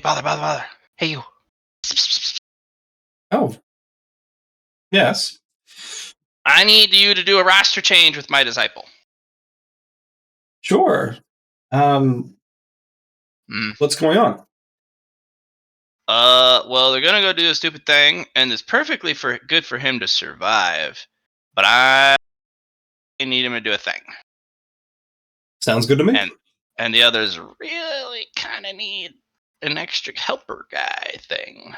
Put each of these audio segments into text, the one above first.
bother. Hey, you. Oh. Yes. I need you to do a roster change with my disciple. Sure. What's going on? Well, they're gonna go do a stupid thing, and it's perfectly good for him to survive. But I need him to do a thing. Sounds good to me. And the others really kind of need an extra helper guy thing.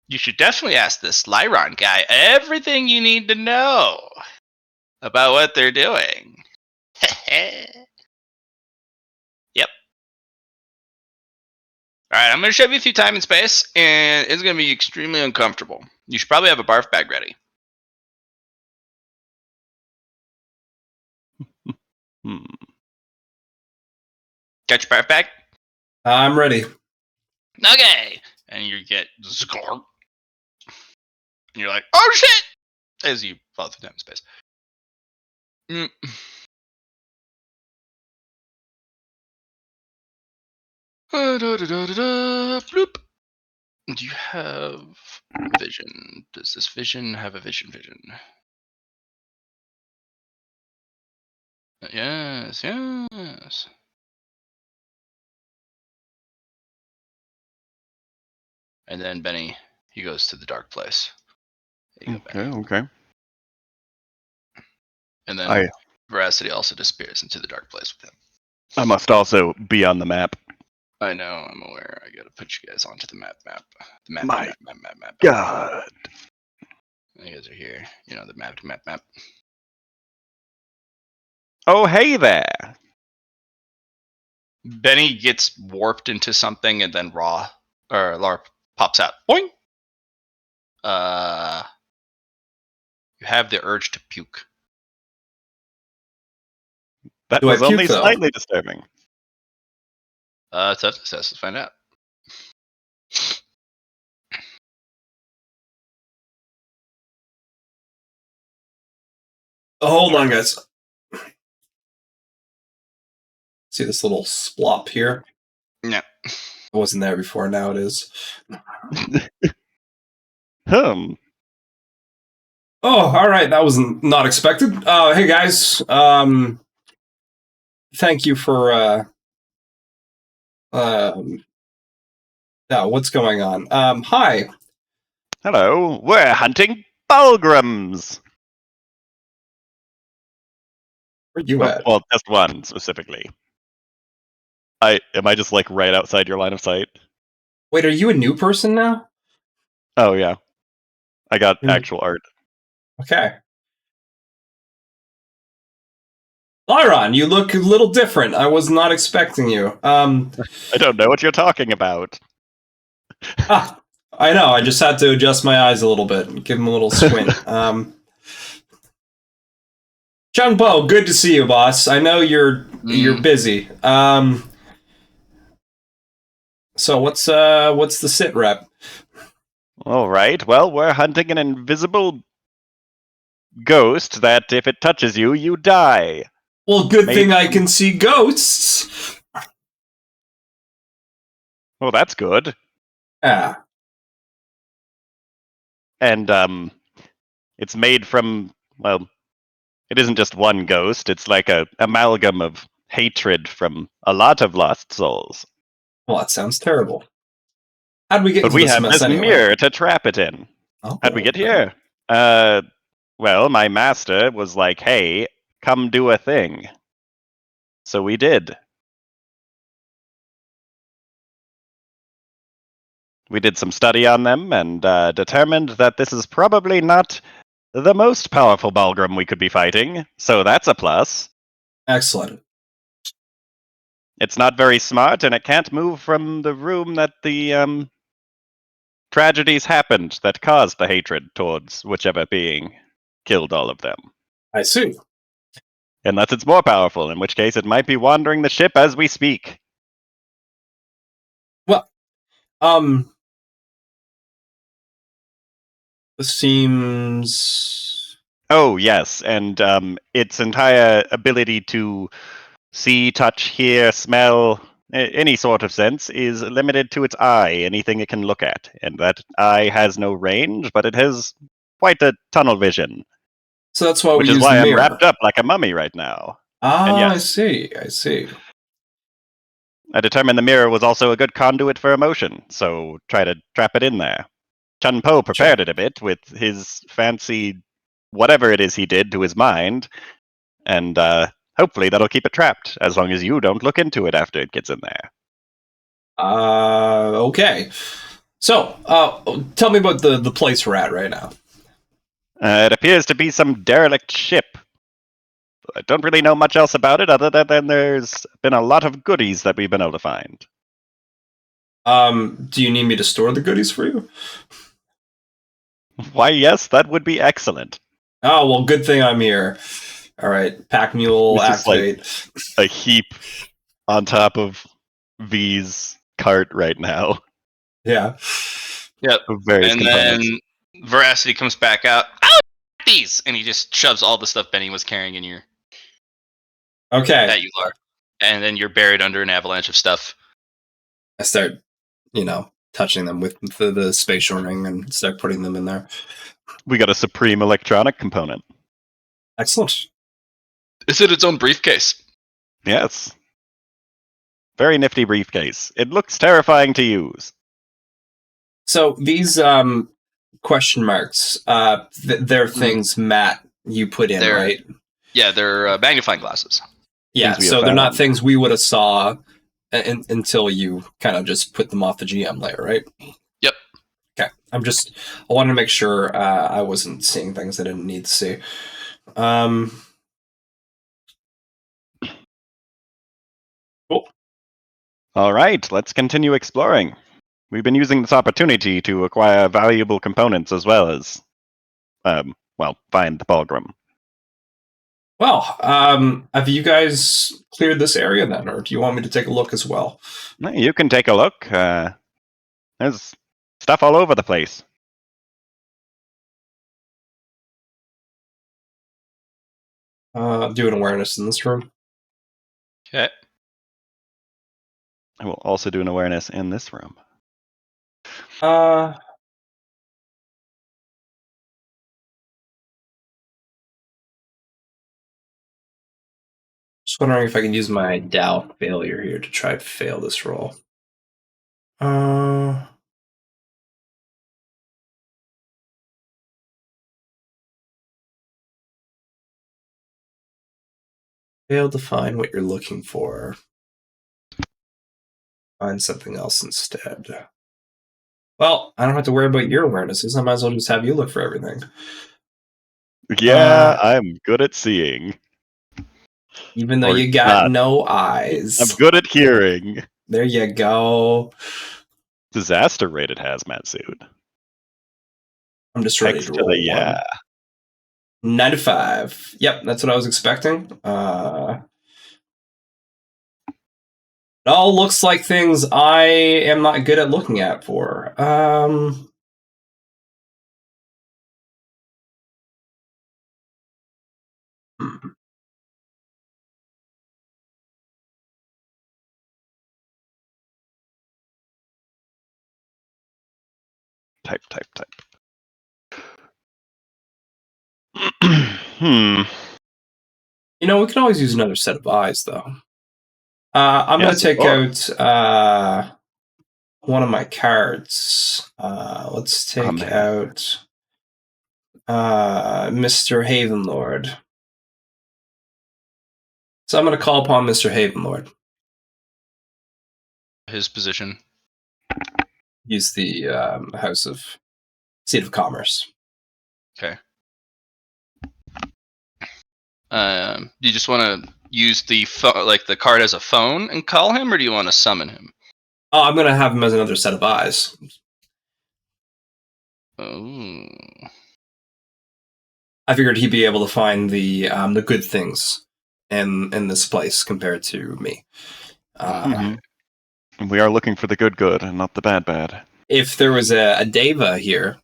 You should definitely ask this Lyron guy everything you need to know about what they're doing. Yep. Alright, I'm going to shove you through time and space, and it's going to be extremely uncomfortable. You should probably have a barf bag ready. Got your barf bag? I'm ready. Okay. And you get score. And you're like, oh shit! As you fall through time and space. Bloop. Do you have vision? Does this vision have a vision? Yes. And then Benny, he goes to the dark place. Okay. And then Veracity also disappears into the dark place with him. I must also be on the map. I know, I'm aware. I gotta put you guys onto the map. The map. My map. God. You guys are here. You know, the map. Oh, hey there. Benny gets warped into something and then Lar pops out. Boing! You have the urge to puke. That was only slightly disturbing. It's up to us. Let's find out. Oh, hold on, guys. See this little splop here? Yeah. It wasn't there before, now it is. Oh, alright, that was not expected. Hey guys, thank you for, what's going on? Hi. Hello, we're hunting Balgrams. Where you at? Well, just one specifically. Am I just like right outside your line of sight? Wait, are you a new person now? Oh yeah, I got actual art. Okay. Lyron, you look a little different. I was not expecting you. I don't know what you're talking about. I know. I just had to adjust my eyes a little bit and give them a little squint. Chung Po, good to see you, boss. I know you're busy. So what's the sit rep? All right. Well, we're hunting an invisible ghost that if it touches you, you die. Well, good thing I can see ghosts. Well, that's good. Yeah. And it's made from, well, it isn't just one ghost. It's like a amalgam of hatred from a lot of lost souls. Well, that sounds terrible. How'd we get into this mess? But we have this anyway? mirror to trap it in. Oh, how'd we get here? Well, my master was like, hey, come do a thing. So we did. We did some study on them and determined that this is probably not the most powerful Balgrim we could be fighting, so that's a plus. Excellent. It's not very smart, and it can't move from the room that the tragedies happened that caused the hatred towards whichever being killed all of them. I see. Unless it's more powerful, in which case it might be wandering the ship as we speak. Well, this seems... Oh, yes, and its entire ability to see, touch, hear, smell, any sort of sense, is limited to its eye, anything it can look at. And that eye has no range, but it has quite a tunnel vision. So that's why which we is use why the I'm mirror. wrapped up like a mummy right now. And Ah, yes, I see. I determined the mirror was also a good conduit for emotion, so try to trap it in there. Chun Po prepared it a bit with his fancy whatever it is he did to his mind, and hopefully that'll keep it trapped, as long as you don't look into it after it gets in there. Okay. So, tell me about the place we're at right now. It appears to be some derelict ship. I don't really know much else about it, other than there's been a lot of goodies that we've been able to find. Do you need me to store the goodies for you? Why, yes, that would be excellent. Oh, well, good thing I'm here. All right, pack mule, It's just activate. A heap on top of V's cart right now. Yeah. Yep. Of various And components. then Veracity comes back out. Oh, these! And he just shoves all the stuff Benny was carrying in your Okay. at you, Lar. And then you're buried under an avalanche of stuff. I start, touching them with the spatial ring and start putting them in there. We got a supreme electronic component. Excellent. Is it its own briefcase? Yes. Very nifty briefcase. It looks terrifying to use. So these question marks, they're things, Matt, you put in, right? Yeah, they're magnifying glasses. Yeah, so they're not things we would have saw until you kind of just put them off the GM layer, right? Yep. Okay. I wanted to make sure I wasn't seeing things I didn't need to see. Cool. All right, let's continue exploring. We've been using this opportunity to acquire valuable components as well as, find the Balgrim. Well, have you guys cleared this area then, or do you want me to take a look as well? You can take a look. There's stuff all over the place. Do an awareness in this room. Okay. I will also do an awareness in this room. Just wondering if I can use my doubt failure here to try to fail this roll. Fail to find what you're looking for. Find something else instead. Well, I don't have to worry about your awarenesses. I might as well just have you look for everything. Yeah, I'm good at seeing. Even though you got no eyes. I'm good at hearing. There you go. Disaster rated hazmat suit. I'm just ready to roll one. 95. Yep, that's what I was expecting. It all looks like things I am not good at looking at for. Type. We can always use another set of eyes, though. I'm going to take out one of my cards. Let's take out Mr. Havenlord. So I'm going to call upon Mr. Havenlord. His position. Use the House of Seat of Commerce. Okay. Do you just want to use the the card as a phone and call him, or do you want to summon him? Oh, I'm going to have him as another set of eyes. Oh. I figured he'd be able to find the good things in this place compared to me. We are looking for the good and not the bad. If there was a Deva here,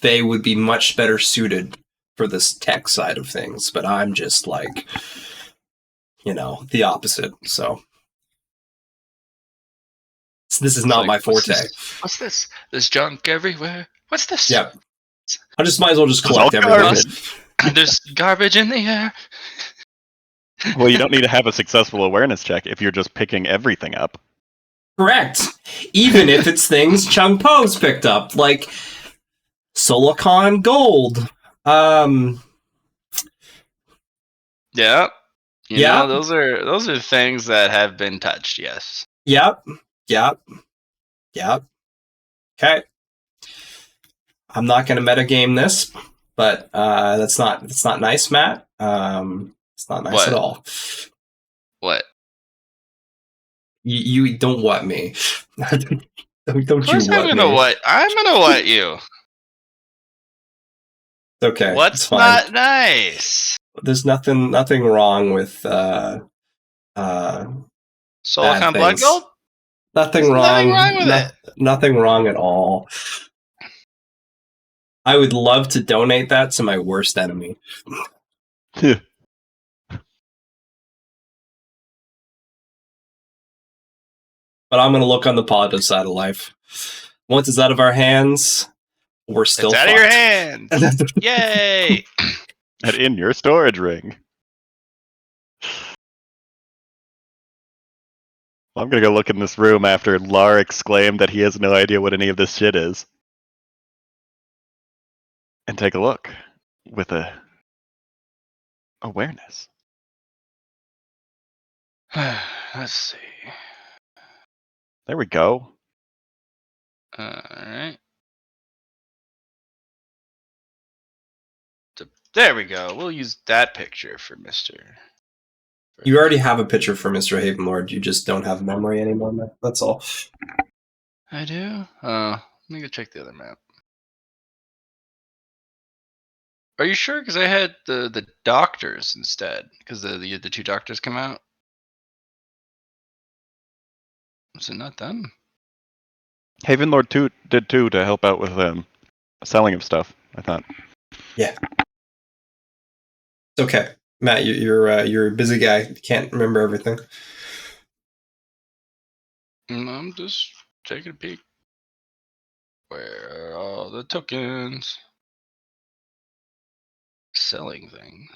they would be much better suited for this tech side of things, but I'm just the opposite. So This is not my forte. What's this? There's junk everywhere. What's this? Yep. I just might as well just collect everything. There's garbage in the air. Well, you don't need to have a successful awareness check if you're just picking everything up. Correct. Even if it's things Chung Po's picked up, like silicon gold. Yeah. You Yeah. know, those are things that have been touched, yes. Yep. Okay. I'm not going to metagame this, but that's not nice, Matt. It's not nice at all. What? You don't what me. don't of course you what I'm gonna me. what? I'm gonna what you. Okay. What's it's fine. not nice? There's nothing wrong with Silicon blood gold? Nothing wrong. Nothing wrong with it. Nothing wrong at all. I would love to donate that to my worst enemy. But I'm going to look on the positive side of life. Once it's out of our hands, we're still out fucked. of your hands. Yay! And in your storage ring. Well, I'm going to go look in this room after Lar exclaimed that he has no idea what any of this shit is. And take a look with a awareness. Let's see. There we go. Alright. There we go. We'll use that picture for Mr. You already have a picture for Mr. Havenlord. You just don't have memory anymore, Matt. That's all. I do? Let me go check the other map. Are you sure? Because I had the doctors instead. Because the two doctors come out. Was it not them? Havenlord did too to help out with selling of stuff, I thought. Yeah. It's okay. Matt, you're a busy guy. You can't remember everything. I'm just taking a peek. Where are all the tokens? Selling things.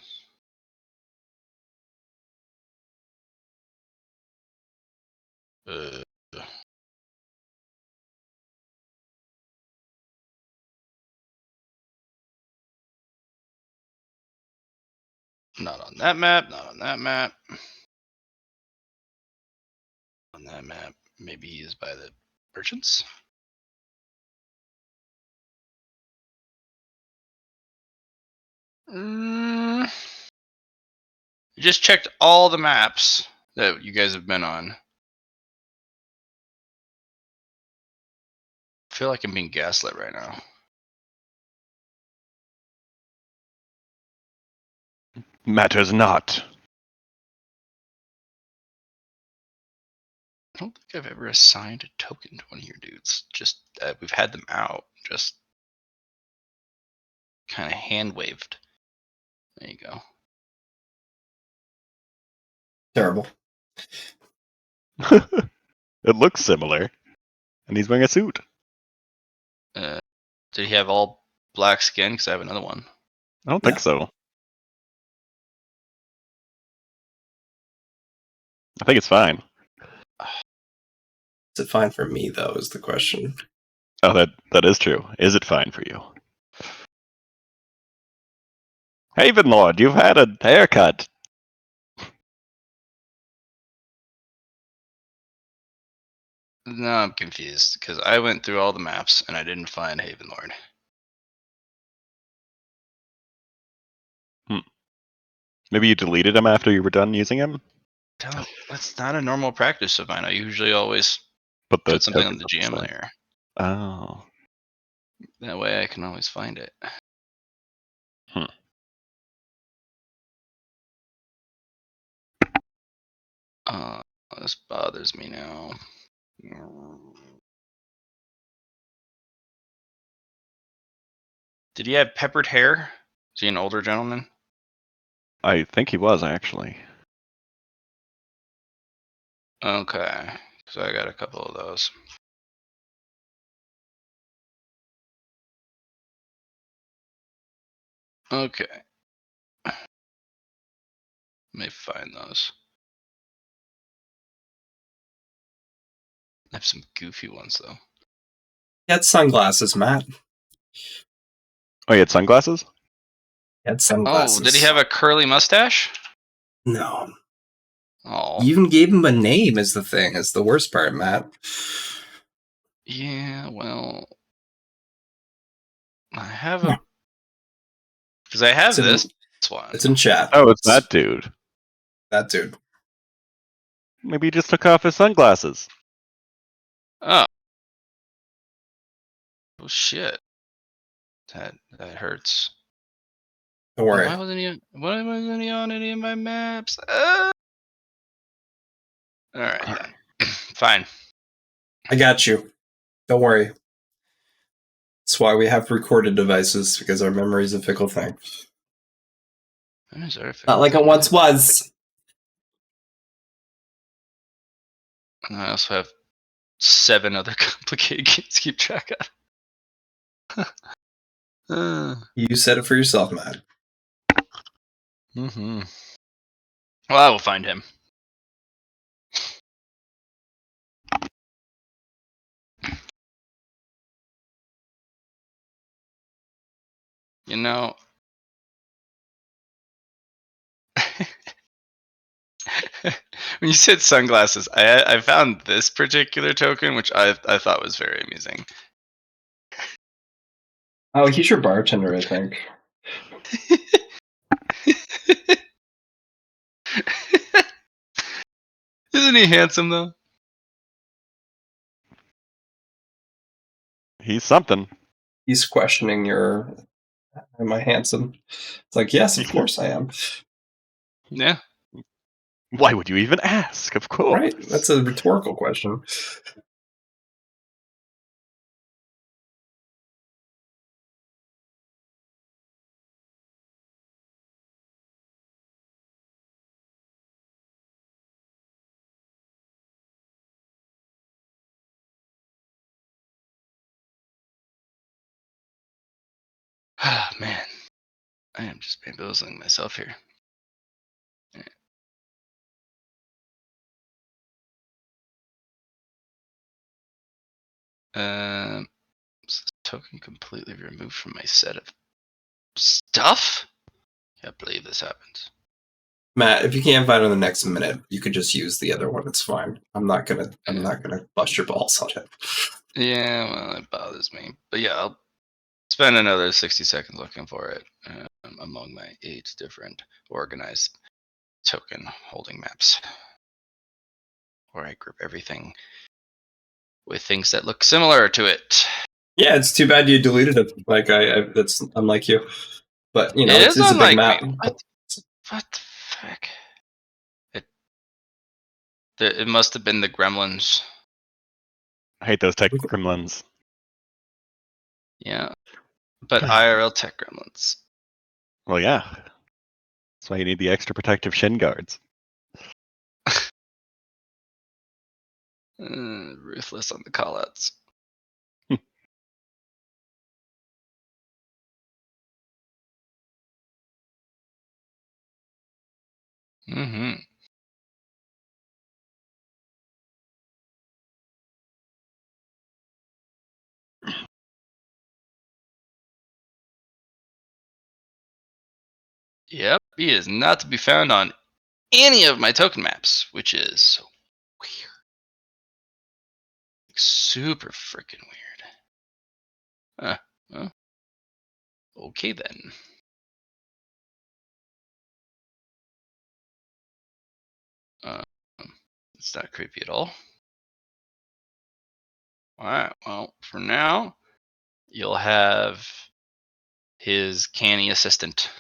Not on that map, not on that map. On that map, maybe he is by the merchants. Just checked all the maps that you guys have been on. I feel like I'm being gaslit right now. Matters not. I don't think I've ever assigned a token to one of your dudes. Just we've had them out. Just kind of hand waved. There you go. Terrible. It looks similar. And he's wearing a suit. Did he have all black skin? Because I have another one. I don't think so. I think it's fine. Is it fine for me, though, is the question. Oh, that is true. Is it fine for you? Havenlord, you've had a haircut. No, I'm confused because I went through all the maps and I didn't find Havenlord. Maybe you deleted him after you were done using him? That's not a normal practice of mine. I usually always put something on the GM layer. Oh. That way I can always find it. This bothers me now. Did he have peppered hair? Is he an older gentleman? I think he was, actually. Okay. So I got a couple of those. Okay. Let me find those. I have some goofy ones though. He had sunglasses, Matt. Oh, you had sunglasses? He had sunglasses. Oh, did he have a curly mustache? No. Oh. You even gave him a name is the thing. Is the worst part, Matt. Yeah, well, I have a... Because I have this one. It's in chat. Oh, it's that dude. That dude. Maybe he just took off his sunglasses. Oh. Oh, shit. That hurts. Don't worry. Why wasn't he on any of my maps? Alright then. Fine. I got you. Don't worry. That's why we have recorded devices, because our memory is a fickle thing. Not like it once was. And I also have 7 other complicated games to keep track of. You said it for yourself, Matt. Mm-hmm. Well, I will find him. You know, when you said sunglasses, I found this particular token, which I thought was very amusing. Oh, he's your bartender, I think. Isn't he handsome though? He's something. He's questioning your... Am I handsome? It's like, yes, of course I am. Yeah. Why would you even ask? Of course. Right? That's a rhetorical question. Ah, man. I am just bamboozling myself here. Token completely removed from my set of stuff? Can't believe this happened. Matt, if you can't find it in the next minute, you could just use the other one. It's fine. I'm not gonna bust your balls on it. Yeah, well, it bothers me. But yeah, I'll spend another 60 seconds looking for it among my 8 different organized token holding maps, where I group everything with things that look similar to it. Yeah, it's too bad you deleted it. Like that's unlike you. But you know, It it's is a big unlike map. me. What the frick? It must have been the gremlins. I hate those tech gremlins. Yeah, but IRL tech gremlins. Well, yeah. That's why you need the extra protective shin guards. Ruthless on the callouts. Mm-hmm. Yep, he is not to be found on any of my token maps, which is so weird. Super freaking weird. Well, okay then. It's not creepy at all. Alright, well, for now, you'll have his canny assistant,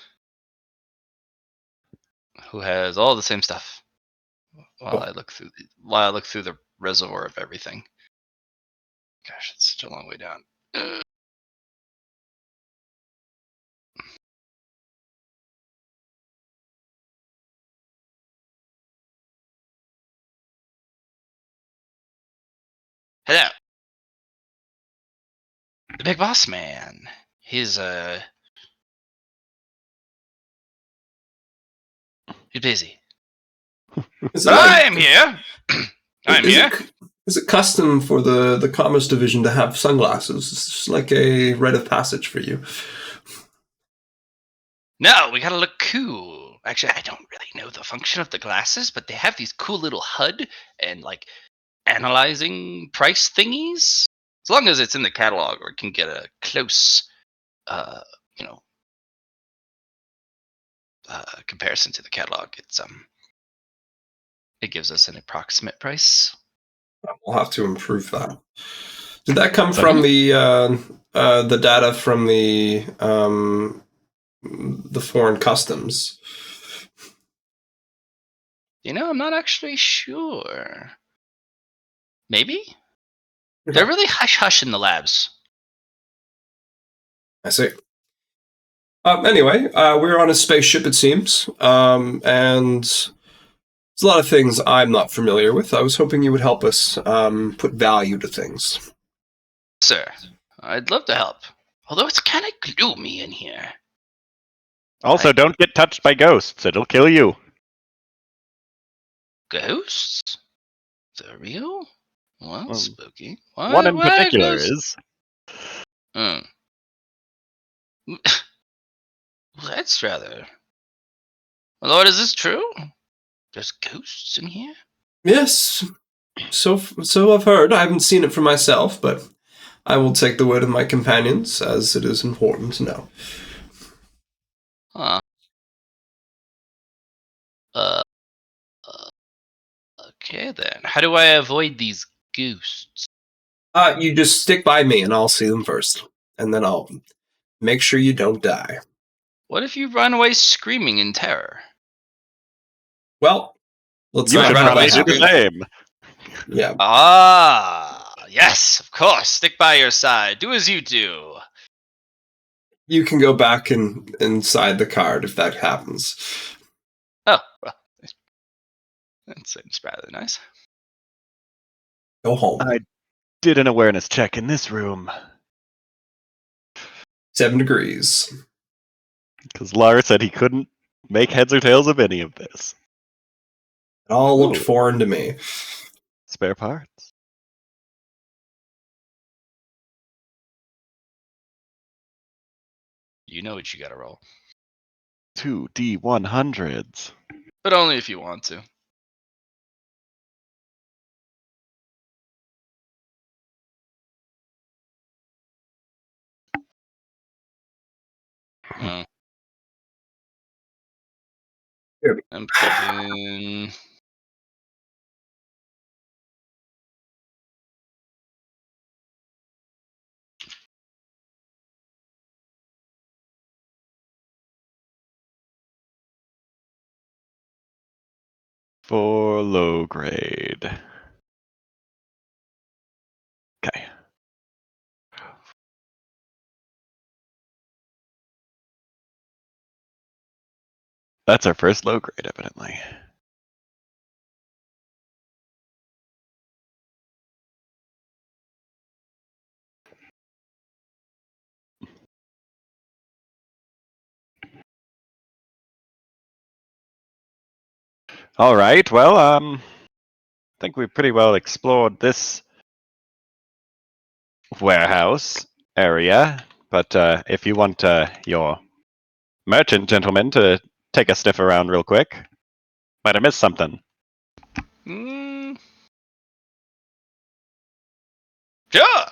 who has all the same stuff. While I look through the reservoir of everything. Gosh, it's such a long way down. Hello. The big boss man. He's busy. Is But I am here. I'm is here. is it custom for the commerce division to have sunglasses? It's just like a rite of passage for you. No, we gotta look cool. Actually, I don't really know the function of the glasses, but they have these cool little HUD and like analyzing price thingies. As long as it's in the catalog or can get a close, uh, you know, comparison to the catalog, it gives us an approximate price. We'll have to improve that. Did that come So- from the data from the foreign customs? You know, I'm not actually sure. Maybe? They're really hush-hush in the labs. I see. Anyway, we're on a spaceship, it seems, and there's a lot of things I'm not familiar with. I was hoping you would help us put value to things. Sir, I'd love to help. Although it's kind of gloomy in here. Also, don't get touched by ghosts. It'll kill you. Ghosts? They're real? Well, spooky. Why, One in why particular ghosts? is. That's rather. Lord, is this true? There's ghosts in here? Yes, so I've heard. I haven't seen it for myself, but I will take the word of my companions, as it is important to know. Huh. Okay then. How do I avoid these ghosts? You just stick by me, and I'll see them first, and then I'll make sure you don't die. What if you run away screaming in terror? Well, let's You not should have probably that do the happen. same. Yeah, Ah, yes, of course. Stick by your side. Do as you do. you can go back inside the card if that happens. Oh, well, that seems rather nice. Go home. I did an awareness check in this room. 7 degrees. Because Lara said he couldn't make heads or tails of any of this. It all looked Ooh. foreign to me. Spare parts. You know what you gotta roll. 2 D100s. But only if you want to. Oh. I'm thinking. For low grade. Okay. That's our first low grade, evidently. All right. Well, I think we've pretty well explored this warehouse area. But if you want your merchant gentleman to take a sniff around real quick, might have missed something. Sure!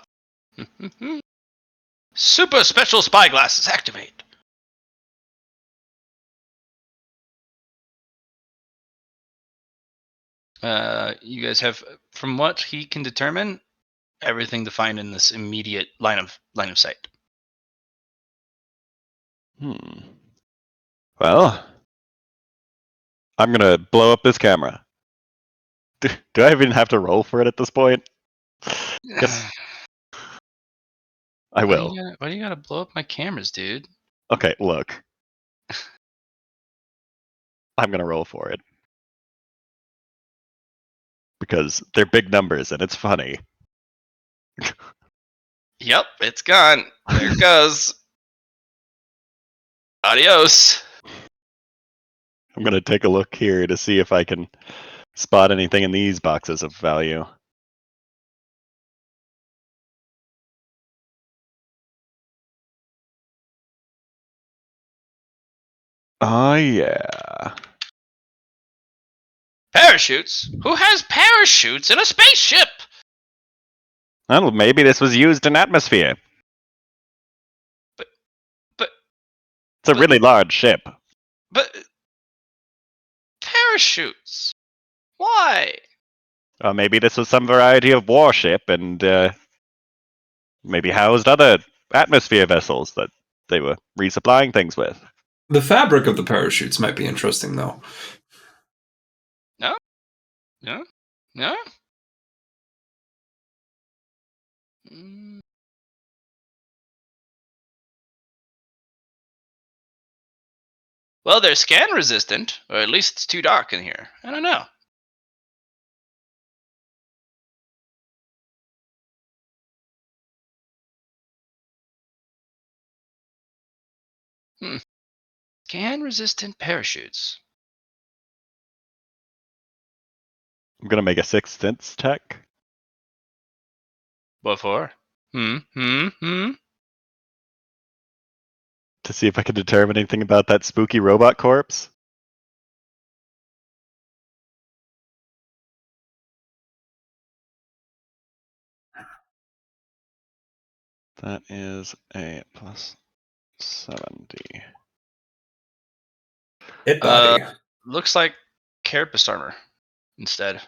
Super special spy glasses activate. You guys have, from what he can determine, everything to find in this immediate line of sight. Well, I'm gonna blow up this camera. Do I even have to roll for it at this point? Guess I will. Why do you gotta blow up my cameras, dude? Okay, look. I'm gonna roll for it. Because they're big numbers and it's funny. Yep, it's gone. There it goes. Adios. I'm gonna take a look here to see if I can spot anything in these boxes of value. Oh yeah. Parachutes? Who has parachutes in a spaceship? Well, maybe this was used in atmosphere. But It's a really large ship. but parachutes. Why? Maybe this was some variety of warship and maybe housed other atmosphere vessels that they were resupplying things with. The fabric of the parachutes might be interesting, though. No? No? No? Mm. Well, they're scan resistant, or at least it's too dark in here. I don't know. Scan resistant parachutes. I'm gonna make a sixth sense check What for? Hmm? to see if I can determine anything about that spooky robot corpse. That is a plus 70. It body. Looks like carapace armor instead.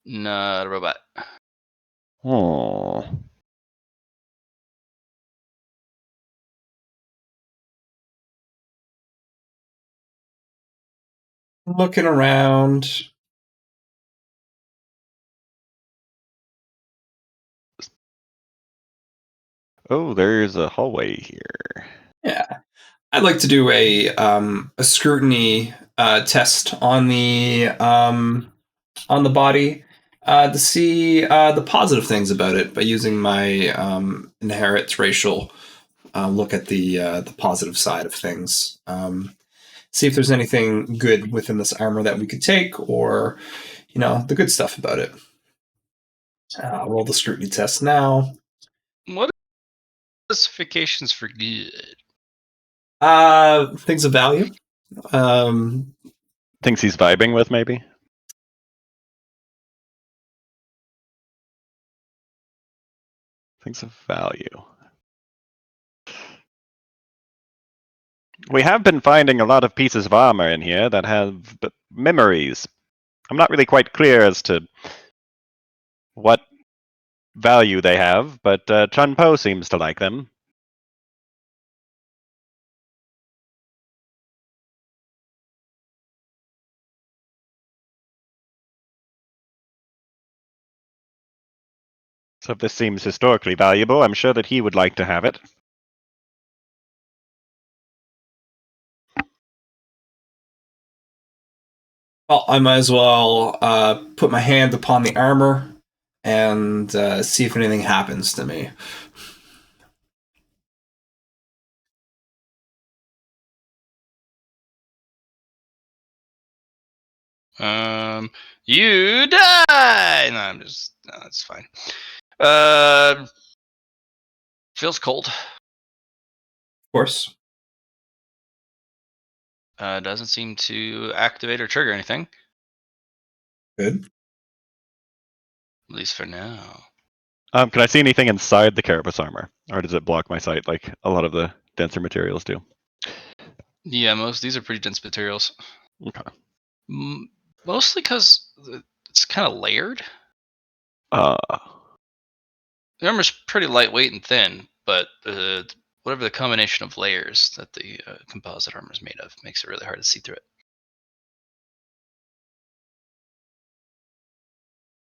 Not a robot. Oh. Looking around. Oh, there's a hallway here. Yeah. I'd like to do a scrutiny test on the body to see the positive things about it by using my inherent racial look at the positive side of things. See if there's anything good within this armor that we could take, or the good stuff about it. I'll roll the scrutiny test now. What are specifications for good? Things of value. Things he's vibing with, maybe? Things of value. We have been finding a lot of pieces of armor in here that have memories. I'm not really quite clear as to what value they have, but Chun Po seems to like them. So if this seems historically valuable, I'm sure that he would like to have it. Well, I might as well put my hand upon the armor and see if anything happens to me. You die. No, that's fine. Feels cold. Of course. Doesn't seem to activate or trigger anything. Good. At least for now. Can I see anything inside the carapace armor, or does it block my sight like a lot of the denser materials do? Yeah, most these are pretty dense materials. Okay. Mostly because it's kind of layered. Uh, The armor's pretty lightweight and thin, but whatever the combination of layers that the composite armor is made of makes it really hard to see through it.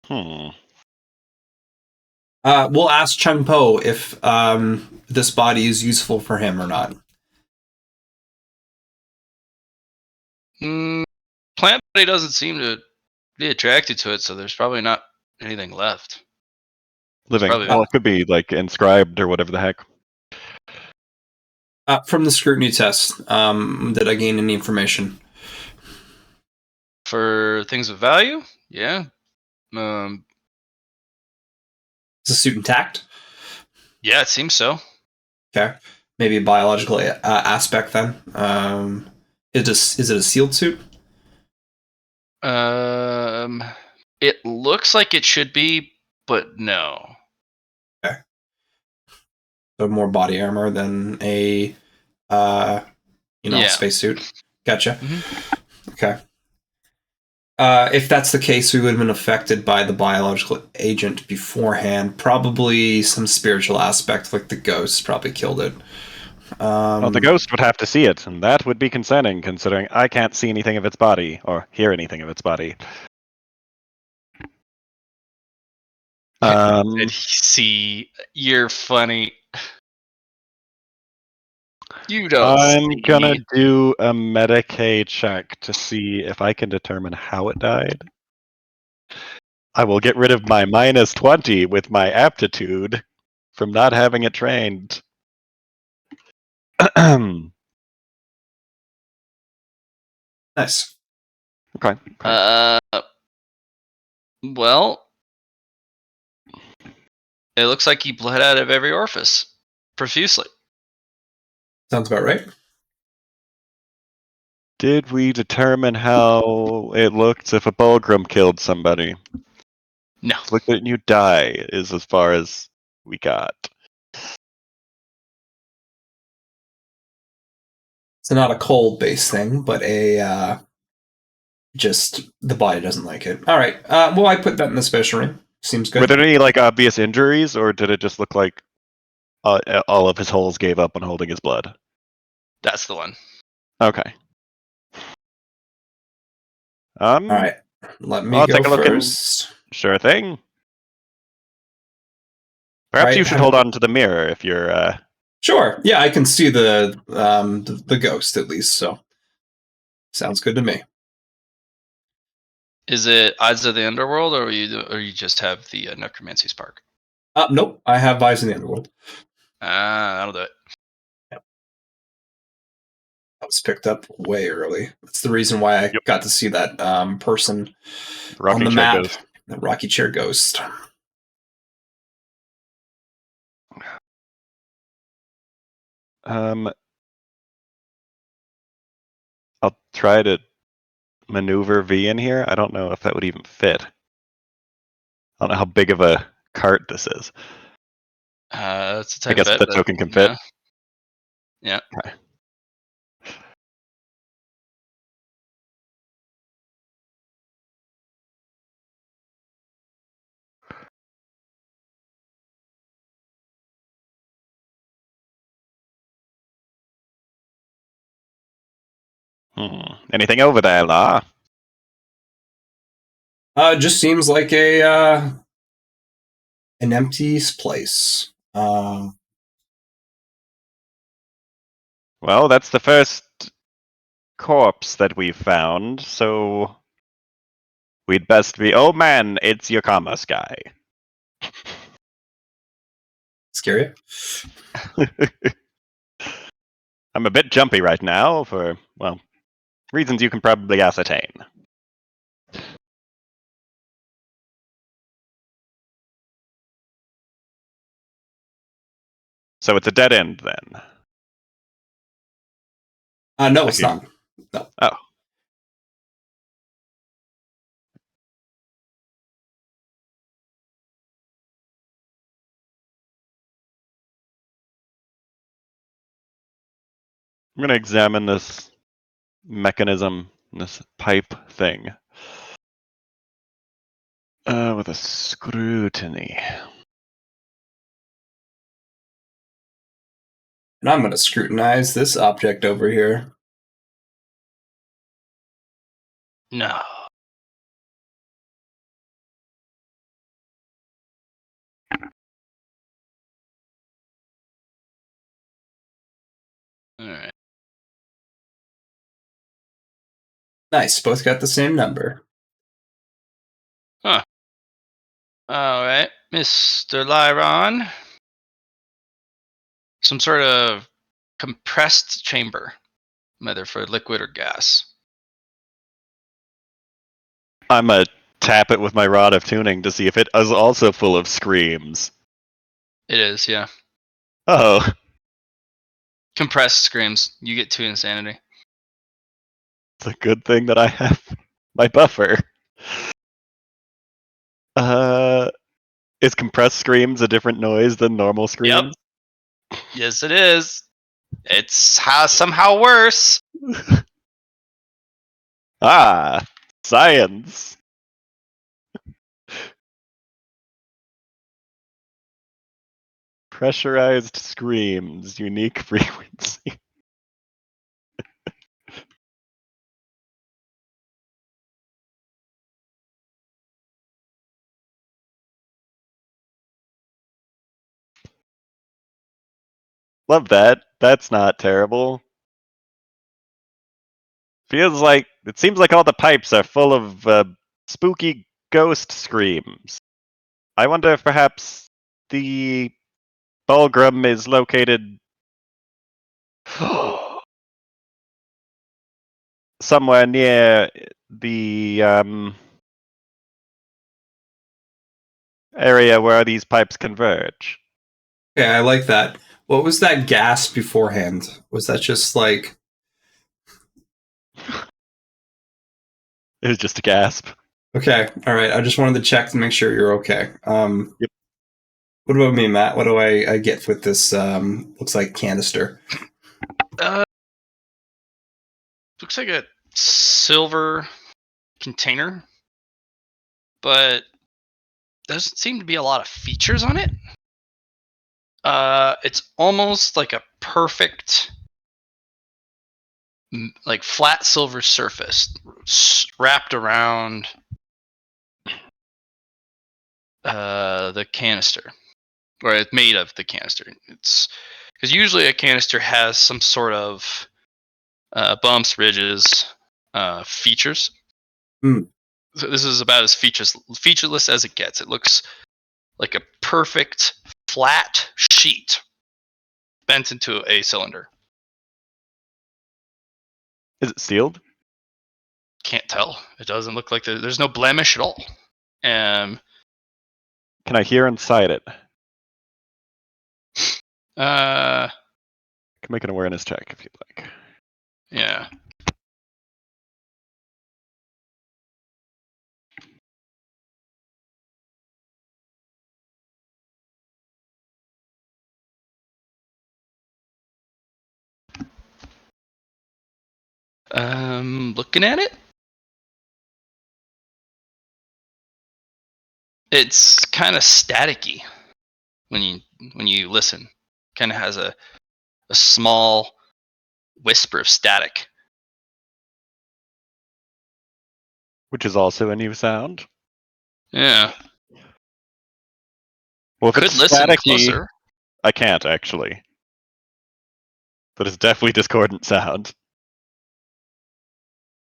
hmm. We'll ask Chung Po if this body is useful for him or not. Plant body doesn't seem to be attracted to it, so there's probably not anything left. Living. Probably- Well, it could be like inscribed or whatever the heck. From the scrutiny test, did I gain any information? For things of value, yeah. Is the suit intact? Yeah, it seems so. Okay. Maybe a biological aspect then. Is it a sealed suit? It looks like it should be, but no. So more body armor than a Yeah. spacesuit. Gotcha. Mhm. Okay. If that's the case, we would have been affected by the biological agent beforehand. Probably some spiritual aspect, like the ghost, probably killed it. Well, the ghost would have to see it, and that would be concerning, considering I can't see anything of its body or hear anything of its body. Did he see? You're funny. You don't I'm see. gonna do a Medicaid check to see if I can determine how it died. I will get rid of my -20 with my aptitude from not having it trained. Okay. Nice. Well, it looks like he bled out of every orifice profusely. Sounds about right. Did we determine how it looked if a Bulgrim killed somebody? No. Look at you die is as far as we got. It's not a cold-based thing, but a just the body doesn't like it. All right. Well, I put that in the special ring. Seems good. Were there any like obvious injuries, or did it just look like all of his holes gave up on holding his blood? That's the one. Okay. All right. Let me I'll go take a look first. Sure thing. Perhaps Right, you should hold on to the mirror if you're. Sure. Yeah, I can see the ghost at least. So sounds good to me. Is it Eyes of the Underworld, or you just have the Necromancy Spark? Nope. I have Eyes in the Underworld. That'll do it. That was picked up way early. That's the reason why I got to see that person on the map. Ghost. The Rocky Chair Ghost. I'll try to maneuver V in here. I don't know if that would even fit. I don't know how big of a cart this is. That's a I tiny guess bit. the token can fit. Yeah. Okay. Anything over there, La? Just seems like a an empty place. Well, that's the first corpse that we've found, so we'd best be. Oh man, it's your commerce guy. Scary. I'm a bit jumpy right now for, well, reasons you can probably ascertain. So it's a dead end then. No, it's not. No. Oh. I'm going to examine this mechanism, this pipe thing, with a scrutiny. And I'm going to scrutinize this object over here. No. All right. Nice. Both got the same number. Huh. All right. Mr. Lyron. Some sort of compressed chamber, whether for liquid or gas. I'm gonna tap it with my rod of tuning to see if it is also full of screams. It is, yeah. Oh, Compressed screams. You get 2 insanity. it's a good thing that I have my buffer. Is compressed screams a different noise than normal screams? Yes, it is. It's somehow worse. Ah, science. Pressurized screams, unique frequency. Love that. That's not terrible. It seems like all the pipes are full of spooky ghost screams. I wonder if perhaps the Bulgrim is located somewhere near the area where these pipes converge. Okay, I like that. What was that gas beforehand? Was that just like... It was just a gasp. Okay, all right. I just wanted to check to make sure you're okay. Yep. What about me, Matt? What do I get with this? Looks like canister. Looks like a silver container, but doesn't seem to be a lot of features on it. It's almost like a perfect, like flat silver surface wrapped around the canister, or it's made of the canister. It's because usually a canister has some sort of bumps, ridges, features. Hmm. So this is about as featureless as it gets. It looks like a perfect flat sheet bent into a cylinder. Is it sealed? Can't tell. It doesn't look like there's no blemish at all. Can I hear inside it? Uh, Can make an awareness check if you'd like. yeah. Looking at it, it's kind of staticky when you listen. Kind of has a small whisper of static. Which is also a new sound. Yeah. Well, if Could it's listen staticky, closer. I can't actually. But it's definitely discordant sound.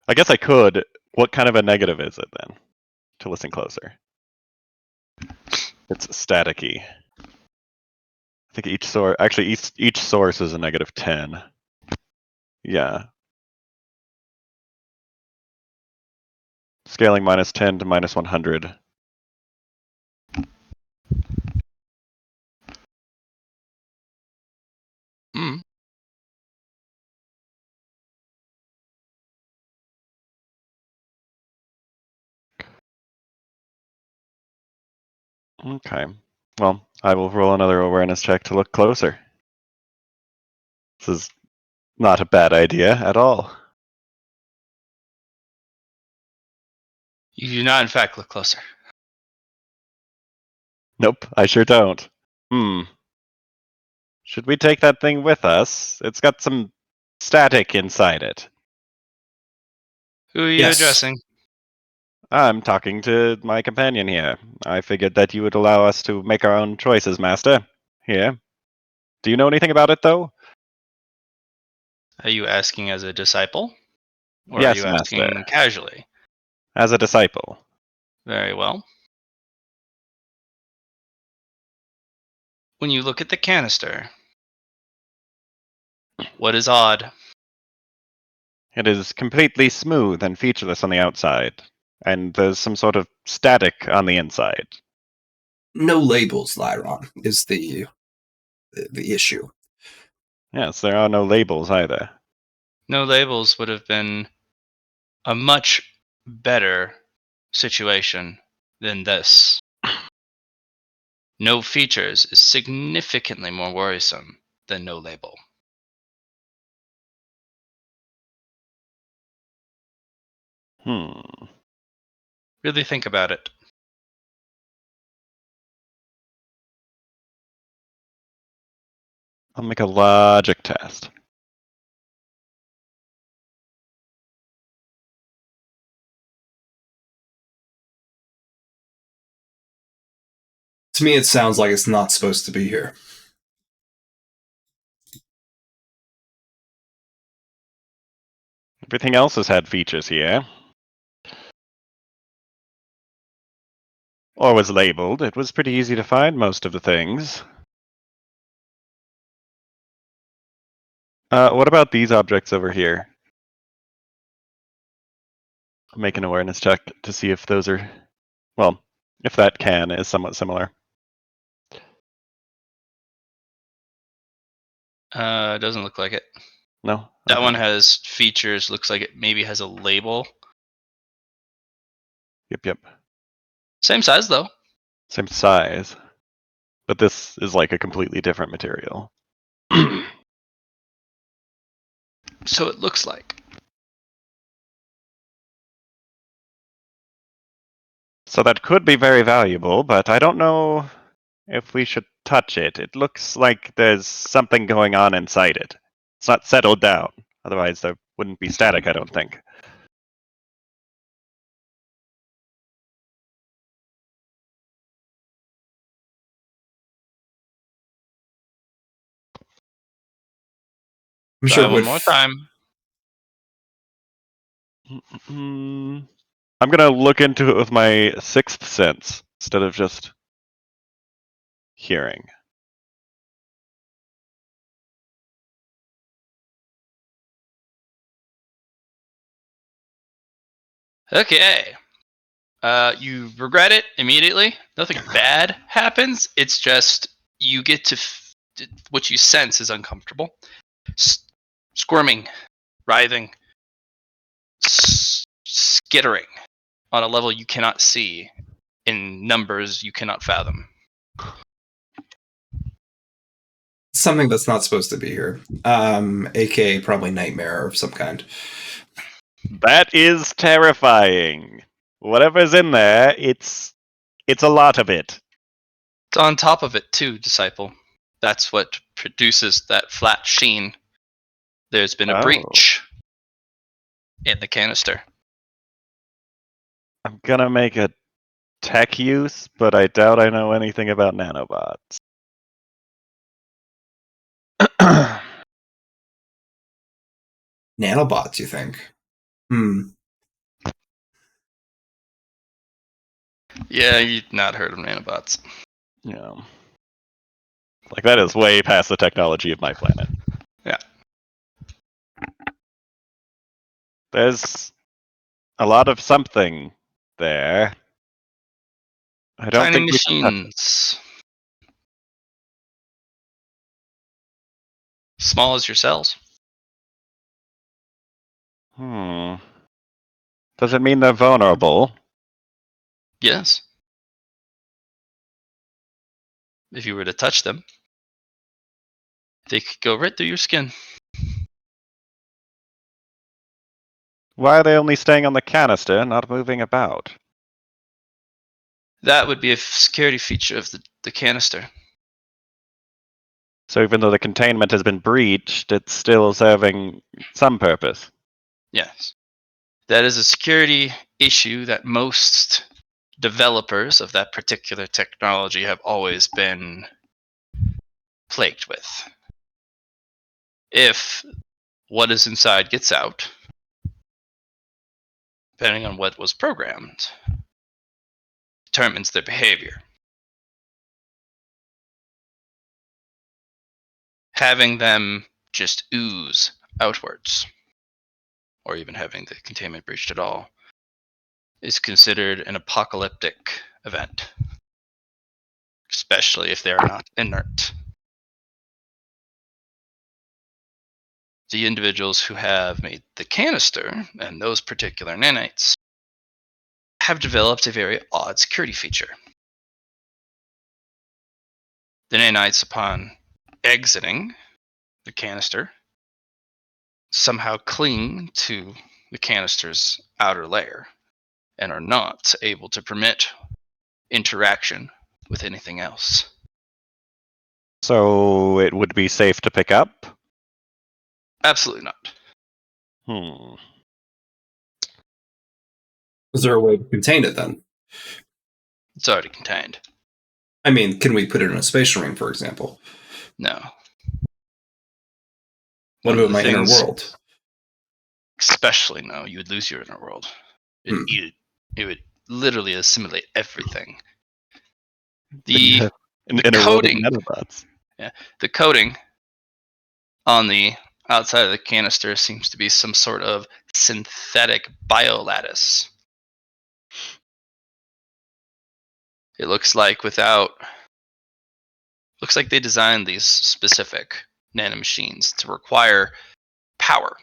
I guess I could. What kind of a negative is it then? To listen closer. It's staticky. I think each source actually each source is a -10. Yeah. Scaling -10 to -100. Mm. Okay. Well, I will roll another awareness check to look closer. This is not a bad idea at all. You do not, in fact, look closer. Nope, I sure don't. Should we take that thing with us? It's got some static inside it. Who are you Yes. addressing? I'm talking to my companion here. I figured that you would allow us to make our own choices, Master. Here. Do you know anything about it, though? Are you asking as a disciple? Or are Yes, you Master. asking casually? As a disciple. Very well. when you look at the canister, what is odd? It is completely smooth and featureless on the outside, and there's some sort of static on the inside. No labels, Lyron, is the issue. Yes, there are no labels either. No labels would have been a much better situation than this. No features is significantly more worrisome than no label. Really think about it. I'll make a logic test. To me, it sounds like it's not supposed to be here. Everything else has had features here. Or was labeled. It was pretty easy to find most of the things. What about these objects over here? I'll make an awareness check to see if those are... Well, if that can is somewhat similar. Doesn't look like it. No? That Okay. one has features, looks like it maybe has a label. Yep. Same size though. Same size. But this is like a completely different material. So it looks like. So that could be very valuable, but I don't know if we should touch it. It looks like there's something going on inside it. It's not settled down. Otherwise, there wouldn't be static, I don't think. I'm Try sure it one would. more time. I'm gonna look into it with my sixth sense instead of just hearing. Okay. You regret it immediately. Nothing bad happens. It's just you get to what you sense is uncomfortable. Squirming, writhing, skittering on a level you cannot see in numbers you cannot fathom. Something that's not supposed to be here. AKA probably nightmare of some kind. That is terrifying. Whatever's in there, it's a lot of it. It's on top of it too, disciple. That's what produces that flat sheen. There's been a breach in the canister. I'm gonna make a tech use, but I doubt I know anything about nanobots. Nanobots, you think? Yeah, you've not heard of nanobots. Yeah. Like, that is way past the technology of my planet. Yeah. There's a lot of something there. I don't Tiny think we should touch it. machines. Small as your cells. Does it mean they're vulnerable? Yes. If you were to touch them, they could go right through your skin. Why are they only staying on the canister, not moving about? That would be a security feature of the canister. So even though the containment has been breached, it's still serving some purpose. Yes. That is a security issue that most developers of that particular technology have always been plagued with. If what is inside gets out, depending on what was programmed, determines their behavior. having them just ooze outwards, or even having the containment breached at all, is considered an apocalyptic event, especially if they are not inert. The individuals who have made the canister and those particular nanites have developed a very odd security feature. The nanites, upon exiting the canister, somehow cling to the canister's outer layer and are not able to permit interaction with anything else. So it would be safe to pick up? Absolutely not. Is there a way to contain it then? It's already contained. I mean, can we put it in a space ring, for example? No. What One of about the my inner things- world? Especially no, you would lose your inner world. It would literally assimilate everything. The Inner world of coating, nanobots. the coating on the outside of the canister seems to be some sort of synthetic biolattice. It looks like they designed these specific nanomachines to require power.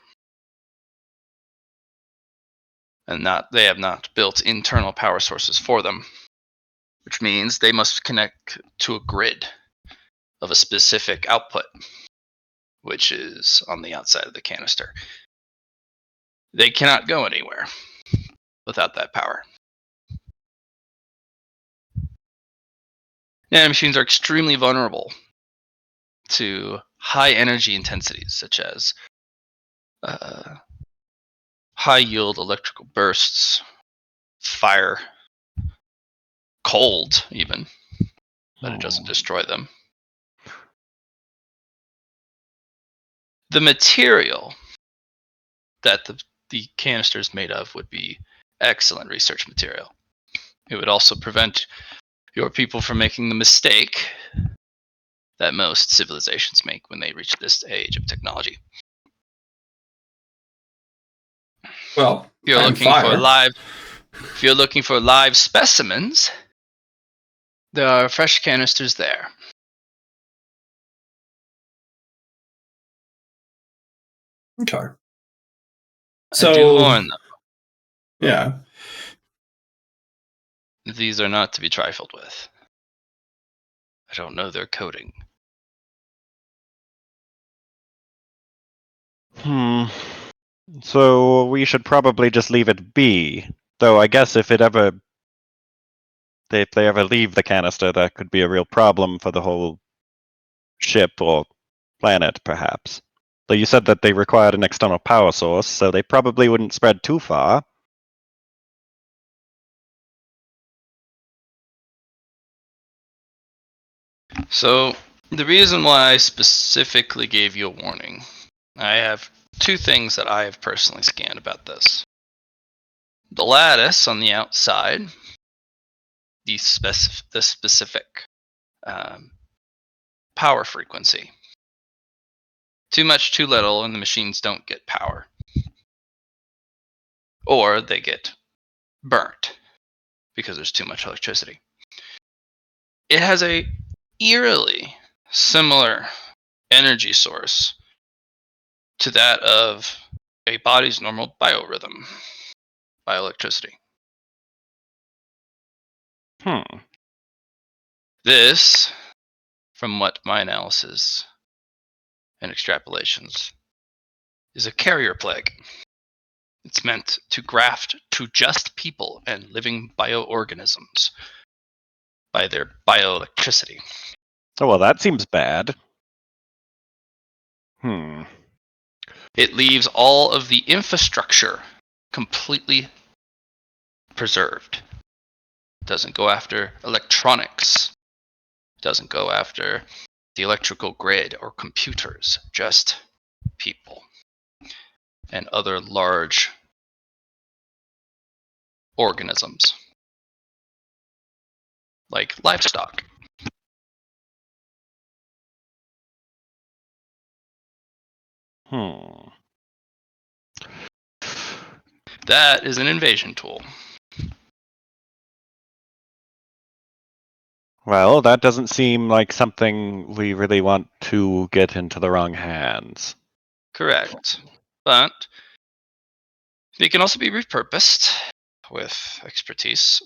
And they have not built internal power sources for them, which means they must connect to a grid of a specific output, which is on the outside of the canister. They cannot go anywhere without that power. Nanomachines are extremely vulnerable to high energy intensities, such as high yield electrical bursts, fire, cold even, but it doesn't destroy them. The material that the canister is made of would be excellent research material. It would also prevent your people from making the mistake that most civilizations make when they reach this age of technology. Well, If you're I'm looking for fire. live specimens, there are fresh canisters there. Okay. I So, do warn them, yeah. these are not to be trifled with. I don't know their coding. So we should probably just leave it be. Though I guess if they ever leave the canister, that could be a real problem for the whole ship or planet, perhaps. Though you said that they required an external power source, so they probably wouldn't spread too far. So, the reason why I specifically gave you a warning, I have two things that I have personally scanned about this. The lattice on the outside, the specific power frequency. Too much, too little, and the machines don't get power. Or they get burnt because there's too much electricity. It has a eerily similar energy source to that of a body's normal biorhythm, bioelectricity. This, from what my analysis and extrapolations, is a carrier plague. It's meant to graft to just people and living bioorganisms by their bioelectricity. Oh, well, that seems bad. It leaves all of the infrastructure completely preserved. It doesn't go after electronics. It doesn't go after the electrical grid or computers, just people and other large organisms like livestock. That is an invasion tool. Well, that doesn't seem like something we really want to get into the wrong hands. Correct. But it can also be repurposed with expertise.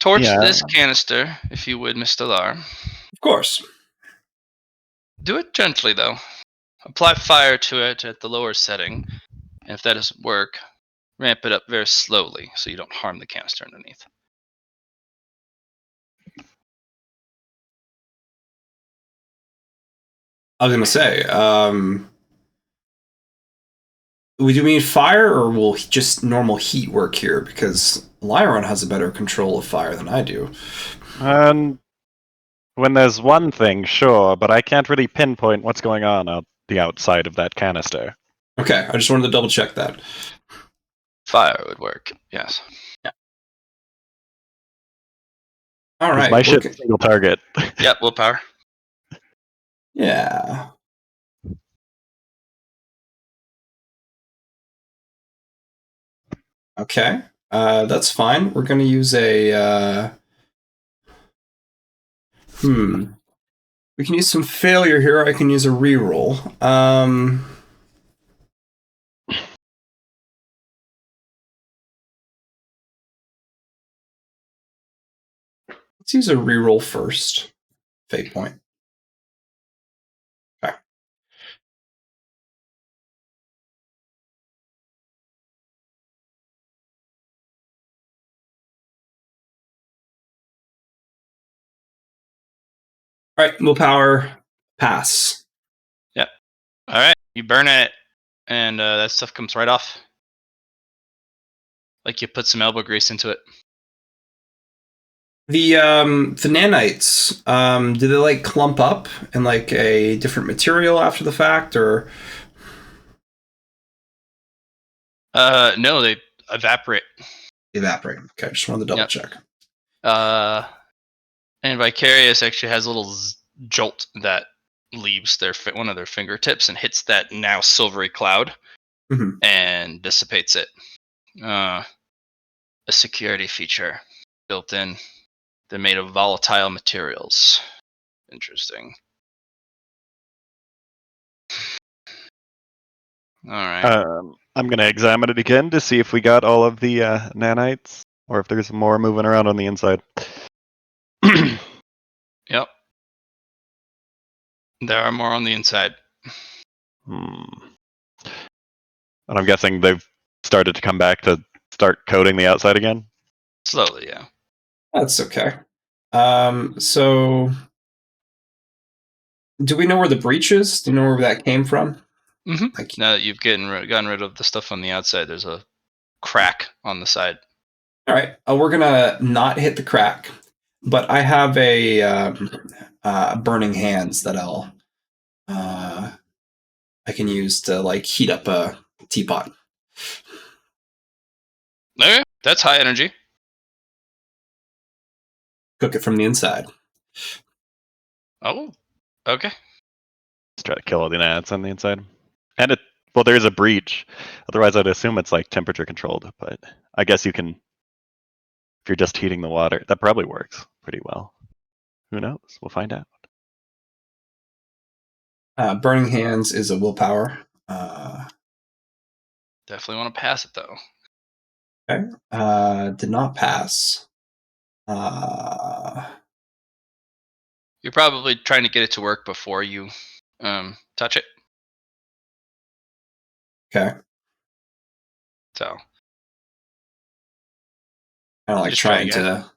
Torch this canister, if you would, Mr. Lar. Of course. Do it gently, though. Apply fire to it at the lower setting, and if that doesn't work, ramp it up very slowly so you don't harm the canister underneath. I was going to say, do you mean fire, or will just normal heat work here? Because Lyron has a better control of fire than I do. And when there's one thing, sure, but I can't really pinpoint what's going on out the outside of that canister. Okay, I just wanted to double check that. Fire would work, yes. Yeah. All right. My ship's single target. Yep, willpower. Yeah. Okay. That's fine. We're going to use a... We can use some failure here. I can use a reroll. Let's use a reroll first. Fate point. Okay. All right, willpower, pass. Yep. All right, you burn it, and that stuff comes right off. Like you put some elbow grease into it. The nanites, do they like clump up in like a different material after the fact, or? No, they evaporate. Evaporate. Okay, just wanted to double check. And Vicarious actually has a little jolt that leaves one of their fingertips and hits that now silvery cloud and dissipates it. A security feature built in. They're made of volatile materials. Interesting. All right. I'm going to examine it again to see if we got all of the nanites or if there's more moving around on the inside. Yep. There are more on the inside. And I'm guessing they've started to come back to start coating the outside again? Slowly, yeah. That's okay. So, do we know where the breach is? Do you know where that came from? Mm-hmm. Now that you've gotten rid of the stuff on the outside, there's a crack on the side. All right, we're gonna not hit the crack, but I have a burning hands that I can use to like heat up a teapot. Okay, that's high energy. Cook it from the inside. Oh, okay. Let's try to kill all the gnats on the inside. And there's a breach. Otherwise, I'd assume it's like temperature controlled. But I guess you can, if you're just heating the water, that probably works pretty well. Who knows? We'll find out. Burning hands is a willpower. Definitely want to pass it though. Okay. Did not pass. You're probably trying to get it to work before you touch it. Okay. So. I don't like trying to.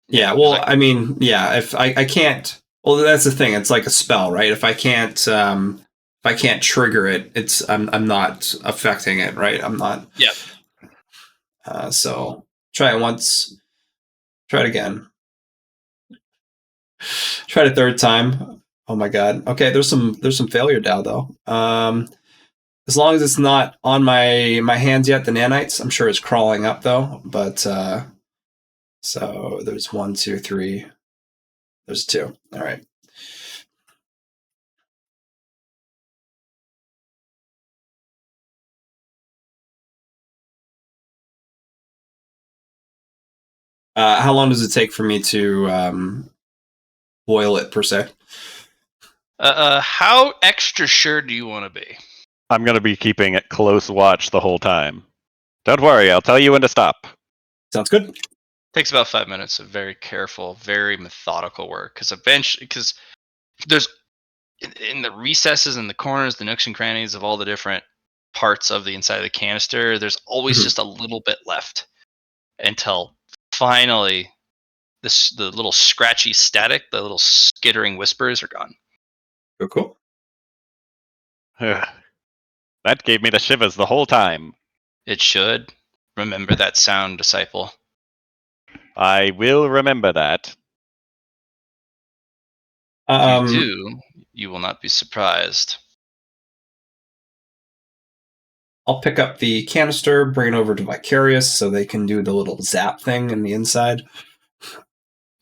Yeah. Well, I mean, yeah. If I can't. Well, that's the thing. It's like a spell, right? If I can't trigger it, I'm not affecting it, right? I'm not. Yeah. So try it once. Try it again. Try it a third time. Oh my god. Okay, there's some failure now though. As long as it's not on my hands yet, the nanites, I'm sure it's crawling up though. But so there's 1, 2, 3. There's 2. All right. How long does it take for me to boil it per se? How extra sure do you want to be? I'm going to be keeping it close watch the whole time. Don't worry, I'll tell you when to stop. Sounds good. Takes about 5 minutes of very careful, very methodical work. Because there's in the recesses and the corners, the nooks and crannies of all the different parts of the inside of the canister, there's always just a little bit left until finally the little scratchy static, the little skittering whispers are gone. Cool. That gave me the shivers the whole time. It should. Remember that sound, disciple. I will remember that. If you do, you will not be surprised. I'll pick up the canister, bring it over to Vicarious so they can do the little zap thing in the inside.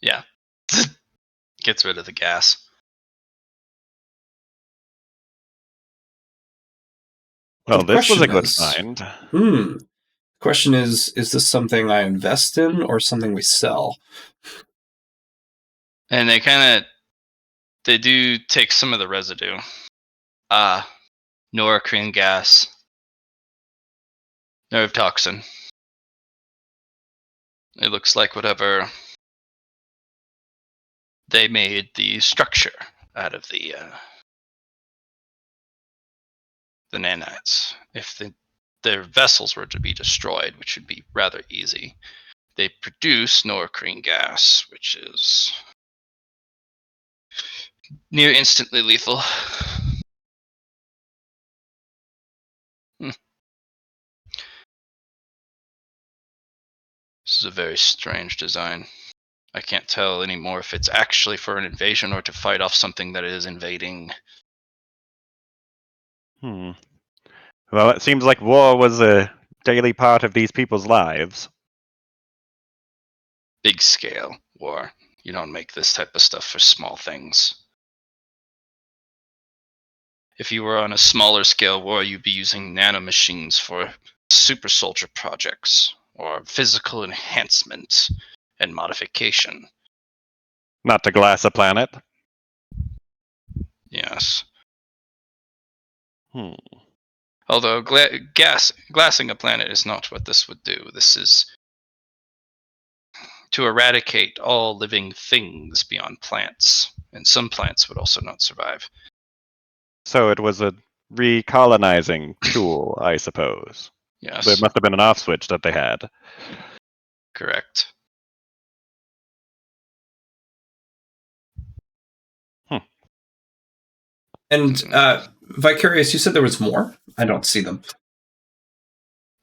Yeah. Gets rid of the gas. Well, The this was a good question find. Question is this something I invest in or something we sell? And they do take some of the residue. Norocrene gas. Nerve toxin. It looks like whatever they made the structure out of the nanites. If their vessels were to be destroyed, which would be rather easy, they produce norocrene gas, which is near instantly lethal. This is a very strange design. I can't tell anymore if it's actually for an invasion or to fight off something that is invading. Well, it seems like war was a daily part of these people's lives. Big scale war. You don't make this type of stuff for small things. If you were on a smaller scale war, you'd be using nanomachines for super soldier projects or physical enhancement and modification. Not to glass a planet. Yes. Hmm. Although glassing a planet is not what this would do. This is to eradicate all living things beyond plants, and some plants would also not survive. So it was a recolonizing tool, I suppose. Yes, There must have been an off switch that they had. correct. And Vicarious, you said there was more? I don't see them.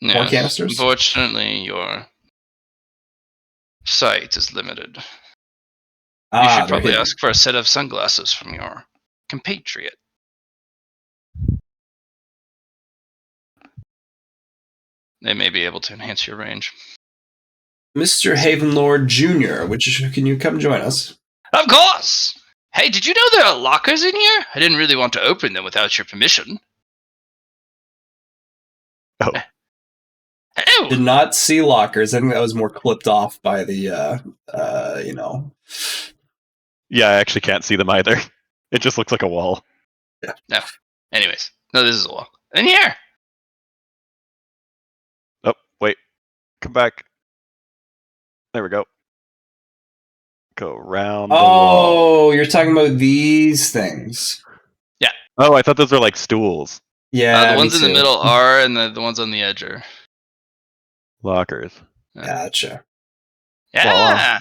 More Yes. canisters? Unfortunately, your sight is limited. You Ah, should they're probably hidden. ask for a set of sunglasses from your compatriot. They may be able to enhance your range. Mr. Havenlord Jr., can you come join us? Of course! Hey, did you know there are lockers in here? I didn't really want to open them without your permission. Oh. Hello! Did not see lockers. I think that was more clipped off by the, Yeah, I actually can't see them either. It just looks like a wall. No. Anyways, no, this is a wall. In here! Oh, wait. Come back. There we go. Go round the wall. Oh, you're talking about these things. Oh, I thought those were like stools. Yeah, The ones me in the too. middle are, and the ones on the edge are. Lockers. Gotcha. Yeah!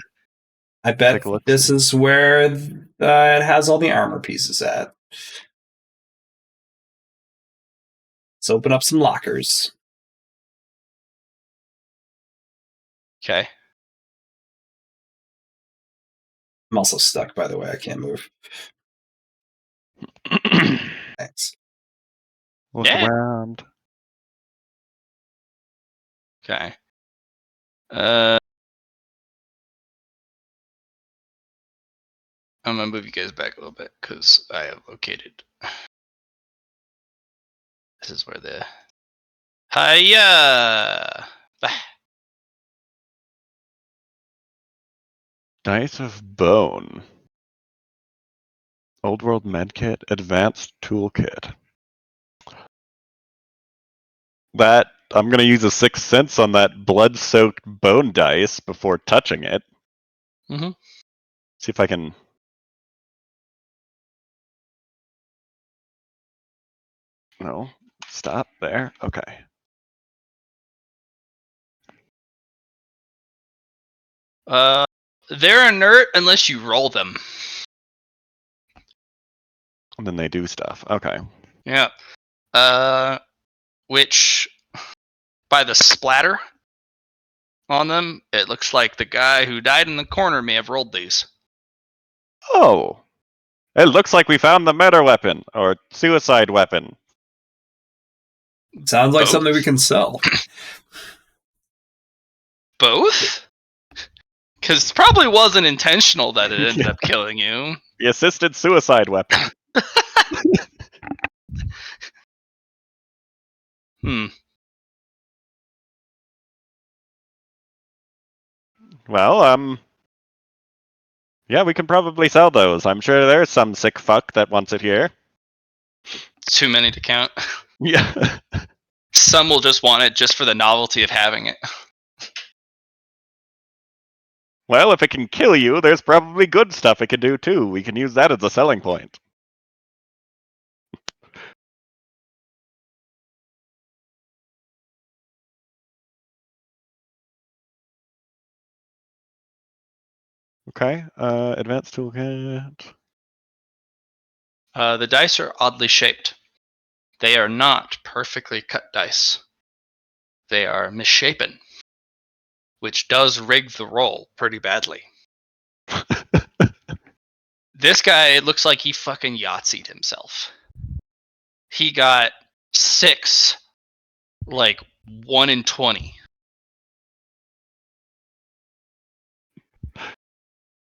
I bet Take a look. this is where it has all the armor pieces at. Let's open up some lockers. Okay. I'm also stuck, by the way. I can't move. Thanks. Look Yeah. around. Okay. I'm gonna move you guys back a little bit because I have located. This is where the. Hiya! Bah. Dice of Bone. Old World Medkit, Advanced Toolkit. That, I'm gonna use a 6th sense on that blood-soaked bone dice before touching it. Mhm. See if I can... No, stop there. Okay. They're inert unless you roll them. And then they do stuff. Okay. Yeah. Which, by the splatter on them, it looks like the guy who died in the corner may have rolled these. Oh! It looks like we found the murder weapon, or suicide weapon. Sounds like Both? something we can sell. Both? Because it probably wasn't intentional that it ended up killing you. The assisted suicide weapon. Hmm. Well, yeah, we can probably sell those. I'm sure there's some sick fuck that wants it here. Too many to count. Yeah. Some will just want it just for the novelty of having it. Well, if it can kill you, there's probably good stuff it can do too. We can use that as a selling point. Okay, advanced toolkit. The dice are oddly shaped. They are not perfectly cut dice. They are misshapen, which does rig the roll pretty badly. This guy, it looks like he fucking Yahtzeed himself. He got 6, like 1 in 20.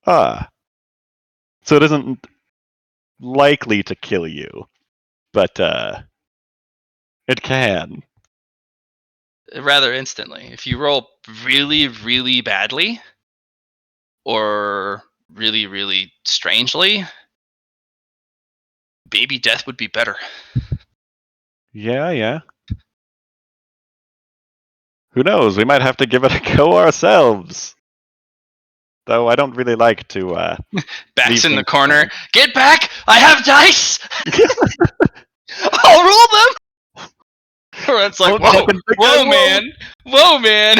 Ah. So it isn't likely to kill you, but it can. Rather instantly. If you roll really, really badly, or really, really strangely, baby death would be better. Yeah. Who knows? We might have to give it a go ourselves. Though I don't really like to Back's in the things corner. behind. Get back! I have dice! I'll roll them! Or it's like, Don't fucking think I won't. man! Whoa, man!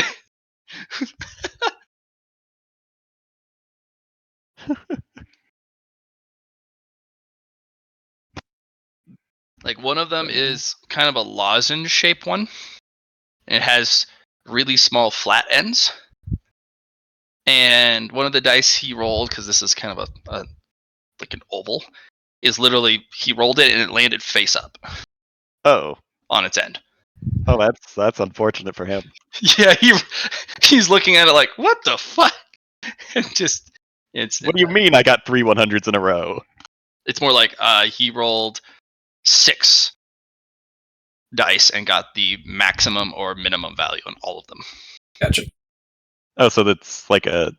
Like, one of them is kind of a lozenge shaped one. It has really small flat ends. And one of the dice he rolled, because this is kind of a like an oval, is literally he rolled it and it landed face up Oh. on its end. Oh, that's unfortunate for him. Yeah, he's looking at it like, what the fuck? Just instant. What do you mean I got 3 100s in a row? It's more like he rolled 6 dice and got the maximum or minimum value on all of them. Gotcha. Oh, so that's like a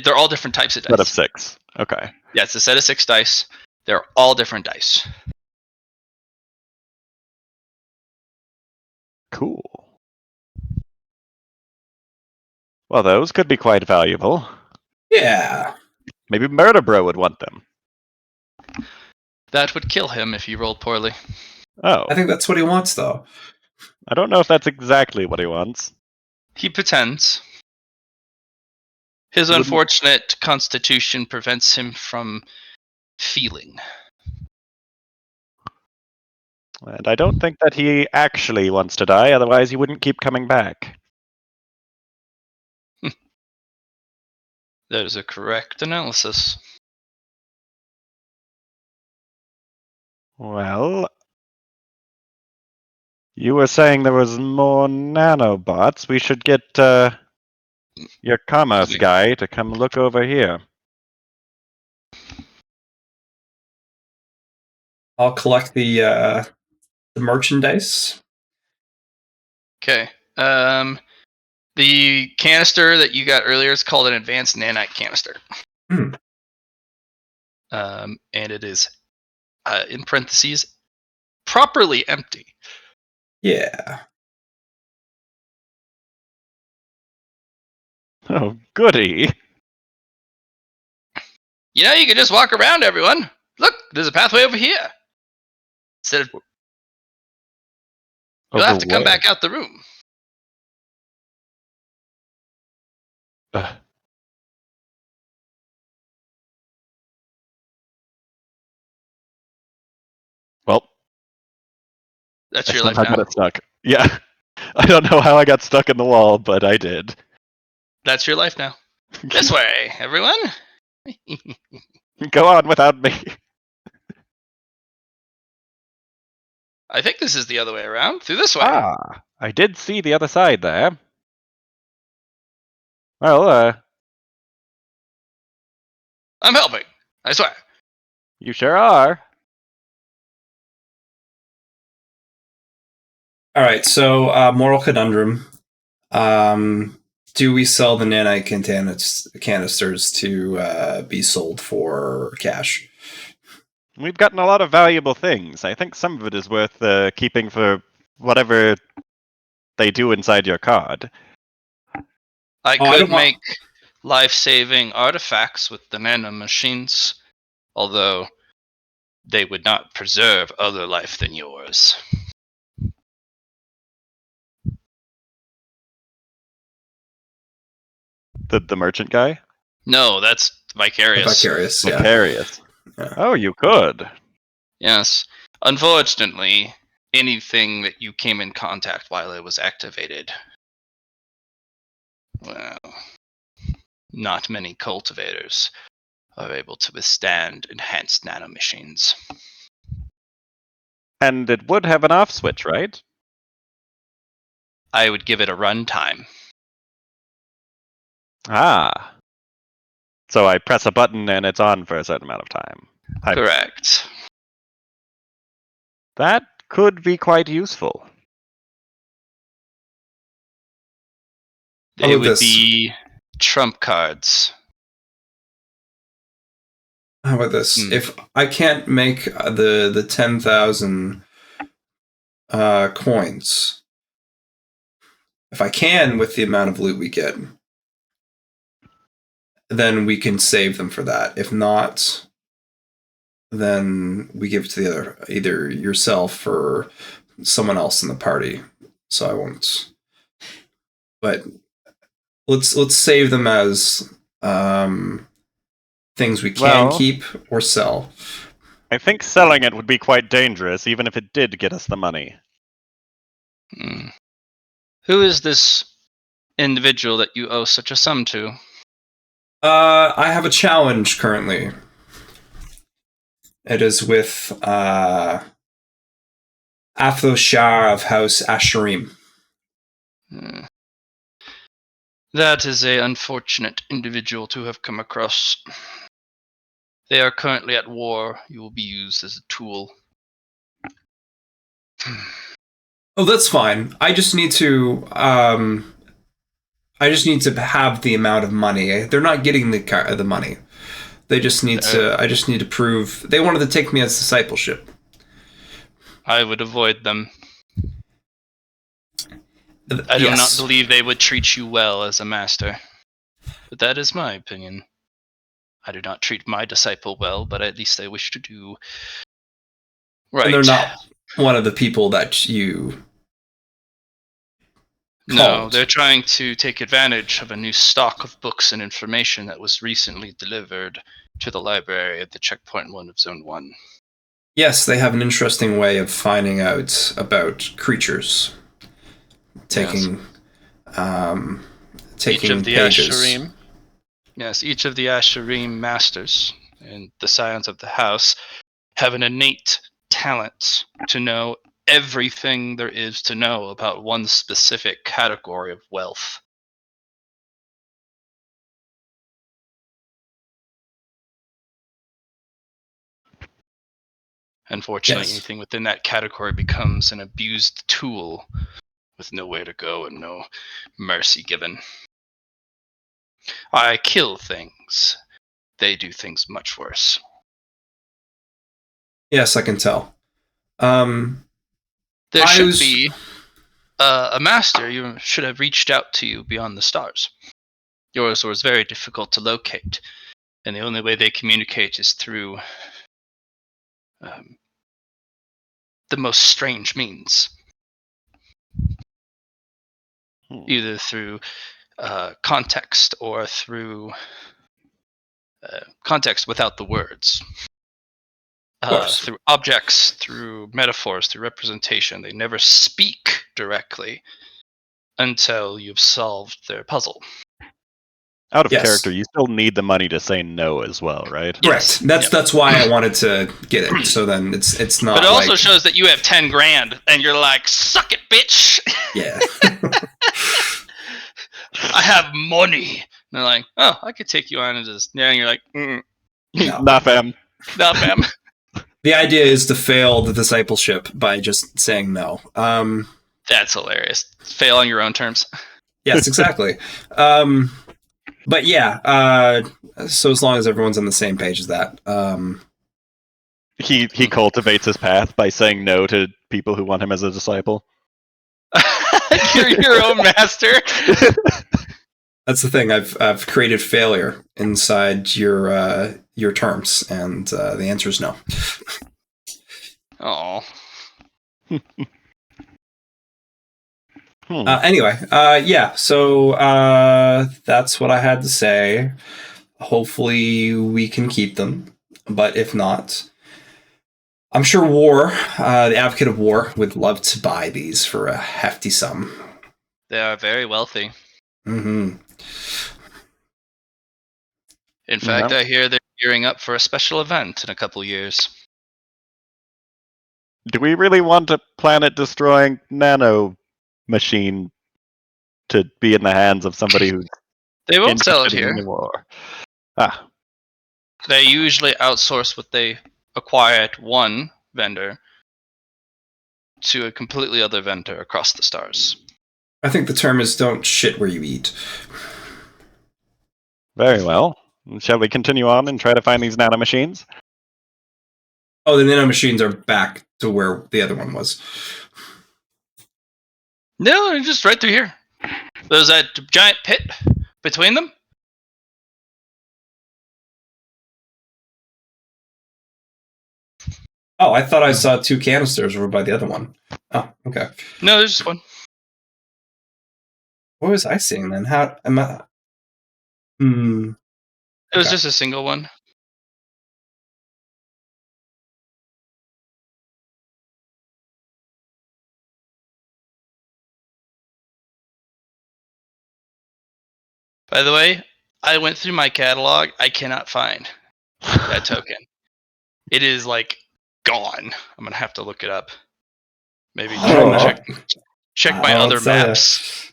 They're all different types of dice. set of 6. Okay. Yeah, it's a set of 6 dice. They're all different dice. Cool. Well, those could be quite valuable. Yeah. Maybe Murder Bro would want them. That would kill him if he rolled poorly. Oh. I think that's what he wants, though. I don't know if that's exactly what he wants. He pretends. His Wouldn't- unfortunate constitution prevents him from feeling. And I don't think that he actually wants to die, otherwise he wouldn't keep coming back. That is a correct analysis. Well, you were saying there was more nanobots. We should get your commerce guy to come look over here. I'll collect the merchandise. Okay. The canister that you got earlier is called an advanced nanite canister. Hmm. And it is, in parentheses, properly empty. Yeah. Oh, goody. You know, you can just walk around, everyone. Look, there's a pathway over here. Instead of, you'll have to come back out the room. Ugh. Well, That's I your life somehow now. got stuck. Yeah. I don't know how I got stuck in the wall, but I did. That's your life now. This way, everyone. Go on without me. I think this is the other way around. Through this way. Ah, I did see the other side there. Well, I'm helping. I swear. you sure are. All right. So, moral conundrum. Do we sell the nanite canisters to be sold for cash? We've gotten a lot of valuable things. I think some of it is worth keeping for whatever they do inside your card. I Oh, I could don't want- make life-saving artifacts with the nano machines, although they would not preserve other life than yours. The merchant guy? No, that's Vicarious. Vicarious. Yeah. Vicarious. Yeah. Oh, you could. Yes. Unfortunately, anything that you came in contact while it was activated, well, not many cultivators are able to withstand enhanced nanomachines. And it would have an off switch, right? I would give it a runtime. Ah. So I press a button and it's on for a certain amount of time. Correct. That could be quite useful. How They about would this? be trump cards. How about this? If I can't make the 10,000 coins, if I can with the amount of loot we get, then we can save them for that. If not, then we give it to the other, either yourself or someone else in the party. So I won't. But let's save them as things we can Well, keep or sell. I think selling it would be quite dangerous, even if it did get us the money. Who is this individual that you owe such a sum to? I have a challenge currently. It is with Athos-Shar of House Asherim. That is a unfortunate individual to have come across. They are currently at war. You will be used as a tool. Oh, that's fine. I just need to have the amount of money. They're not getting the money. They just need to. I just need to prove they wanted to take me as discipleship. I would avoid them. I do not believe they would treat you well as a master. But that is my opinion. I do not treat my disciple well, but at least I wish to do right. And they're not one of the people that you No, called. they're trying to take advantage of a new stock of books and information that was recently delivered to the library at the Checkpoint 1 of Zone 1. Yes, they have an interesting way of finding out about creatures. Taking each of the pages. Asherim. Yes, each of the Asherim masters and the scions of the house have an innate talent to know everything there is to know about one specific category of wealth. Unfortunately, Yes. anything within that category becomes an abused tool with nowhere to go and no mercy given. I kill things. They do things much worse. Yes, I can tell. There should be a master you should have reached out to you beyond the stars. Yours was very difficult to locate, and the only way they communicate is through the most strange means. Either through context or through context without the words. Through objects, through metaphors, through representation. They never speak directly until you've solved their puzzle. Out of character, you still need the money to say no as well, right? Correct. Yes. That's why I wanted to get it. So then it's not. But it also shows that you have 10 grand, and you're like, "Suck it, bitch!" Yeah. I have money. And they're like, "Oh, I could take you on into this." Yeah, and you're like, No. Nah, fam. "Nah, fam." The idea is to fail the discipleship by just saying no. That's hilarious. Fail on your own terms. Yes, exactly. But yeah, so as long as everyone's on the same page as that. He cultivates his path by saying no to people who want him as a disciple. You're your own master. That's the thing. I've created failure inside your terms, and the answer is no. Oh. Anyway, yeah. So that's what I had to say. Hopefully, we can keep them, but if not, I'm sure the advocate of war, would love to buy these for a hefty sum. They are very wealthy. Mm-hmm. In fact, I hear they're gearing up for a special event in a couple years. Do we really want a planet-destroying nano machine to be in the hands of somebody who's They won't sell it interested in here. the war? Ah, They usually outsource what they acquire at one vendor to a completely other vendor across the stars. I think the term is "don't shit where you eat." very well. Shall we continue on and try to find these nanomachines? Oh, the nano machines are back to where the other one was. No, they're just right through here. There's that giant pit between them. Oh, I thought I saw 2 canisters over by the other one. Oh, okay. No, there's just one. What was I seeing then? How am I? It was just a single one. By the way, I went through my catalog. I cannot find that token. It is like gone. I'm gonna have to look it up. Maybe check my other maps.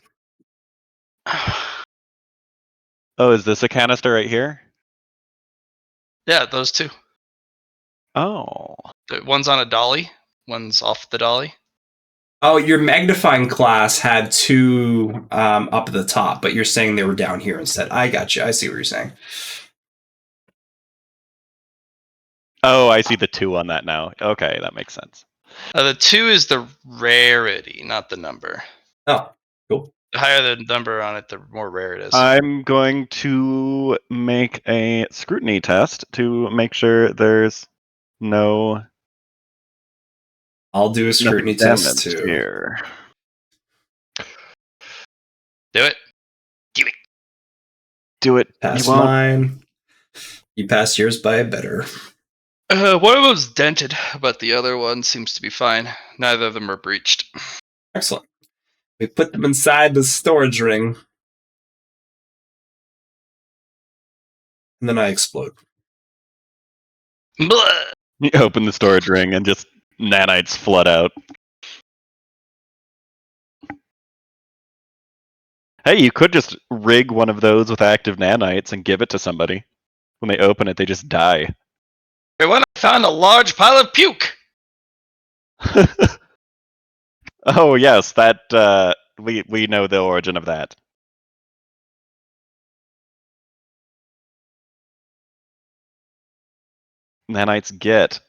Oh, is this a canister right here? Yeah, those two. Oh. One's on a dolly. One's off the dolly. Oh, your magnifying class had 2 up at the top, but you're saying they were down here instead. I got you. I see what you're saying. Oh, I see the 2 on that now. Okay, that makes sense. The 2 is the rarity, not the number. Oh, cool. The higher the number on it, the more rare it is. I'm going to make a scrutiny test to make sure there's no... I'll do a scrutiny test too. Here. Do it. Give it. Do it. Pass mine. You passed yours by better. One of them's dented, but the other one seems to be fine. Neither of them are breached. Excellent. We put them inside the storage ring. And then I explode. Blah! You open the storage ring and just nanites flood out. Hey, you could just rig one of those with active nanites and give it to somebody. When they open it, they just die. Everyone, I found a large pile of puke. Oh yes, that we know the origin of that. Nanites get.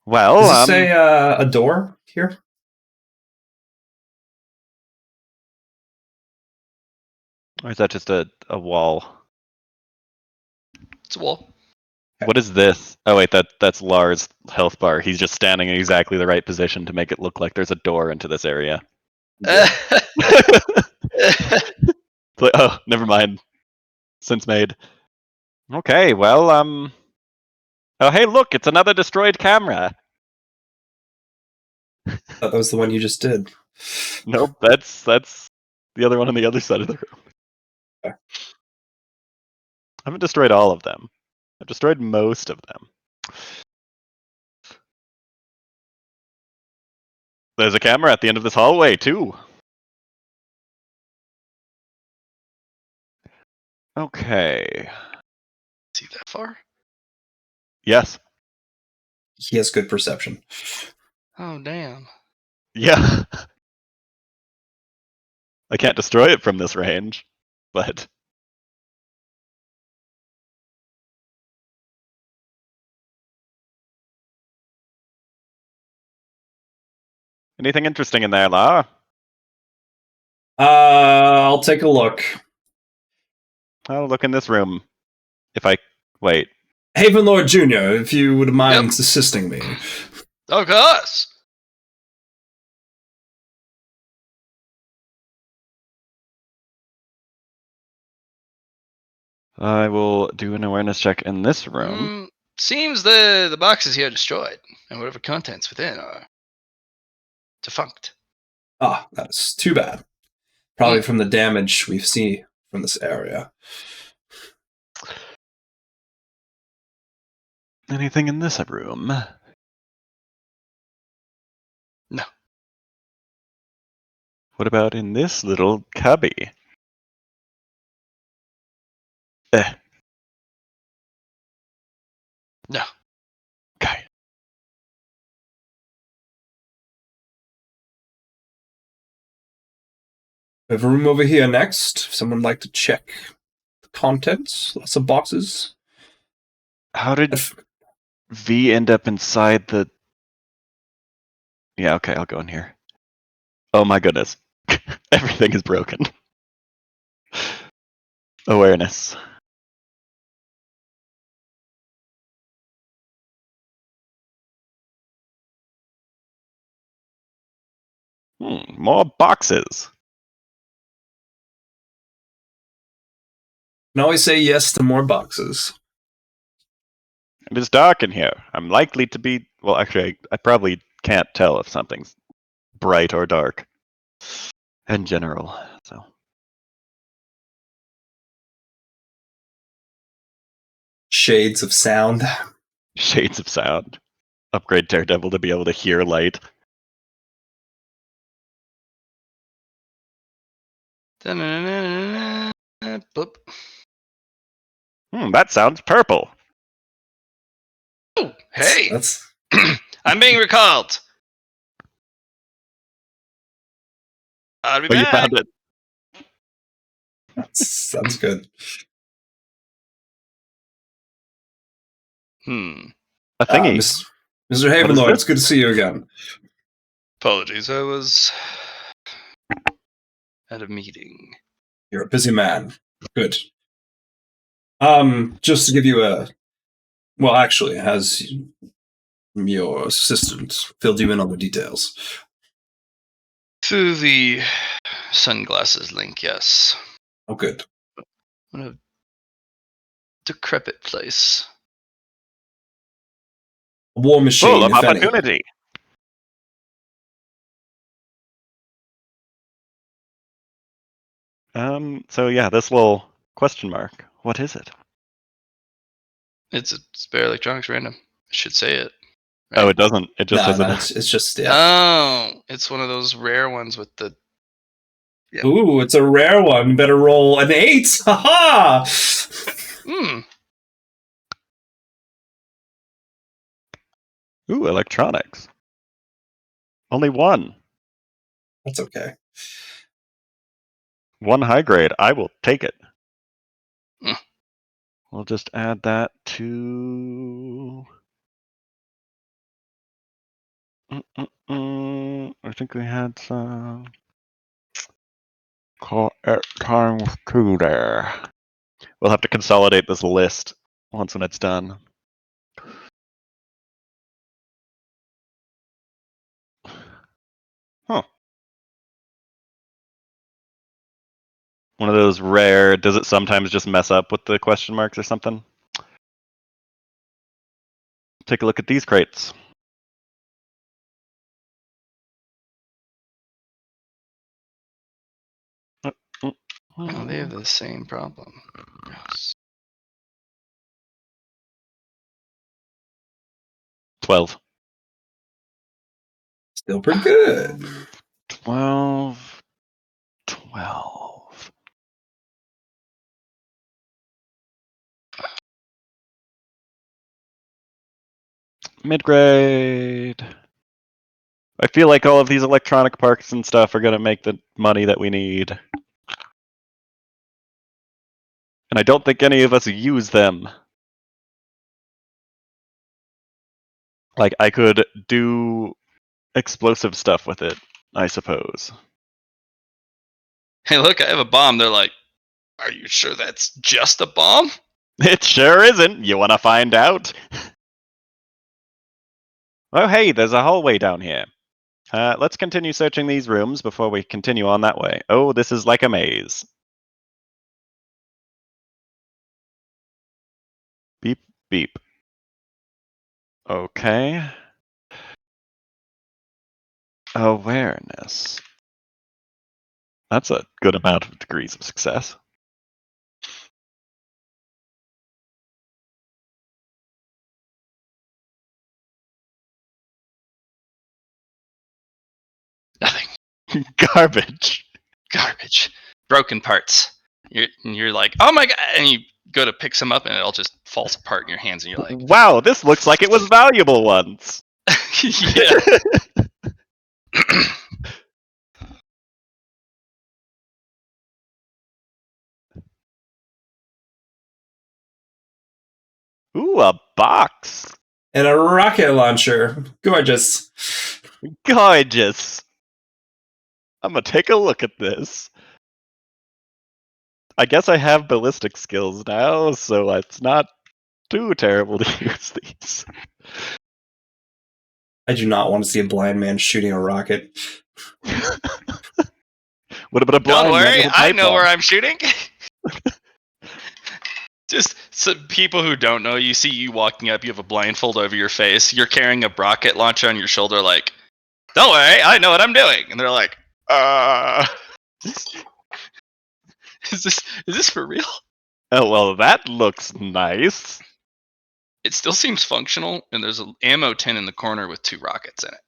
Well, Does it say a door here? or is that just a wall? It's a wall. What is this? Oh wait, that's Lars' health bar. He's just standing in exactly the right position to make it look like there's a door into this area. But, oh, never mind. Since made. Okay, well, oh hey, look, it's another destroyed camera. That was the one you just did. Nope, that's the other one on the other side of the room. Okay. I haven't destroyed all of them. I've destroyed most of them. There's a camera at the end of this hallway, too. Okay. See that far? Yes. He has good perception. Oh damn. Yeah. I can't destroy it from this range, but anything interesting in there, La? I'll take a look. I'll look in this room. If I wait. Haven Lord Jr., if you would mind Yep. assisting me. Of course. I will do an awareness check in this room. Seems the boxes here are destroyed, and whatever contents within are defunct. Ah, that's too bad. Probably from the damage we've seen from this area. Anything in this room? No. What about in this little cubby? No. Okay. We have a room over here next. If someone would like to check the contents, lots of boxes. How did V end up inside the... Yeah, okay, I'll go in here. Oh my goodness. Everything is broken. Awareness. More boxes. You can always say yes to more boxes. It is dark in here. I'm likely to be... Well, actually, I probably can't tell if something's bright or dark. In general, so... Shades of sound. Shades of sound. Upgrade Daredevil to be able to hear light. Boop. That sounds purple. Oh, hey! That's I'm being recalled. I'll be Oh, you back. found it. sounds good. A thingy. Mr. Havenlord, it's good to see you again. Apologies, I was at a meeting. You're a busy man. Good. Just to give you a... Well, actually, has your assistant filled you in on the details? Through the sunglasses link, yes. Oh, good. What a decrepit place. A war machine, Full of if any. opportunity. So yeah, this little question mark. What is it? It's a spare electronics random. I should say it. Right? Oh, right? it doesn't. It just has No, a... it's just, yeah. Oh, it's one of those rare ones with the... Yep. Ooh, it's a rare one. Better roll an 8. Ha Ooh, electronics. Only one. That's okay. One high grade. I will take it. Hmm. We'll just add that to. I think we had some. Call it times 2 there. We'll have to consolidate this list once when it's done. Huh. One of those rare, does it sometimes just mess up with the question marks or something? Take a look at these crates. Oh, they have the same problem. Yes. 12. Still pretty good. 12. Mid-grade. I feel like all of these electronic parts and stuff are going to make the money that we need. And I don't think any of us use them. Like, I could do explosive stuff with it, I suppose. Hey, look, I have a bomb. They're like, are you sure that's just a bomb? It sure isn't. You want to find out? Oh, hey, there's a hallway down here. Let's continue searching these rooms before we continue on that way. Oh, this is like a maze. Beep, beep. Okay. Awareness. That's a good amount of degrees of success. Nothing. Garbage. Garbage. Broken parts. You're like, oh my god, and you go to pick some up and it all just falls apart in your hands and you're like, Wow, this looks like it was valuable once. yeah. Ooh, a box. And a rocket launcher. Gorgeous. Gorgeous. I'm gonna take a look at this. I guess I have ballistic skills now, so it's not too terrible to use these. I do not want to see a blind man shooting a rocket. What about a blind Don't man worry, with a I pipe know bomb? where I'm shooting. Just some people who don't know, you see you walking up, you have a blindfold over your face, you're carrying a rocket launcher on your shoulder, like, don't worry, I know what I'm doing. And they're like, is this for real? Oh, well, that looks nice. It still seems functional, and there's an ammo tin in the corner with 2 rockets in it.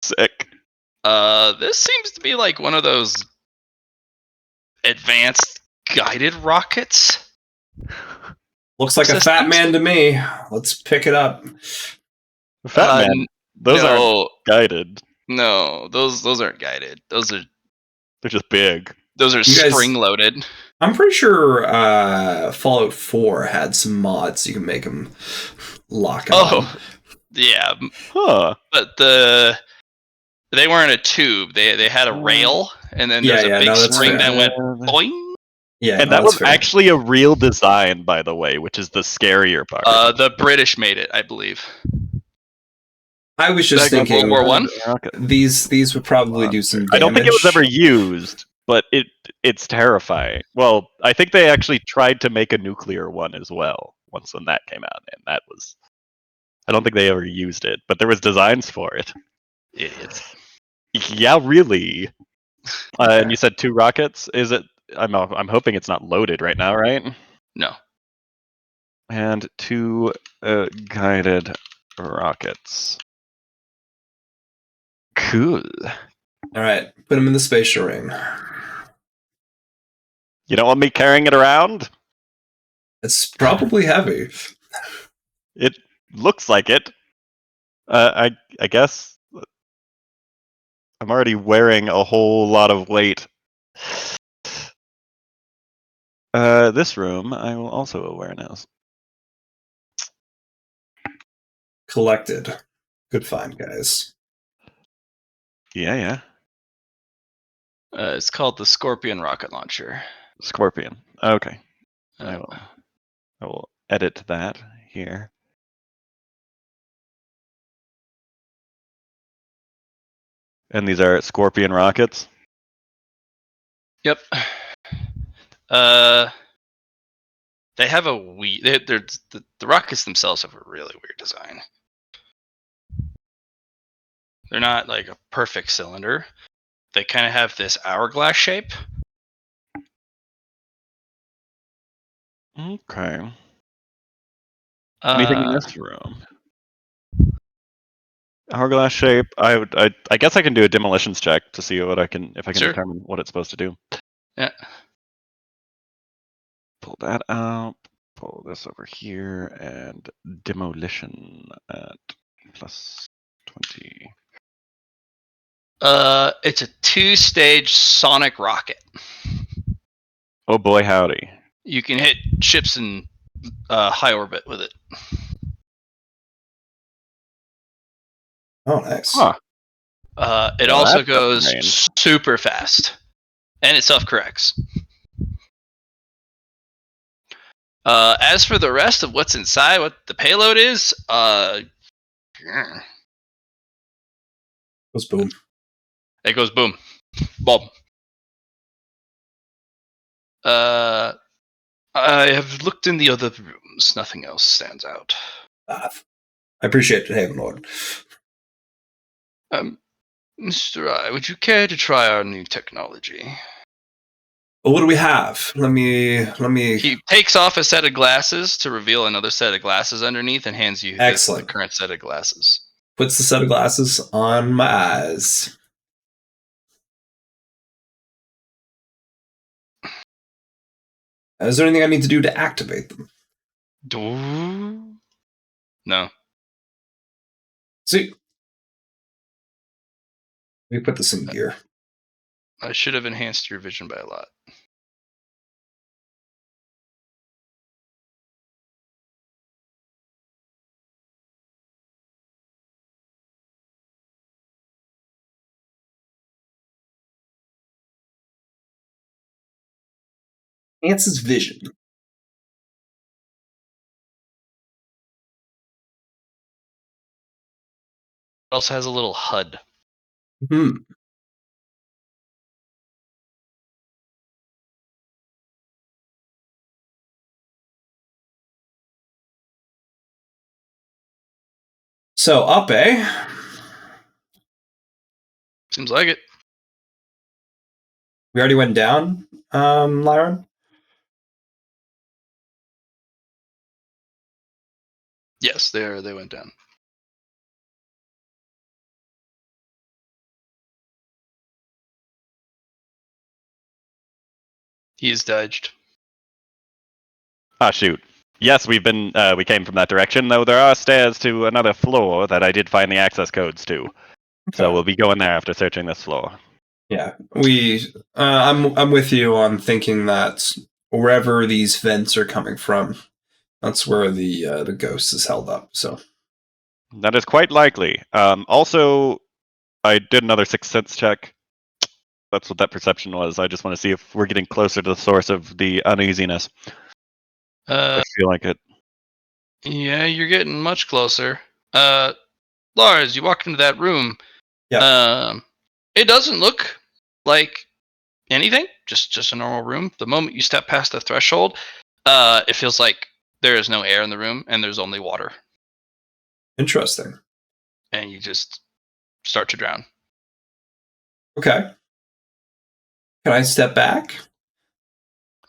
Sick. This seems to be like one of those advanced guided rockets. Looks like a fat man to me. Let's pick it up. Fat man. Those aren't No, guided. no, those aren't guided. Those are just big. Those are You guys- spring loaded. I'm pretty sure Fallout 4 had some mods you can make them lock on. Oh, yeah, Huh. but they weren't a tube. They had a rail, and then there's a big spring that went boing. Yeah, And that was actually a real design, by the way, which is the scarier part. The British made it, I believe. I was just Back in thinking World War I? these would probably do some damage. I don't think it was ever used, but it's terrifying. Well, I think they actually tried to make a nuclear one as well once when that came out, and that was. I don't think they ever used it, but there was designs for it. Idiots. Yeah, really. And you said 2 rockets. Is it? I'm hoping it's not loaded right now, right? No. And 2 guided rockets. Cool. All right, put them in the spatial ring. You don't want me carrying it around? It's probably heavy. It looks like it. I guess I'm already wearing a whole lot of weight. This room I will also wear now. Collected. Good find, guys. Yeah. It's called the Scorpion rocket launcher. Scorpion. Okay. Uh, I will edit that here. And these are Scorpion rockets. Yep. They have a the rockets themselves have a really weird design. They're not like a perfect cylinder. They kind of have this hourglass shape. Okay. Anything in this room? Hourglass shape. I guess I can do a demolitions check to see if I can Sure. determine what it's supposed to do. Yeah. Pull that out. Pull this over here and demolition at +20. It's a 2-stage sonic rocket. Oh boy, howdy! You can hit ships in high orbit with it. Oh, nice. Huh. It Well, also that's up in goes range. super fast, and it self-corrects. As for the rest of what's inside, what the payload is, Goes boom. it goes boom, boom. I have looked in the other rooms. Nothing else stands out. I appreciate it, Haven Lord. Mr. I, would you care to try our new technology? Well, what do we have? Let me. He takes off a set of glasses to reveal another set of glasses underneath and hands you the Excellent. current set of glasses. Puts the set of glasses on my eyes. Is there anything I need to do to activate them? No. See, let me put this in gear. I should have enhanced your vision by a lot. Enhances vision. It also has a little HUD. Hmm. So up, eh? Seems like it. We already went down, Lyron? Yes, they went down. He's dodged. Ah, shoot. Yes, we came from that direction, though there are stairs to another floor that I did find the access codes to. So Okay. we'll be going there after searching this floor. Yeah, I'm with you on thinking that wherever these vents are coming from, that's where the ghost is held up. So That is quite likely. Also, I did another Sixth Sense check. That's what that perception was. I just want to see if we're getting closer to the source of the uneasiness. I feel like it. Yeah, you're getting much closer. Lars, you walk into that room. yeah, It doesn't look like anything. Just a normal room. The moment you step past the threshold, it feels like there is no air in the room and there's only water, interesting. and you just start to drown. Okay, can I step back?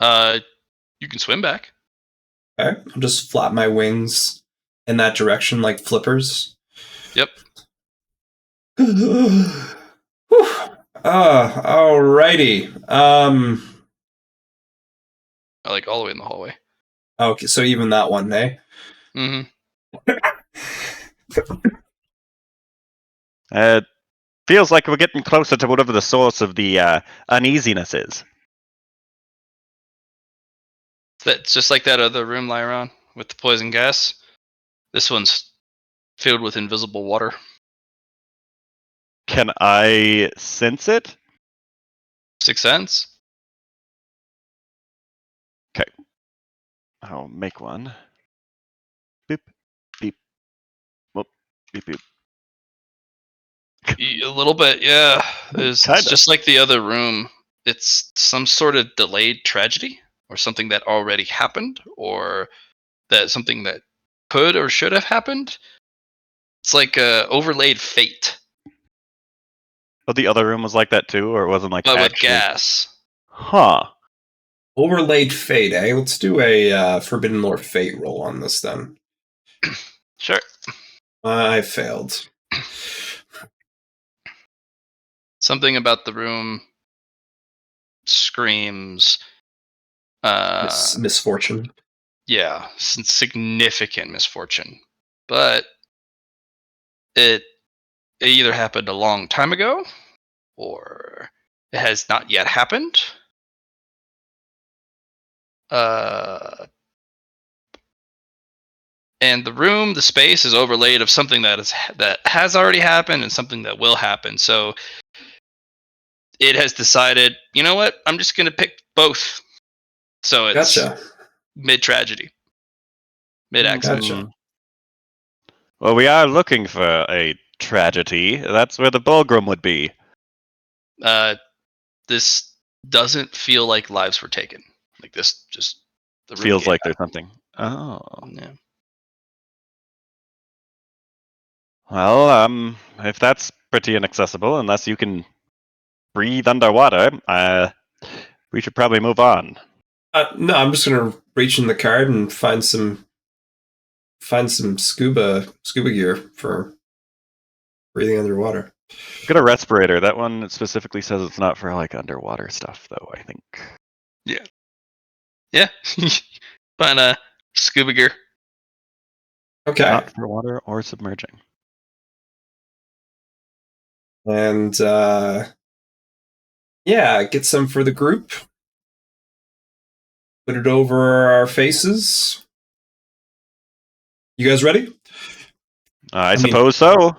You can swim back. Okay, I'll just flap my wings in that direction like flippers. Yep. Alrighty. I like all the way in the hallway. Okay, so even that one, eh? Mm-hmm. Feels like we're getting closer to whatever the source of the uneasiness is. That's just like that other room, Lyron, with the poison gas. This one's filled with invisible water. Can I sense it? 6 Sense? I'll make one. Beep, beep, whoop, beep, beep. A little bit, yeah. It's Kinda. just like the other room. It's some sort of delayed tragedy, or something that already happened, or that something that could or should have happened. It's like overlaid fate, But the other room was like that too, or it wasn't like but with actually. gas. Huh. Overlaid fate, eh? Let's do a Forbidden Lore fate roll on this then. Sure. I failed. Something about the room screams. Misfortune. Yeah, significant misfortune, but it either happened a long time ago, or it has not yet happened. And the space is overlaid of something that has already happened and something that will happen. So it has decided, you know what? I'm just gonna pick both. So it's Gotcha. mid tragedy, mid accident. Gotcha. Well, we are looking for a tragedy. That's where the Bulgrim would be. This doesn't feel like lives were taken. Like this, just the room Feels gave like out. there's something. Oh. Yeah. Well, if that's pretty inaccessible, unless you can breathe underwater, we should probably move on. No, I'm just gonna reach in the card and find some scuba gear for breathing underwater. Get a respirator. That one specifically says it's not for like underwater stuff, though. I think. Yeah. Find a scuba gear. Okay. Not for water or submerging. And yeah, get some for the group. Put it over our faces. You guys ready? I mean- suppose so.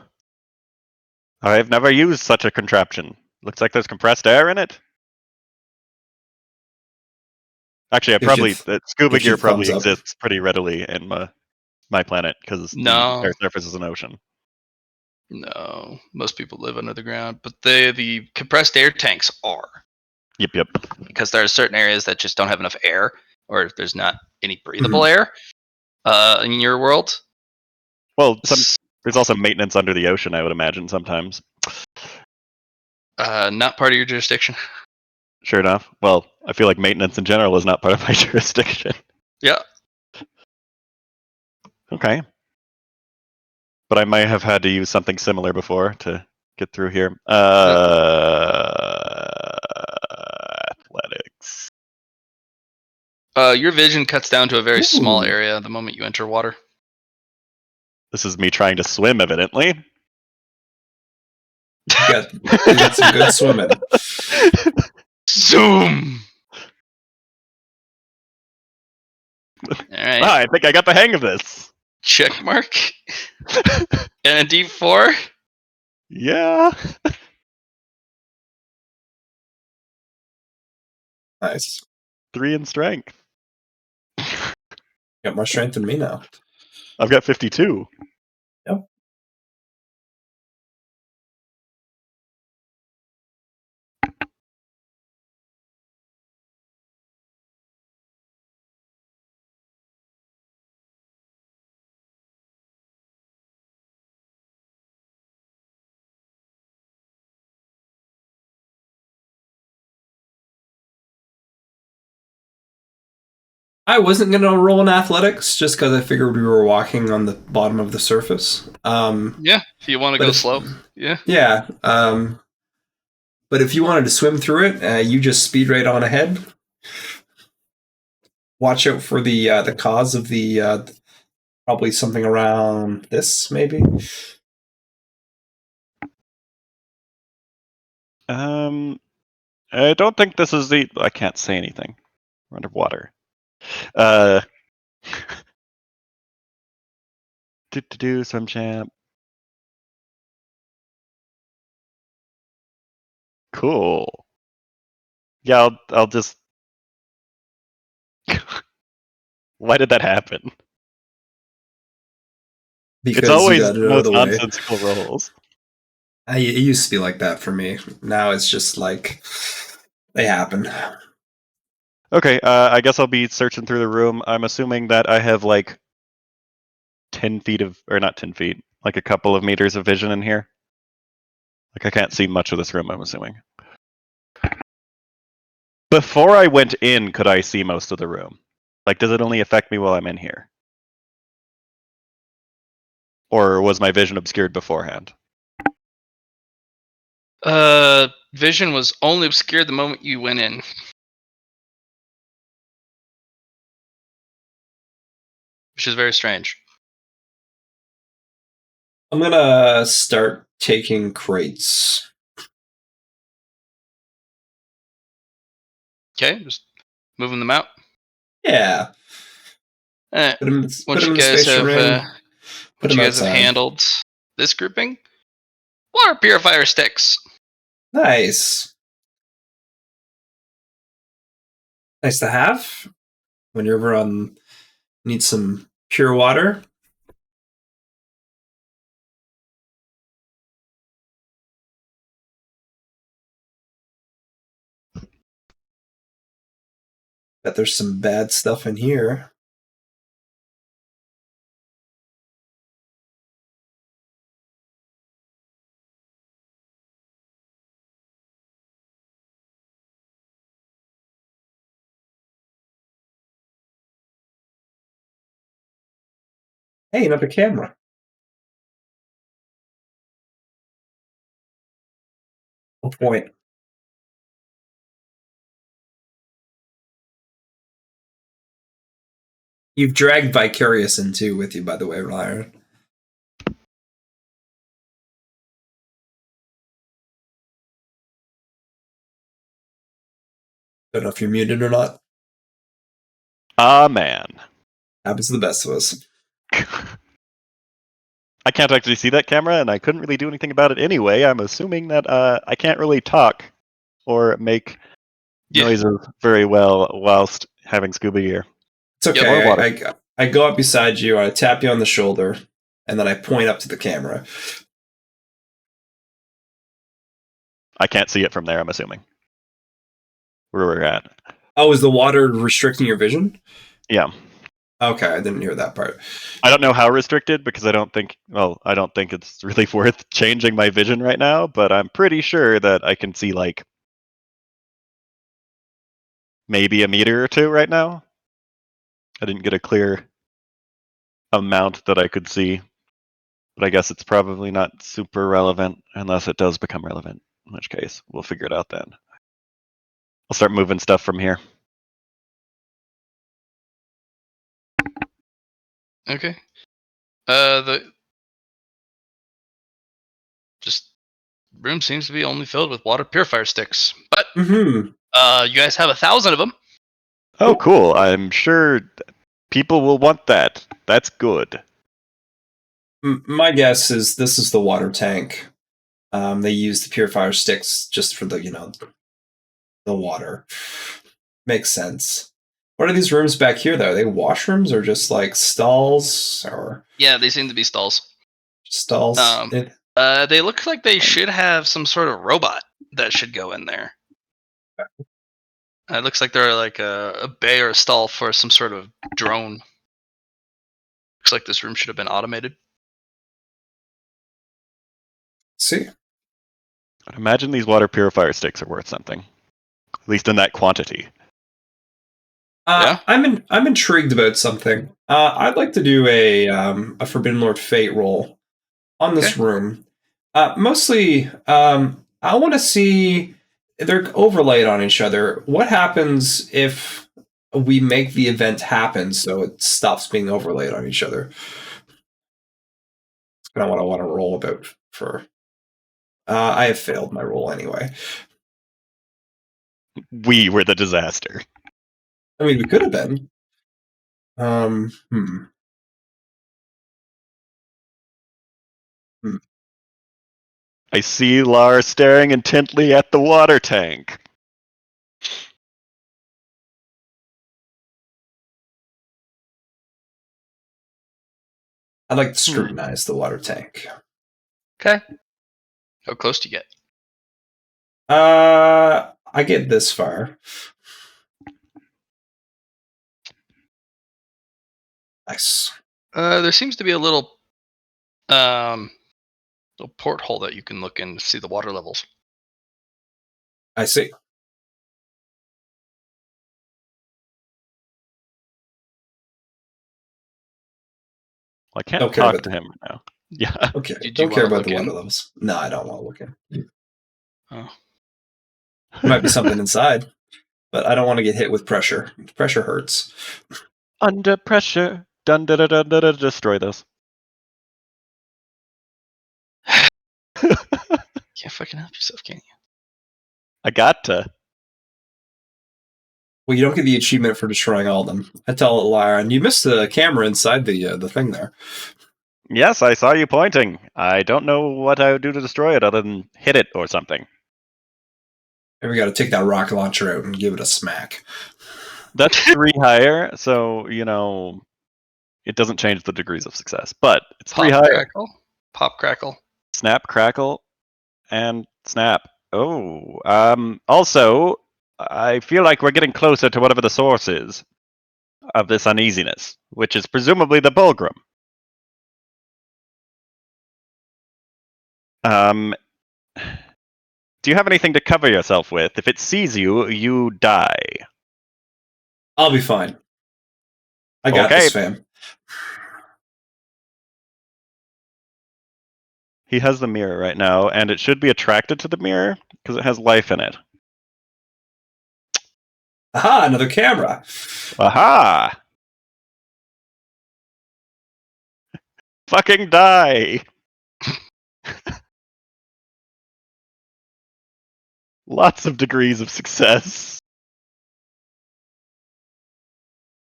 I've never used such a contraption. Looks like there's compressed air in it. Actually, the scuba gives you gear probably thumbs up. exists pretty readily in my planet because No. the air surface is an ocean. No, most people live under the ground, but the compressed air tanks are, Yep. because there are certain areas that just don't have enough air, or if there's not any breathable air in your world. Well, there's also maintenance under the ocean, I would imagine, sometimes. Not part of your jurisdiction. Sure enough. Well, I feel like maintenance in general is not part of my jurisdiction. Yeah. Okay. But I might have had to use something similar before to get through here. Athletics. Your vision cuts down to a very small area the moment you enter water. This is me trying to swim, evidently. You got some good swimming. Zoom! Alright. Wow, I think I got the hang of this. Check mark. And a D4. Yeah. Nice. 3 in strength. Got more strength than me now. I've got 52. Yep. I wasn't going to roll in athletics just because I figured we were walking on the bottom of the surface. Yeah, if you want to go slow. Yeah. Yeah. But if you wanted to swim through it, you just speed right on ahead. Watch out for the cause of the probably something around this, maybe. I don't think this is the. I can't say anything. We're underwater. Do some champ. Cool. Yeah, I'll just. Why did that happen? Because It's you always got the it out of most the way. nonsensical rolls. It used to be like that for me. Now it's just like they happen. Okay, I guess I'll be searching through the room. I'm assuming that I have like 10 feet of, or not 10 feet, like a couple of meters of vision in here. Like I can't see much of this room, I'm assuming. Before I went in, could I see most of the room? Like, does it only affect me while I'm in here? Or was my vision obscured beforehand? Vision was only obscured the moment you went in. Which is very strange. I'm gonna start taking crates. Okay, just moving them out. Yeah. Eh, Put them once in you the guys spatial have ring. Put once them you guys have outside. handled this grouping, water purifier sticks. Nice. Nice to have. When you're ever on need some pure water. Bet there's some bad stuff in here. Hey, another camera. Good point. You've dragged Vicarious in too with you, by the way, Ryan. Don't know if you're muted or not. Ah, man. Happens to the best of us. I can't actually see that camera, and I couldn't really do anything about it anyway. I'm assuming that I can't really talk or make noises very well whilst having scuba gear. It's Yep. Or okay. water. I go up beside you, I tap you on the shoulder, and then I point up to the camera. I can't see it from there, I'm assuming. Where we're at. Oh, is the water restricting your vision? Yeah. Okay, I didn't hear that part. I don't know how restricted because I don't think it's really worth changing my vision right now, but I'm pretty sure that I can see like maybe a meter or two right now. I didn't get a clear amount that I could see, but I guess it's probably not super relevant unless it does become relevant, in which case we'll figure it out then. I'll start moving stuff from here. Okay. The just room seems to be only filled with water purifier sticks, but you guys have 1,000 of them. Oh, cool. I'm sure people will want that. That's good. My guess is this is the water tank. They use the purifier sticks just for the water. Makes sense. What are these rooms back here, though? Are they washrooms or just like stalls or Yeah, they seem to be stalls. stalls? They look like they should have some sort of robot that should go in there. It looks like they're like a bay or a stall for some sort of drone. Looks like this room should have been automated. See. I imagine these water purifier sticks are worth something, at least in that quantity. Yeah? I'm intrigued about something. I'd like to do a Forbidden Lord Fate roll on this room. Mostly, I want to see they're overlaid on each other. What happens if we make the event happen so it stops being overlaid on each other? That's kind of what I want to roll about for I have failed my roll anyway. We were the disaster. I mean, we could have been. Hmm. I see Lar staring intently at the water tank. I'd like to scrutinize the water tank. Okay. How close do you get? I get this far. Nice. There seems to be a little porthole that you can look in to see the water levels. I see. I can't Don't care talk about to the- him right now. Yeah. Okay. Did you Don't care wanna about the look water in? levels. No, I don't want to look in. Oh. There might be something inside, but I don't want to get hit with pressure. Pressure hurts. Under pressure. Dun da da da da da. Destroy this. Can't fucking help yourself, can you? I got to. Well, you don't get the achievement for destroying all of them. I tell Lyron, you missed the camera inside the thing there. Yes, I saw you pointing. I don't know what I would do to destroy it other than hit it or something. Maybe we got to take that rocket launcher out and give it a smack. That's 3 higher, so, it doesn't change the degrees of success. But it's 3 Pop, higher. crackle. Pop, crackle. Snap, crackle, and snap. Oh, also, I feel like we're getting closer to whatever the source is of this uneasiness, which is presumably the Bulgrim. Do you have anything to cover yourself with? If it sees you, you die. I'll be fine. I got Okay. this, fam. He has the mirror right now, and it should be attracted to the mirror because it has life in it. Aha, another camera. Aha! Fucking die! Lots of degrees of success.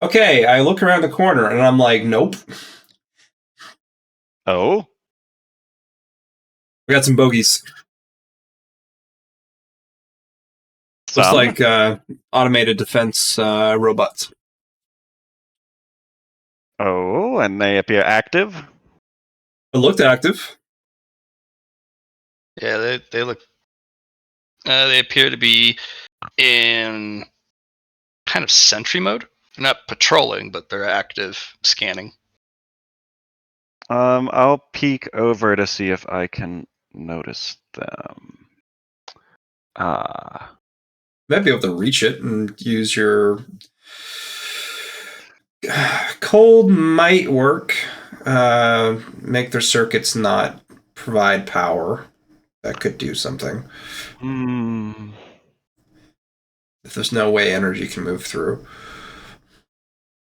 Okay, I look around the corner and I'm like, nope. Oh? We got some bogeys. Looks Some? like automated defense robots. Oh, and they appear active? It looked active. Yeah, they look. They appear to be in kind of sentry mode. They're not patrolling, but they're active scanning. I'll peek over to see if I can notice them. Might be able to reach it and use your cold might work. Make their circuits not provide power. That could do something. If there's no way energy can move through.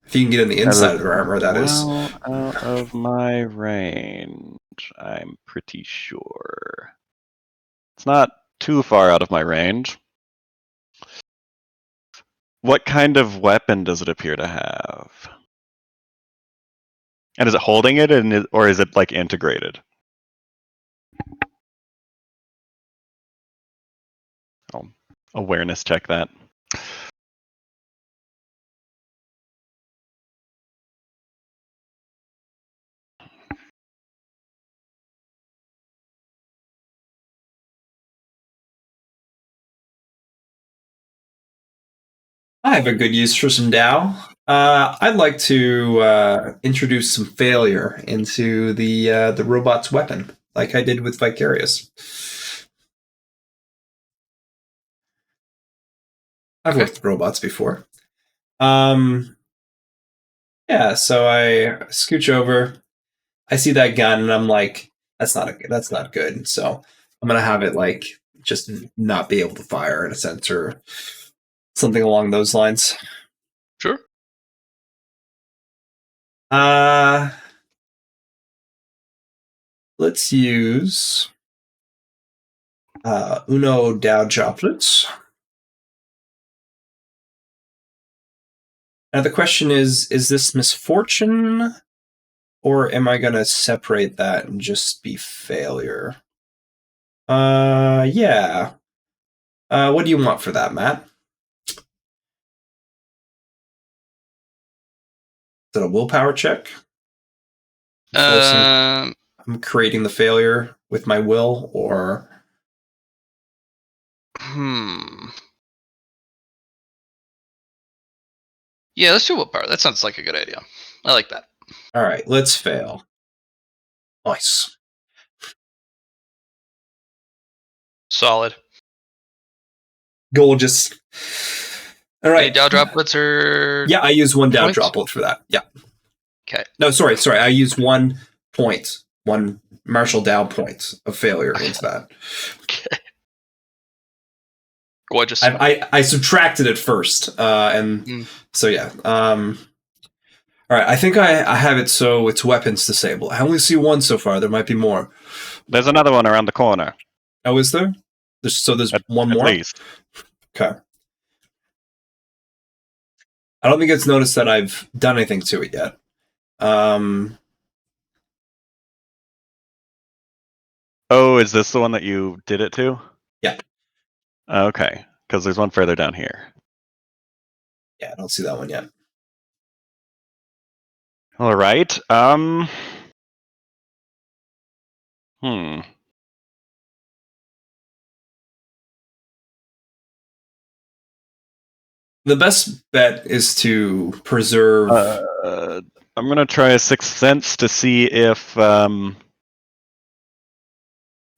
If you can get in the inside of their armor, that is. Well, out of my range, I'm pretty sure. It's not too far out of my range. What kind of weapon does it appear to have? And is it holding it, or is it like integrated? I'll awareness check that. I have a good use for some Dow. I'd like to introduce some failure into the robot's weapon, like I did with Vicarious. I've worked with robots before. Yeah, so I scooch over. I see that gun, and I'm like, that's not good. So I'm gonna have it like just not be able to fire in a sense, or something along those lines. Sure. Let's use Uno Dow droplets. Now the question is this misfortune, or am I going to separate that and just be failure? Yeah. What do you want for that, Matt? Is it a willpower check? I'm creating the failure with my will, or... Yeah, let's do willpower. That sounds like a good idea. I like that. All right, let's fail. Nice. Solid. Gorgeous. All right. Any Dow droplets or... Yeah, I use one Dow points? droplet for that. Yeah. Okay. No, sorry. I use 1 point, 1 Marshall Dow point of failure into that. Okay. Gorgeous. I subtracted it first, and so yeah. All right, I think I have it so it's weapons disabled. I only see 1 so far. There might be more. There's another one around the corner. Oh, is there? There's one more? At least. Okay. I don't think it's noticed that I've done anything to it yet. Oh, is this the one that you did it to? Yeah. Okay, because there's one further down here. Yeah, I don't see that one yet. All right. The best bet is to preserve... I'm going to try a Sixth Sense to see if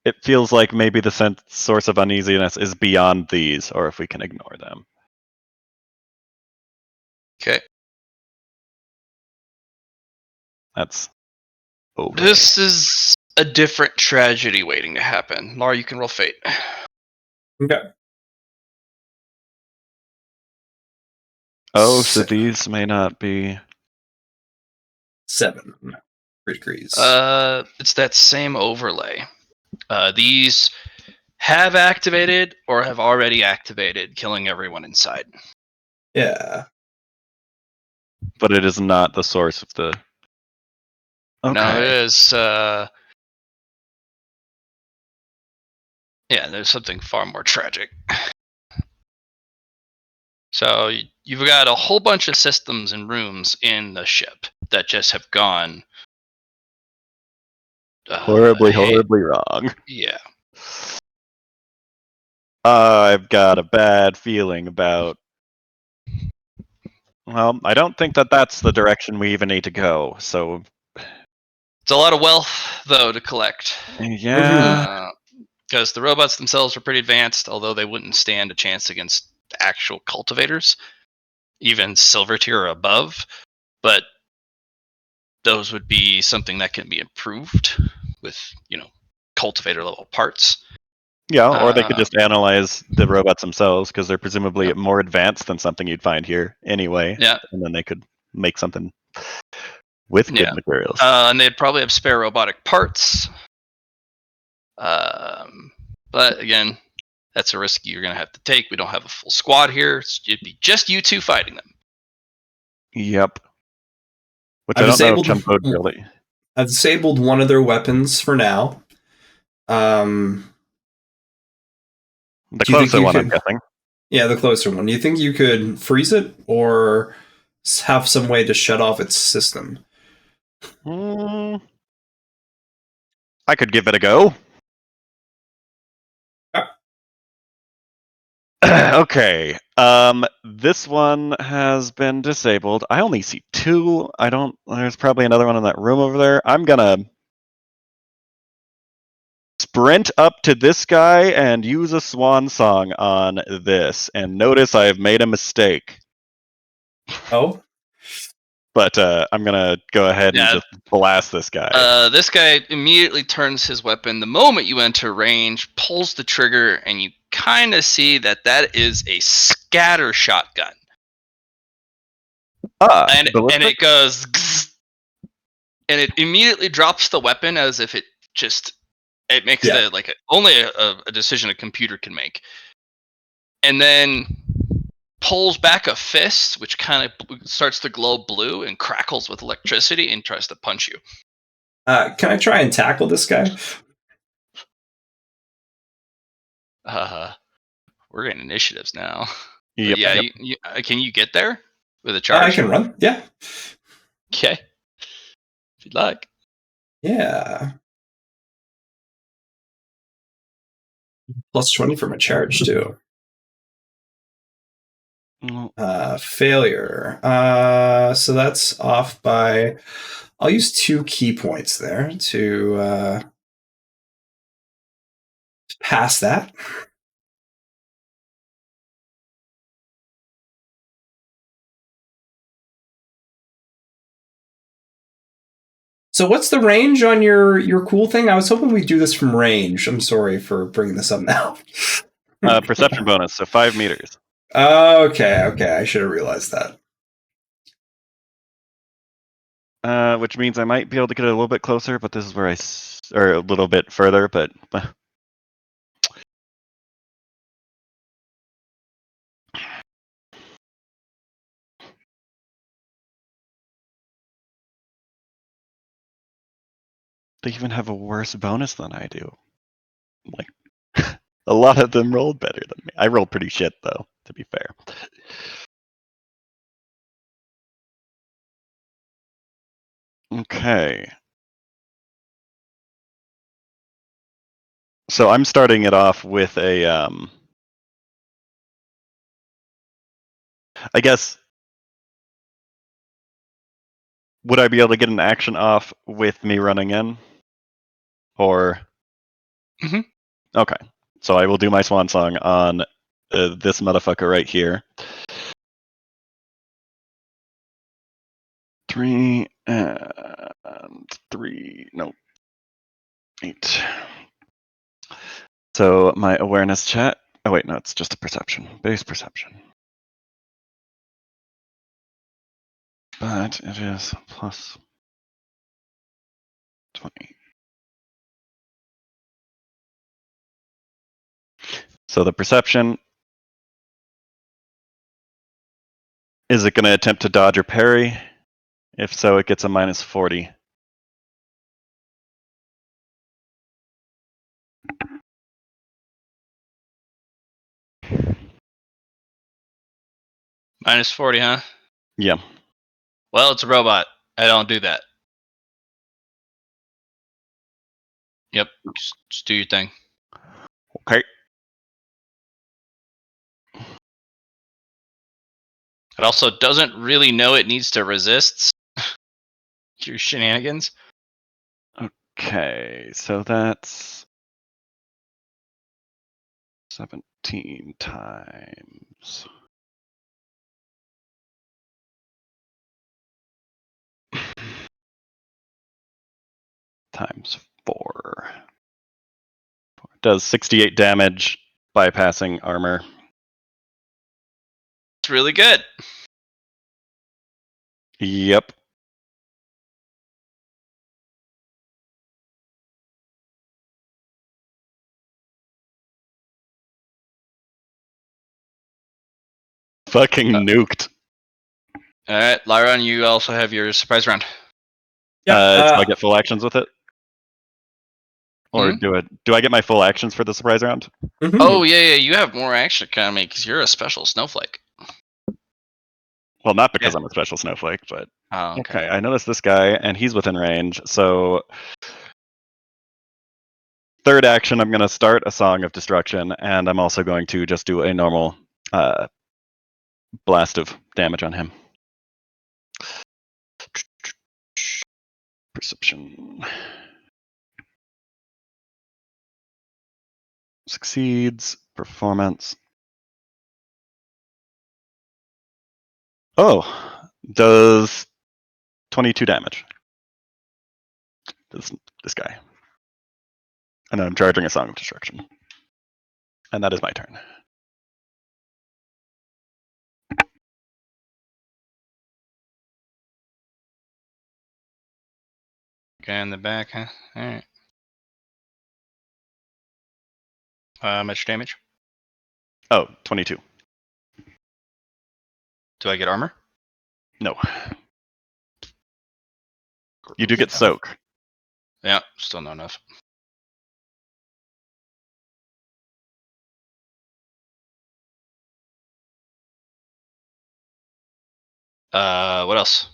it feels like maybe the source of uneasiness is beyond these, or if we can ignore them. Okay. That's okay. This is a different tragedy waiting to happen. Laura, you can roll fate. Okay. Oh, so these may not be... 7 degrees. It's that same overlay. These have activated or have already activated, killing everyone inside. Yeah. But it is not the source of the... Okay. No, it is... yeah, there's something far more tragic. So you've got a whole bunch of systems and rooms in the ship that just have gone... horribly wrong. Yeah. I've got a bad feeling about... Well, I don't think that that's the direction we even need to go, so... It's a lot of wealth, though, to collect. Yeah. Because the robots themselves are pretty advanced, although they wouldn't stand a chance against actual cultivators, even silver tier or above. But those would be something that can be improved with, cultivator level parts. Yeah, or they could just analyze the robots themselves, because they're presumably more advanced than something you'd find here anyway. Yeah. And then they could make something with good materials. And they'd probably have spare robotic parts. But again, that's a risk you're going to have to take. We don't have a full squad here. It'd be just you two fighting them. Yep. Which I don't know if Chumbo really... I've disabled one of their weapons for now. The closer one, I'm guessing. Yeah, the closer one. Do you think you could freeze it, or have some way to shut off its system? I could give it a go. Okay. This one has been disabled. I only see 2. There's probably another one in that room over there. I'm gonna sprint up to this guy and use a swan song on this. And notice I've made a mistake. Oh? But I'm gonna go ahead and just blast this guy. This guy immediately turns his weapon the moment you enter range, pulls the trigger, and you kind of see that is a scatter shotgun. And it goes, and it immediately drops the weapon as if it just It makes Yeah. only a decision a computer can make. And then pulls back a fist, which kind of starts to glow blue and crackles with electricity and tries to punch you. Can I try and tackle this guy? We're getting initiatives now. But Yep. yeah, Yep. can you get there with a I charge? can run. Yeah. Okay, if you'd like. Yeah. Plus 20 from a charge, too. Failure. So that's off by... I'll use 2 key points there to pass that. So what's the range on your cool thing? I was hoping we'd do this from range. I'm sorry for bringing this up now. Perception bonus, so 5 meters. Okay. I should have realized that. Which means I might be able to get a little bit closer, but this is where or a little bit further, but they even have a worse bonus than I do. Like, a lot of them rolled better than me. I rolled pretty shit, though, to be fair. Okay. So I'm starting it off with a, I guess, would I be able to get an action off with me running in? Or? Mhm. Okay. So I will do my swan song on this motherfucker right here. 3 and 3, no, 8. So my awareness chat. Oh wait, no, it's just a perception, base perception. But it is plus 20. So the perception, is it going to attempt to dodge or parry? If so, it gets a minus 40. Minus 40, huh? Yeah. Well, it's a robot. I don't do that. Yep, just do your thing. Okay. It also doesn't really know it needs to resist your shenanigans. Okay, so that's 17 times. Times 4. Does 68 damage, bypassing armor. It's really good. Yep. Fucking nuked. All right, Lyron, you also have your surprise round. Yeah. So I get full actions with it? Or do I get my full actions for the surprise round? Mm-hmm. Oh, yeah, you have more action economy because you're a special snowflake. Well, not because I'm a special snowflake, but Oh, okay. I noticed this guy, and he's within range. So, third action, I'm going to start a Song of Destruction, and I'm also going to just do a normal blast of damage on him. Perception. Succeeds. Performance. Oh, does 22 damage. This guy. And I'm charging a Song of Destruction. And that is my turn. Guy in the back, huh? All right. Much damage? Oh, 22. Do I get armor? No. You do get soak. Yeah, still not enough. What else?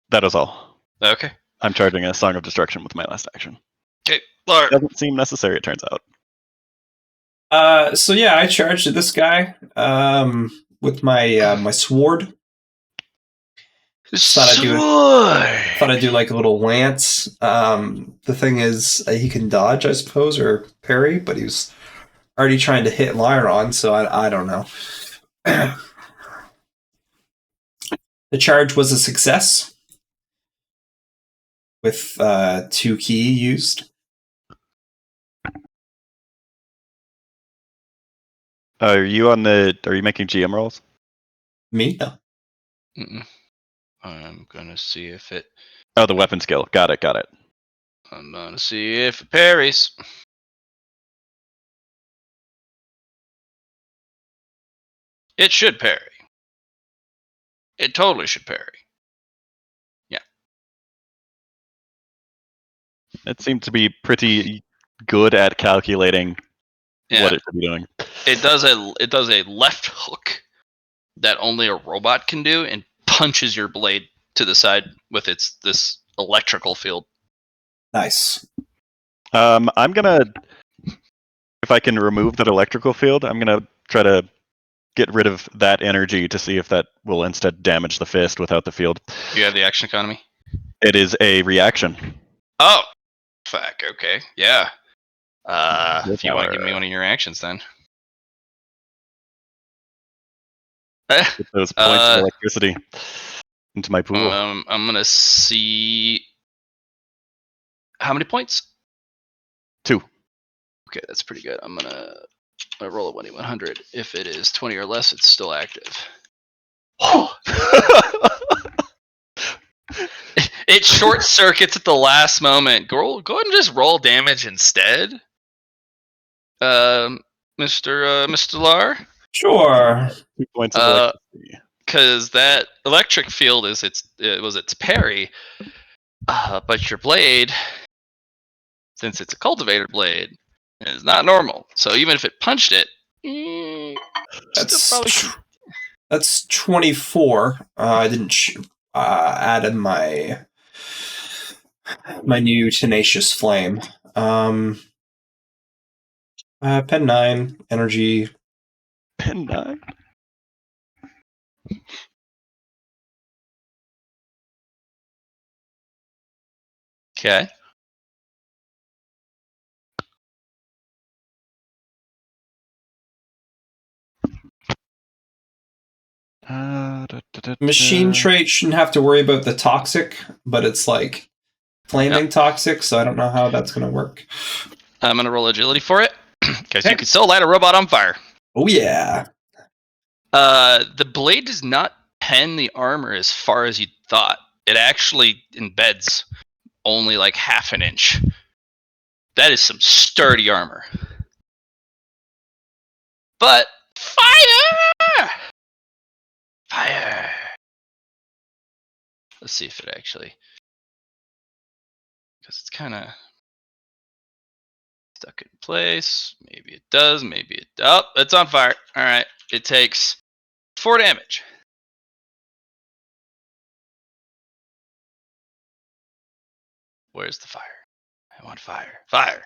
That is all. Okay. I'm charging a Song of Destruction with my last action. Okay, Lar. Doesn't seem necessary, it turns out. So yeah, I charged at this guy with my my sword. Thought I'd do like a little lance. The thing is, he can dodge, I suppose, or parry, but he was already trying to hit Lyron, so I don't know. The charge was a success with 2 key used. Are you making GM rolls? Me? No. Mm-mm. I'm gonna see if it. Oh, the weapon skill. Got it. I'm gonna see if it parries. It should parry. It totally should parry. Yeah. It seemed to be pretty good at calculating what it should be doing. It does a left hook that only a robot can do and punches your blade to the side with this electrical field. Nice. I'm gonna, if I can remove that electrical field, I'm gonna try to get rid of that energy to see if that will instead damage the fist without the field. You have the action economy? It is a reaction. Oh, fuck. Okay, yeah. If you want to give me one of your actions, then. Get those points of electricity into my pool. I'm gonna see. How many points? 2. Okay, that's pretty good. I'm gonna roll a 1d100. If it is 20 or less, it's still active. It short circuits at the last moment. Go ahead and just roll damage instead, Mr. Lar. Sure. 2 points of electricity. Because that electric field is its parry, but your blade, since it's a cultivator blade, is not normal. So even if it punched it, That's 24. I didn't add in my new tenacious flame. Pen 9 energy. Pen 9. Okay. Machine trait shouldn't have to worry about the toxic, but it's like flaming toxic, so I don't know how that's going to work. I'm going to roll agility for it, because you can still light a robot on fire. Oh, yeah. The blade does not pen the armor as far as you thought. It actually embeds only like half an inch. That is some sturdy armor. But fire! Fire! Let's see if it actually, because it's kind of stuck in place. Maybe it does. Maybe it. Oh, it's on fire. All right. It takes 4 damage. Where's the fire? I want fire. Fire.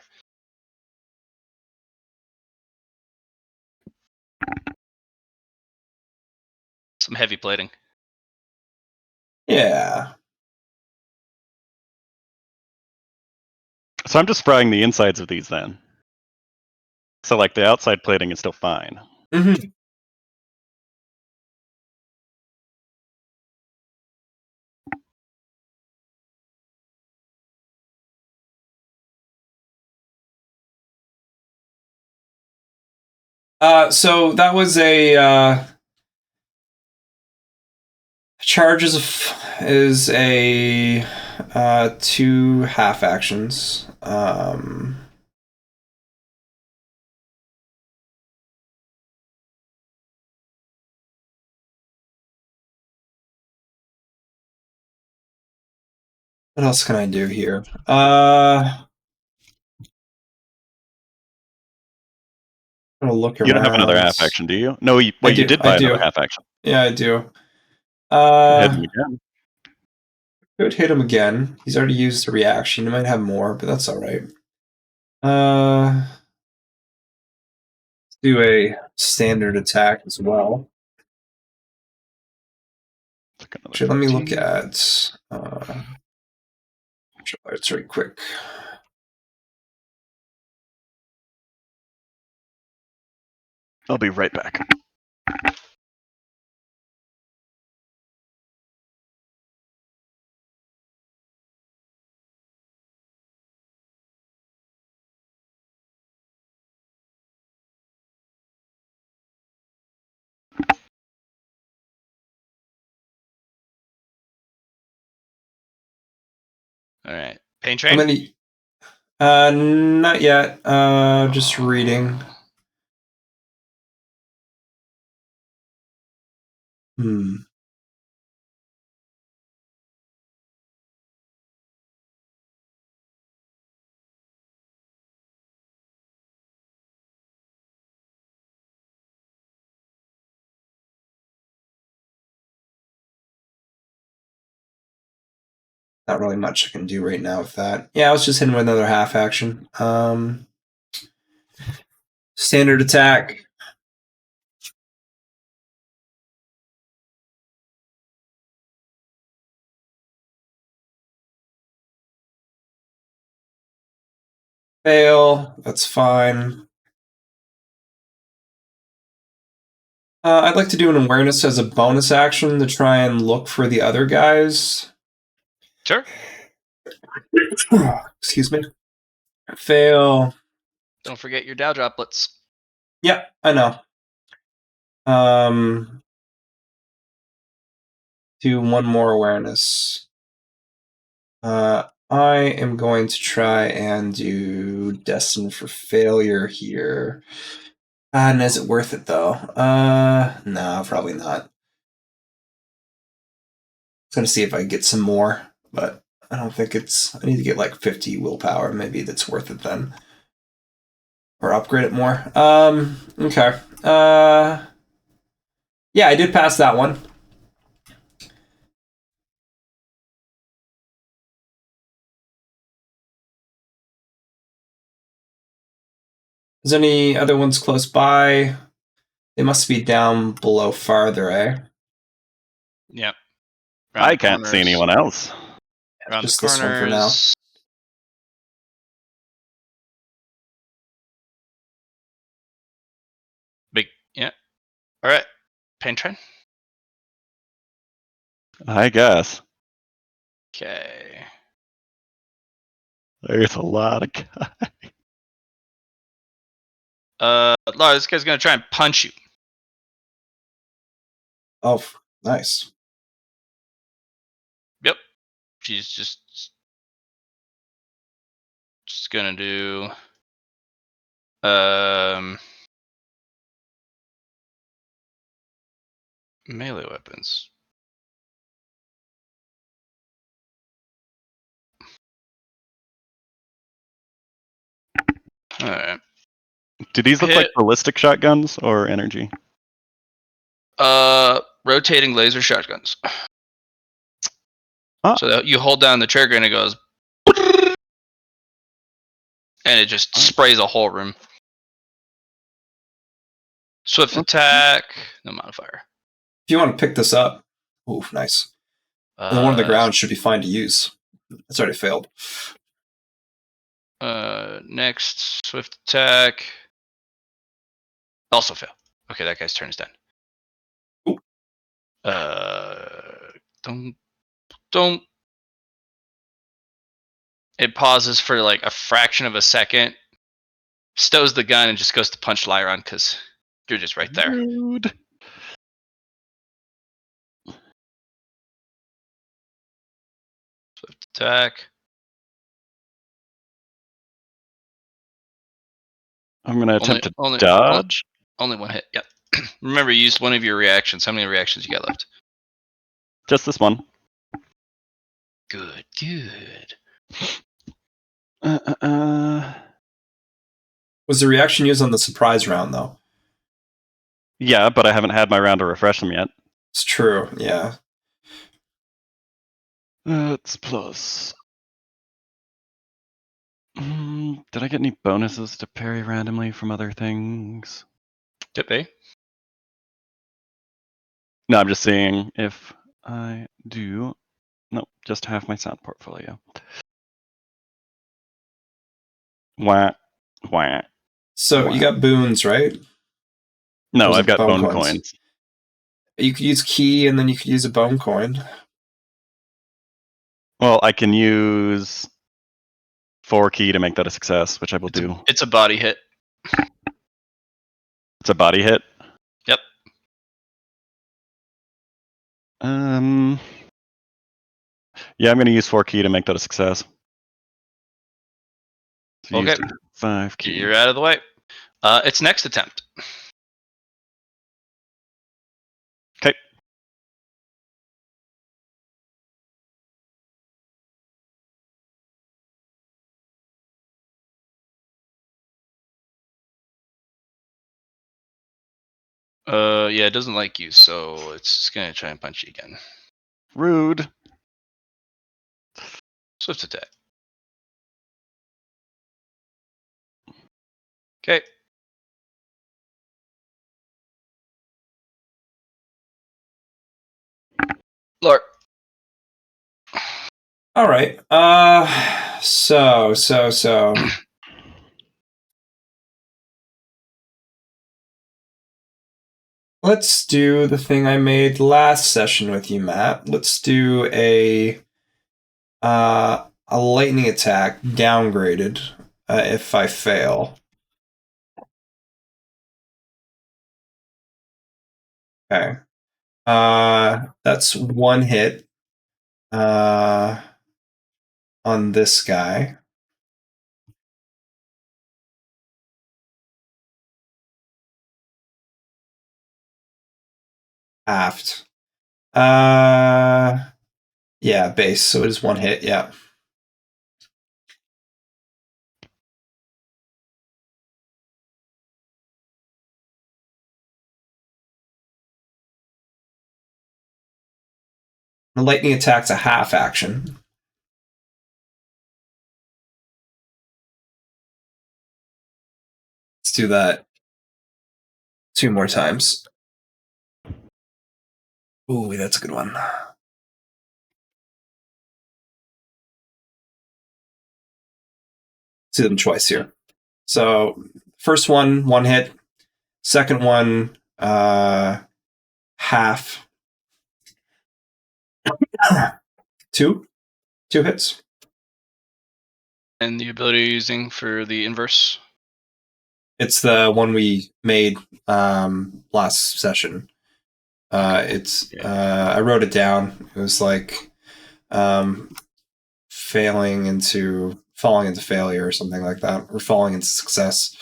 Some heavy plating. Yeah. So I'm just frying the insides of these then. So like the outside plating is still fine. Mm-hmm. So that was a charge is a 2 half actions. What else can I do here? I'm gonna look around. You don't have another half action, do you? No, you did buy another half action. Yeah, I do. Hit him again. Could hit him again. He's already used a reaction. He might have more, but that's all right. Let's do a standard attack as well. Actually, let me look at it's very quick. I'll be right back. All right. Pain train? How many? Not yet. Just reading. Not really much I can do right now with that. Yeah, I was just hitting with another half action. Standard attack. Fail. That's fine. I'd like to do an awareness as a bonus action to try and look for the other guys. Sure. Excuse me. Fail. Don't forget your Dow droplets. Yeah, I know. Do one more awareness. I am going to try and do Destined for Failure here. And is it worth it though? No, probably not. I was gonna see if I can get some more, but I don't think it's. I need to get like 50 willpower. Maybe that's worth it then, or upgrade it more. Okay. Yeah, I did pass that one. Is there any other ones close by? They must be down below farther, eh? Yep. I can't see anyone else. Around Just the this one for now. corners. Big, yeah. All right. Pain train. I guess. Okay. There's a lot of guys. Laura, this guy's gonna try and punch you. Oh, nice. Yep. She's just gonna do melee weapons. All right. Do these look like ballistic shotguns or energy? Rotating laser shotguns. Oh. So that you hold down the trigger and it goes, and it just sprays a whole room. Swift attack, no modifier. If you want to pick this up, ooh, nice. The one on the ground should be fine to use. It's already failed. Next swift attack. Also fail. Okay, that guy's turn is done. Ooh. Don't. It pauses for like a fraction of a second, stows the gun, and just goes to punch Lyron because you're just right there. Rude. Swift attack. I'm going to attempt to dodge. Only one hit. Yep. Remember, you used one of your reactions. How many reactions you got left? Just this one. Good, good. Was the reaction used on the surprise round, though? Yeah, but I haven't had my round to refresh them yet. It's true, yeah. It's plus. Did I get any bonuses to parry randomly from other things? Tip A. No, I'm just seeing if I do. Nope, just half my sound portfolio. Wah, wah. So Wow. you got boons, right? No, Those I've are got bone bone coins. coins. You could use key, and then you could use a bone coin. Well, I can use 4 key to make that a success, which I will do. It's a body hit. It's a body hit. Yep. Yeah, I'm going to use 4 key to make that a success. So Okay. 5 key. You're out of the way. It's next attempt. Okay. Yeah, it doesn't like you, so it's just gonna try and punch you again. Rude. Swift attack. Okay. Lord. All right. So. Let's do the thing I made last session with you, Matt. Let's do a lightning attack downgraded if I fail. Okay. That's 1 hit on this guy. Halved. Yeah, base. So it is 1 hit. Yeah. The lightning attack's a half action. Let's do that 2 more times. Ooh, that's a good one. Do them twice here. So first one, 1 hit. Second one, half. 2 hits. And the ability you're using for the inverse? It's the one we made last session. I wrote it down. It was like falling into failure or something like that, or falling into success.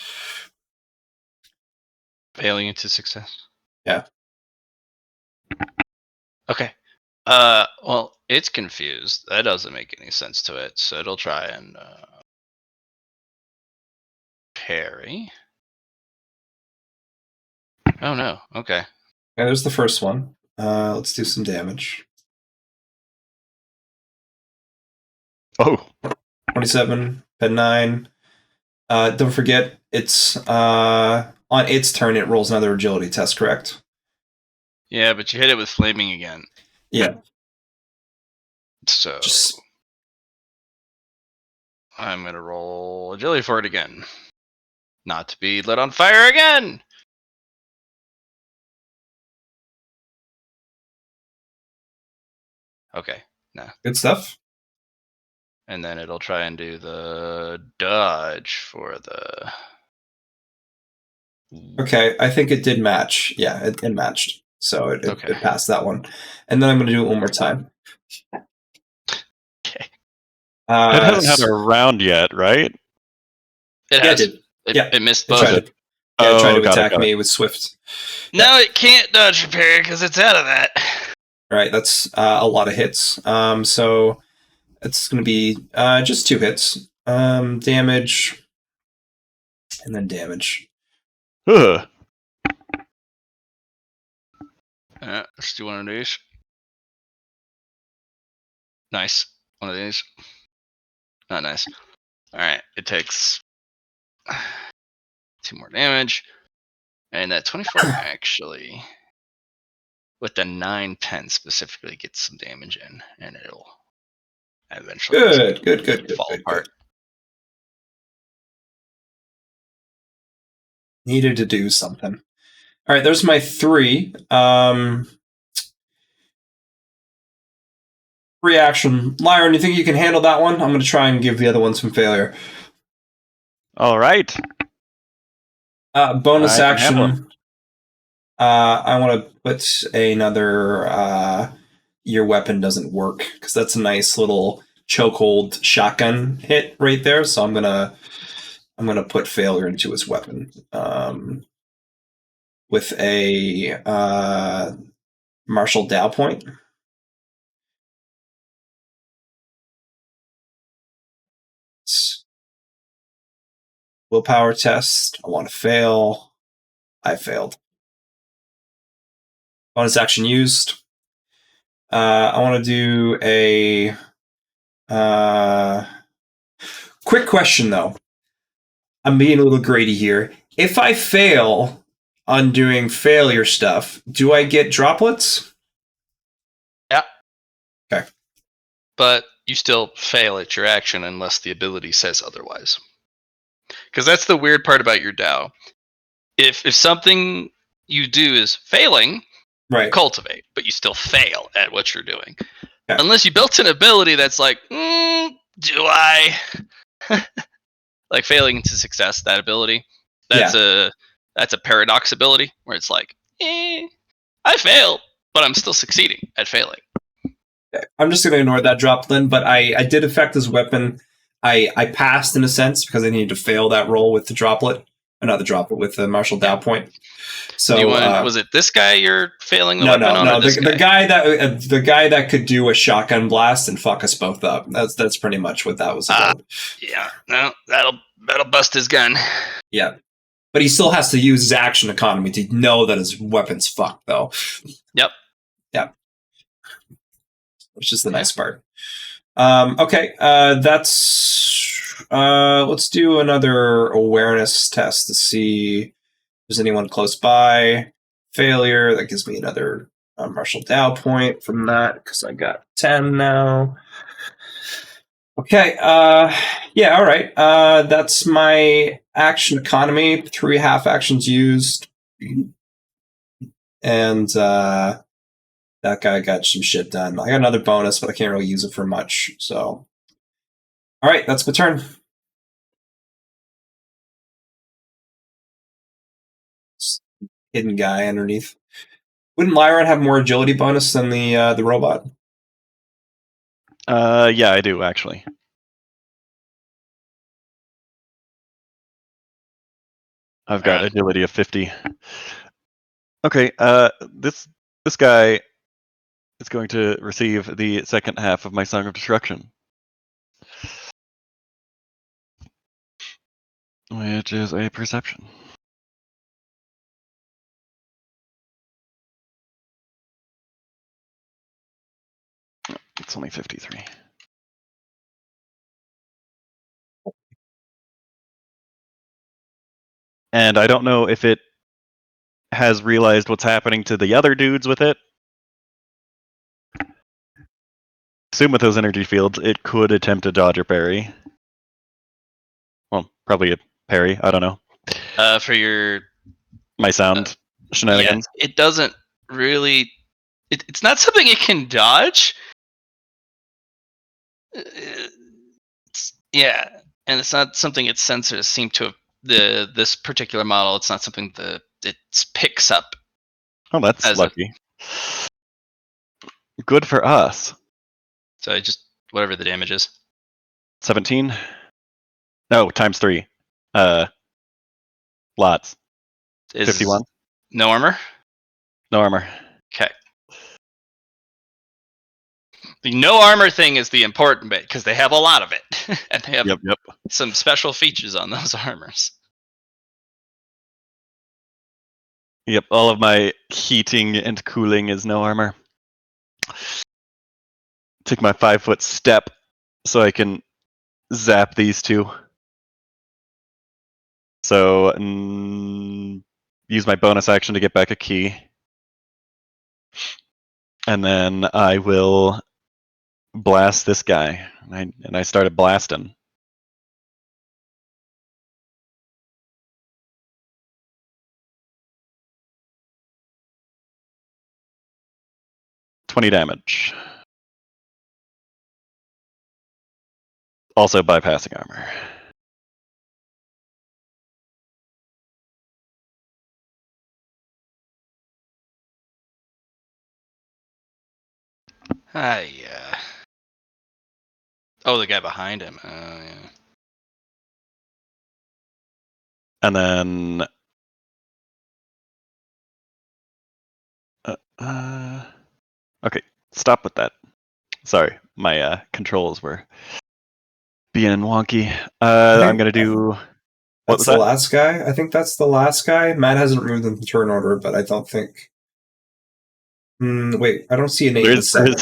Failing into success. Yeah. Okay. Well, it's confused. That doesn't make any sense to it, so it'll try and parry. Oh no. Okay. Yeah, there's the first one. Let's do some damage. Oh. 27, pen 9. Don't forget, it's on its turn, it rolls another agility test, correct? Yeah, but you hit it with flaming again. Yeah. So I'm gonna roll agility for it again. Not to be lit on fire again. Okay. No. Good stuff. And then it'll try and do the dodge for the. Okay, I think it did match. Yeah, it matched. So it passed that one. And then I'm going to do it one more time. Okay. It hasn't had a round yet, right? It has. It missed both. It tried to attack me with Swift. No, it can't dodge repair because it's out of that. Right, that's a lot of hits. So it's going to be just 2 hits. Damage, and then damage. Ugh. Let's do one of these. Nice. One of these. Not nice. All right. It takes 2 more damage. And that 24 actually, with the 9 pen specifically, gets some damage in. And it'll eventually Good. fall apart. Needed to do something. All right, there's my 3. Reaction. Lyron, you think you can handle that one? I'm going to try and give the other one some failure. All right. Bonus I can handle action. I want to put another. Your weapon doesn't work because that's a nice little chokehold shotgun hit right there. So I'm gonna put failure into his weapon with a martial Dow point. Willpower test. I want to fail. I failed. Bonus action used. I want to do a quick question, though. I'm being a little greedy here. If I fail on doing failure stuff, do I get droplets? Yeah. Okay. But you still fail at your action unless the ability says otherwise. Because that's the weird part about your Tao. If something you do is failing, Right. cultivate, but you still fail at what you're doing. Yeah. Unless you built an ability that's like, do I? Like failing into success, that ability. That's a paradox ability where it's like, I failed, but I'm still succeeding at failing. I'm just going to ignore that drop then, but I did affect his weapon. I passed in a sense because I needed to fail that roll with the droplet. Not the droplet, with the martial Dow point. So was it this guy you're failing the no, weapon on? No, or the guy that could do a shotgun blast and fuck us both up. That's pretty much what that was about. Yeah, no, that'll bust his gun. Yeah, but he still has to use his action economy to know that his weapon's fucked, though. Yep. Which is the nice part. Okay, let's do another awareness test to see if there's anyone close by. Failure, that gives me another martial Dow point from that because I got 10 now. Okay, yeah, all right. That's my action economy. 3 half actions used. And that guy got some shit done. I got another bonus, but I can't really use it for much. So, all right, that's my turn. Hidden guy underneath. Wouldn't Lyron have more agility bonus than the robot? Yeah, I do actually. I've got agility of 50. Okay, this guy is going to receive the second half of my Song of Destruction, which is a perception. It's only 53. And I don't know if it has realized what's happening to the other dudes with it. Assume with those energy fields, it could attempt a dodge or parry. Well, probably a parry. I don't know. For your my sound shenanigans. Yeah, it doesn't really. It's not something it can dodge. Yeah, and it's not something its sensors seem to have. This particular model, it's not something that it picks up. Oh, that's lucky. Good for us. So I just whatever the damage is. 17. No, times 3. Lots. 51. No armor. No armor. Okay. The no armor thing is the important bit because they have a lot of it, and they have Yep. some special features on those armors. Yep. All of my heating and cooling is no armor. Take my 5-foot step so I can zap these two. So use my bonus action to get back a key. And then I will blast this guy. And I started blasting. $20 damage. Also bypassing armor. Yeah. Oh, the guy behind him. Oh, yeah. And then okay, stop with that. Sorry, my controls were being wonky. I'm gonna do. What was That's the that? last guy. I think that's the last guy. Matt hasn't removed them in turn order, but I don't think. Wait, I don't see an 8 and a 7. I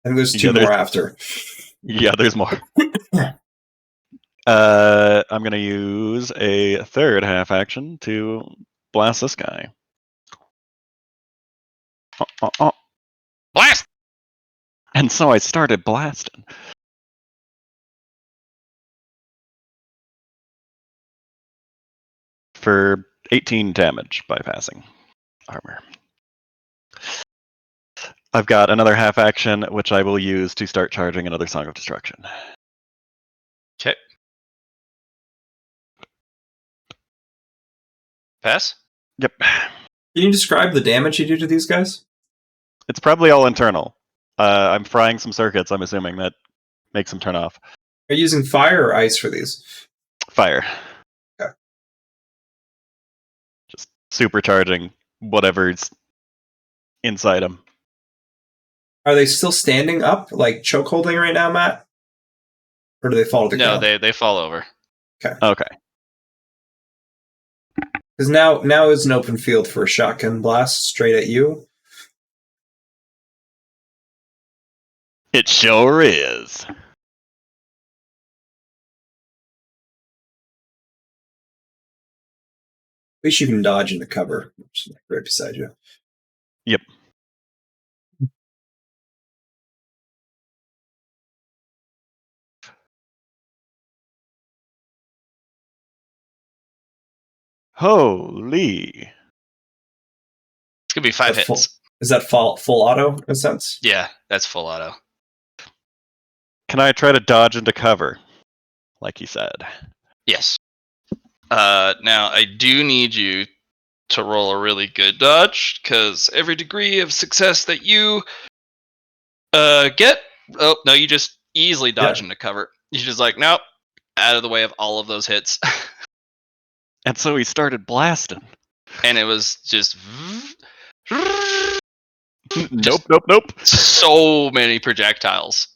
think there's two more after. Yeah, there's more. I'm gonna use a third half action to blast this guy. Blast! And so I started blasting. For 18 damage bypassing armor. I've got another half action, which I will use to start charging another Song of Destruction. Okay. Pass? Yep. Can you describe the damage you do to these guys? It's probably all internal. I'm frying some circuits, I'm assuming, that makes them turn off. Are you using fire or ice for these? Fire. Okay. Just supercharging whatever's inside them. Are they still standing up, like choke holding right now, Matt? Or do they fall to the No, ground? they fall over. Okay. Because now is an open field for a shotgun blast straight at you. It sure is. At least you can dodge into cover, which is right beside you. Yep. Holy. It's gonna be 5 That hits. Is that full auto in a sense? Yeah, that's full auto. Can I try to dodge into cover? Like he said. Yes. Now I do need you to roll a really good dodge, because every degree of success that you get, oh no, you just easily dodge into cover. You're just like, nope, out of the way of all of those hits. And so he started blasting. And it was just Nope. so many projectiles.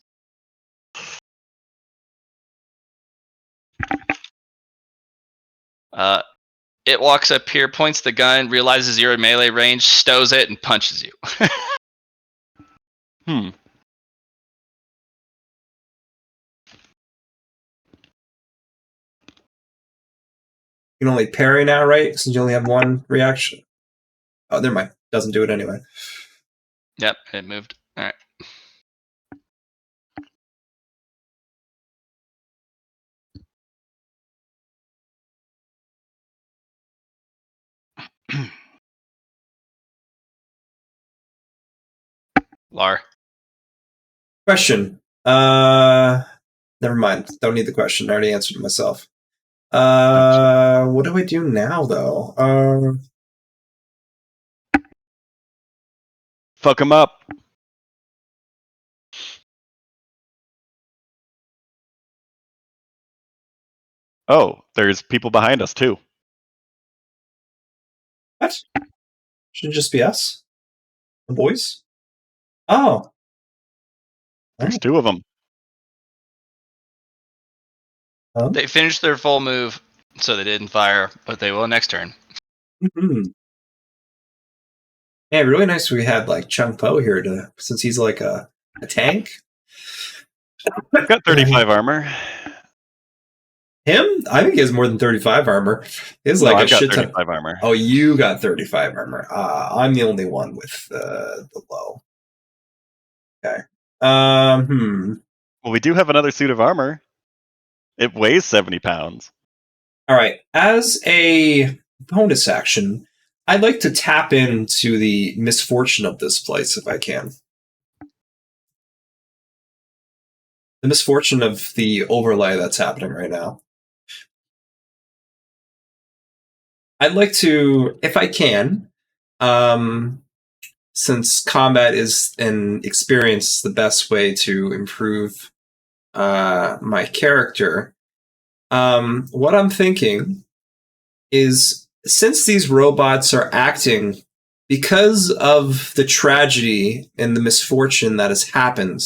It walks up here, points the gun, realizes you're in melee range, stows it, and punches you. Hmm. You can only parry now, right? Since you only have one reaction. Oh, never mind. Doesn't do it anyway. Yep, it moved. All right. Lar. Question. Never mind. Don't need the question. I already answered it myself. What do I do now, though? Fuck him up. Oh, there's people behind us too. What? Shouldn't it just be us? The boys? Oh. There's two of them. Oh. They finished their full move, so they didn't fire, but they will next turn. Mhm. Yeah, really nice we had like Chung Po here since he's like a tank. I've got 35 armor. Him? I think he has more than 35 armor. He's No, like a I've got shit ton. 35 armor. Oh, you got 35 armor. I'm the only one with the low. Okay. Well, we do have another suit of armor. It weighs 70 pounds. All right. As a bonus action, I'd like to tap into the misfortune of this place if I can. The misfortune of the overlay that's happening right now. I'd like to, if I can, since combat is an experience, the best way to improve my character. What I'm thinking is, since these robots are acting because of the tragedy and the misfortune that has happened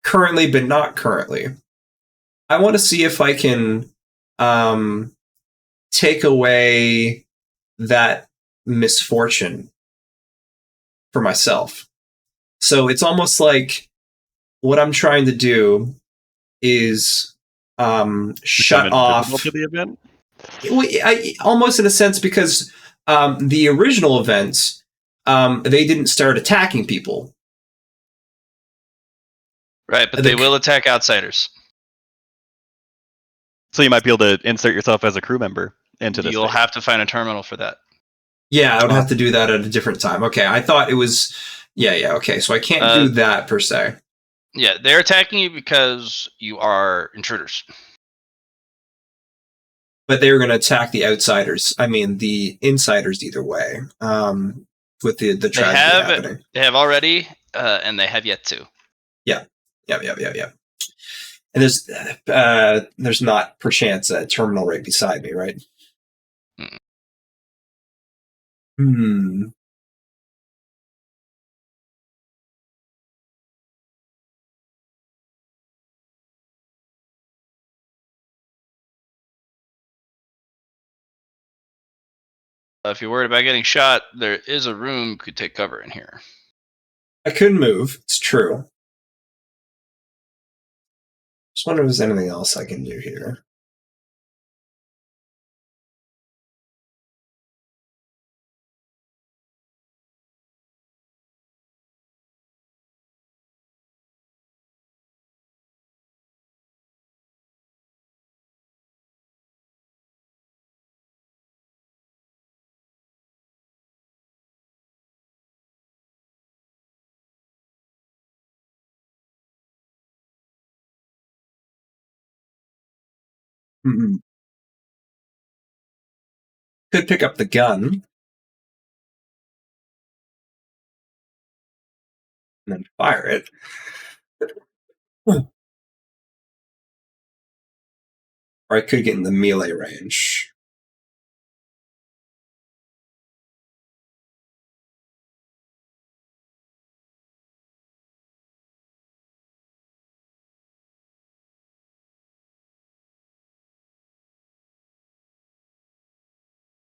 currently, but not currently, I want to see if I can take away that misfortune for myself. So it's almost like what I'm trying to do is shut off to the event. Almost in a sense, because the original events they didn't start attacking people, right? But they will attack outsiders. So you might be able to insert yourself as a crew member into this. You'll have to find a terminal for that. Yeah, I would have to do that at a different time. Okay, I thought it was. Yeah. Okay, so I can't do that per se. Yeah, they're attacking you because you are intruders. But they were going to attack the outsiders. I mean, the insiders either way. With the tragedy happening. They have already, and they have yet to. Yeah. And there's not perchance a terminal right beside me, right? Hmm. If you're worried about getting shot, there is a room you could take cover in here. I could move. It's true. Just wonder if there's anything else I can do here. Mm-hmm. Could pick up the gun and then fire it. Or I could get in the melee range.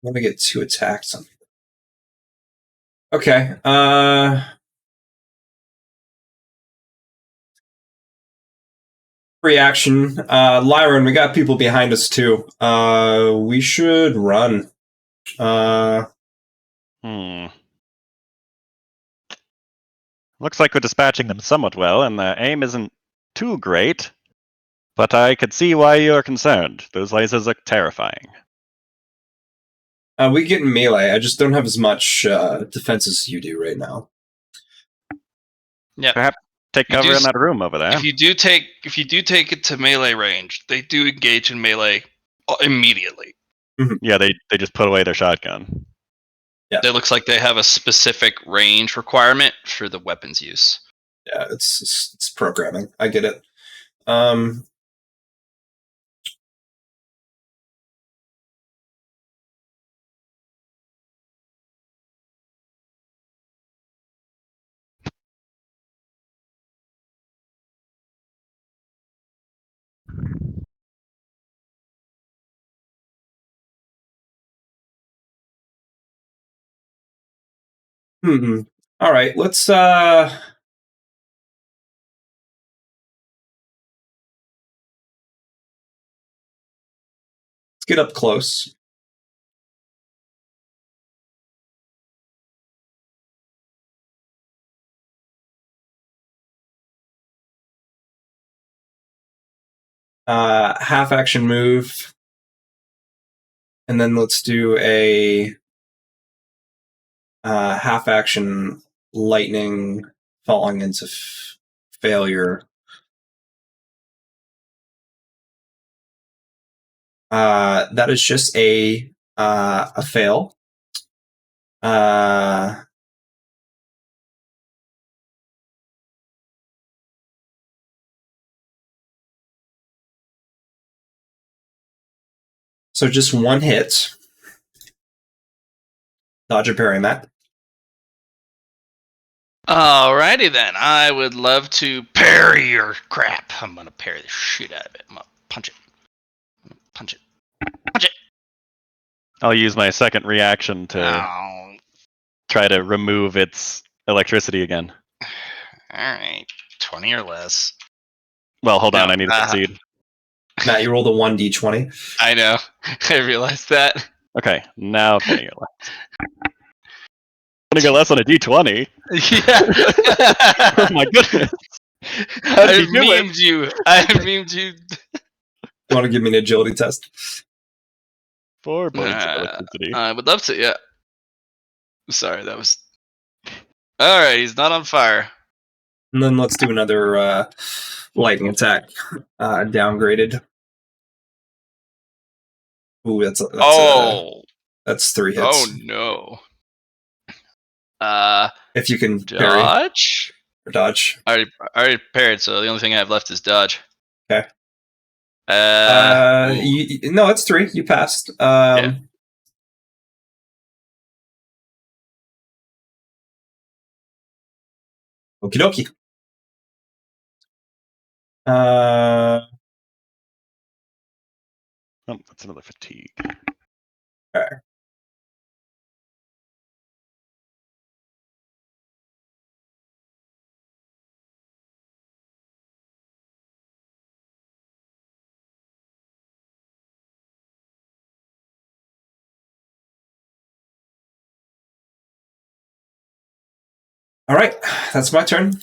Let me get 2 attacks on. Okay. Reaction. Lyron, we got people behind us too. We should run. Looks like we're dispatching them somewhat well, and the aim isn't too great. But I could see why you're concerned. Those lasers look terrifying. We get in melee. I just don't have as much defense as you do right now. Yeah. Perhaps take cover in that room over there. If you do take it to melee range, they do engage in melee immediately. Mm-hmm. Yeah, they just put away their shotgun. Yeah. It looks like they have a specific range requirement for the weapons use. Yeah, it's programming. I get it. All right, let's get up close. Half action move, and then let's do a half action lightning falling into failure. That is just a fail. So just one hit. Dodge or parry, Matt. Alrighty then. I would love to parry your crap. I'm gonna parry the shit out of it. I'm gonna punch it. Punch it. Punch it. I'll use my second reaction to try to remove its electricity again. Alright. 20 or less. Well, hold on. I need to succeed. Matt, you rolled a 1d20. I know. I realized that. Okay, now can I get less? I'm gonna get less on a d20. Yeah. Oh my goodness. I memed you. I memed you. You want to give me an agility test? 4 points of electricity. I would love to, yeah. Sorry, that was... Alright, he's not on fire. And then let's do another lightning attack. Downgraded. Ooh, that's 3 hits. Oh no. If you can parry Dodge? or dodge. I already parried, so the only thing I have left is dodge. Okay. No, it's 3. You passed. Yeah. Okie dokie. Oh, that's another fatigue. Okay. All right, that's my turn.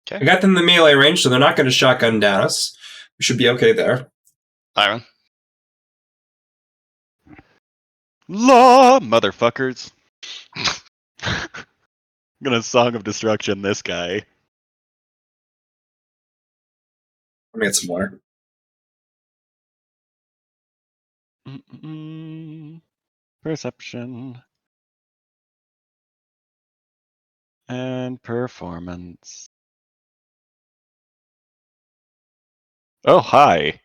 Okay. I got them in the melee range, so they're not going to shotgun down us. We should be okay there. Byron. Law, motherfuckers. I'm gonna Song of Destruction this guy. Let me get some water. Perception. And performance. Oh, hi.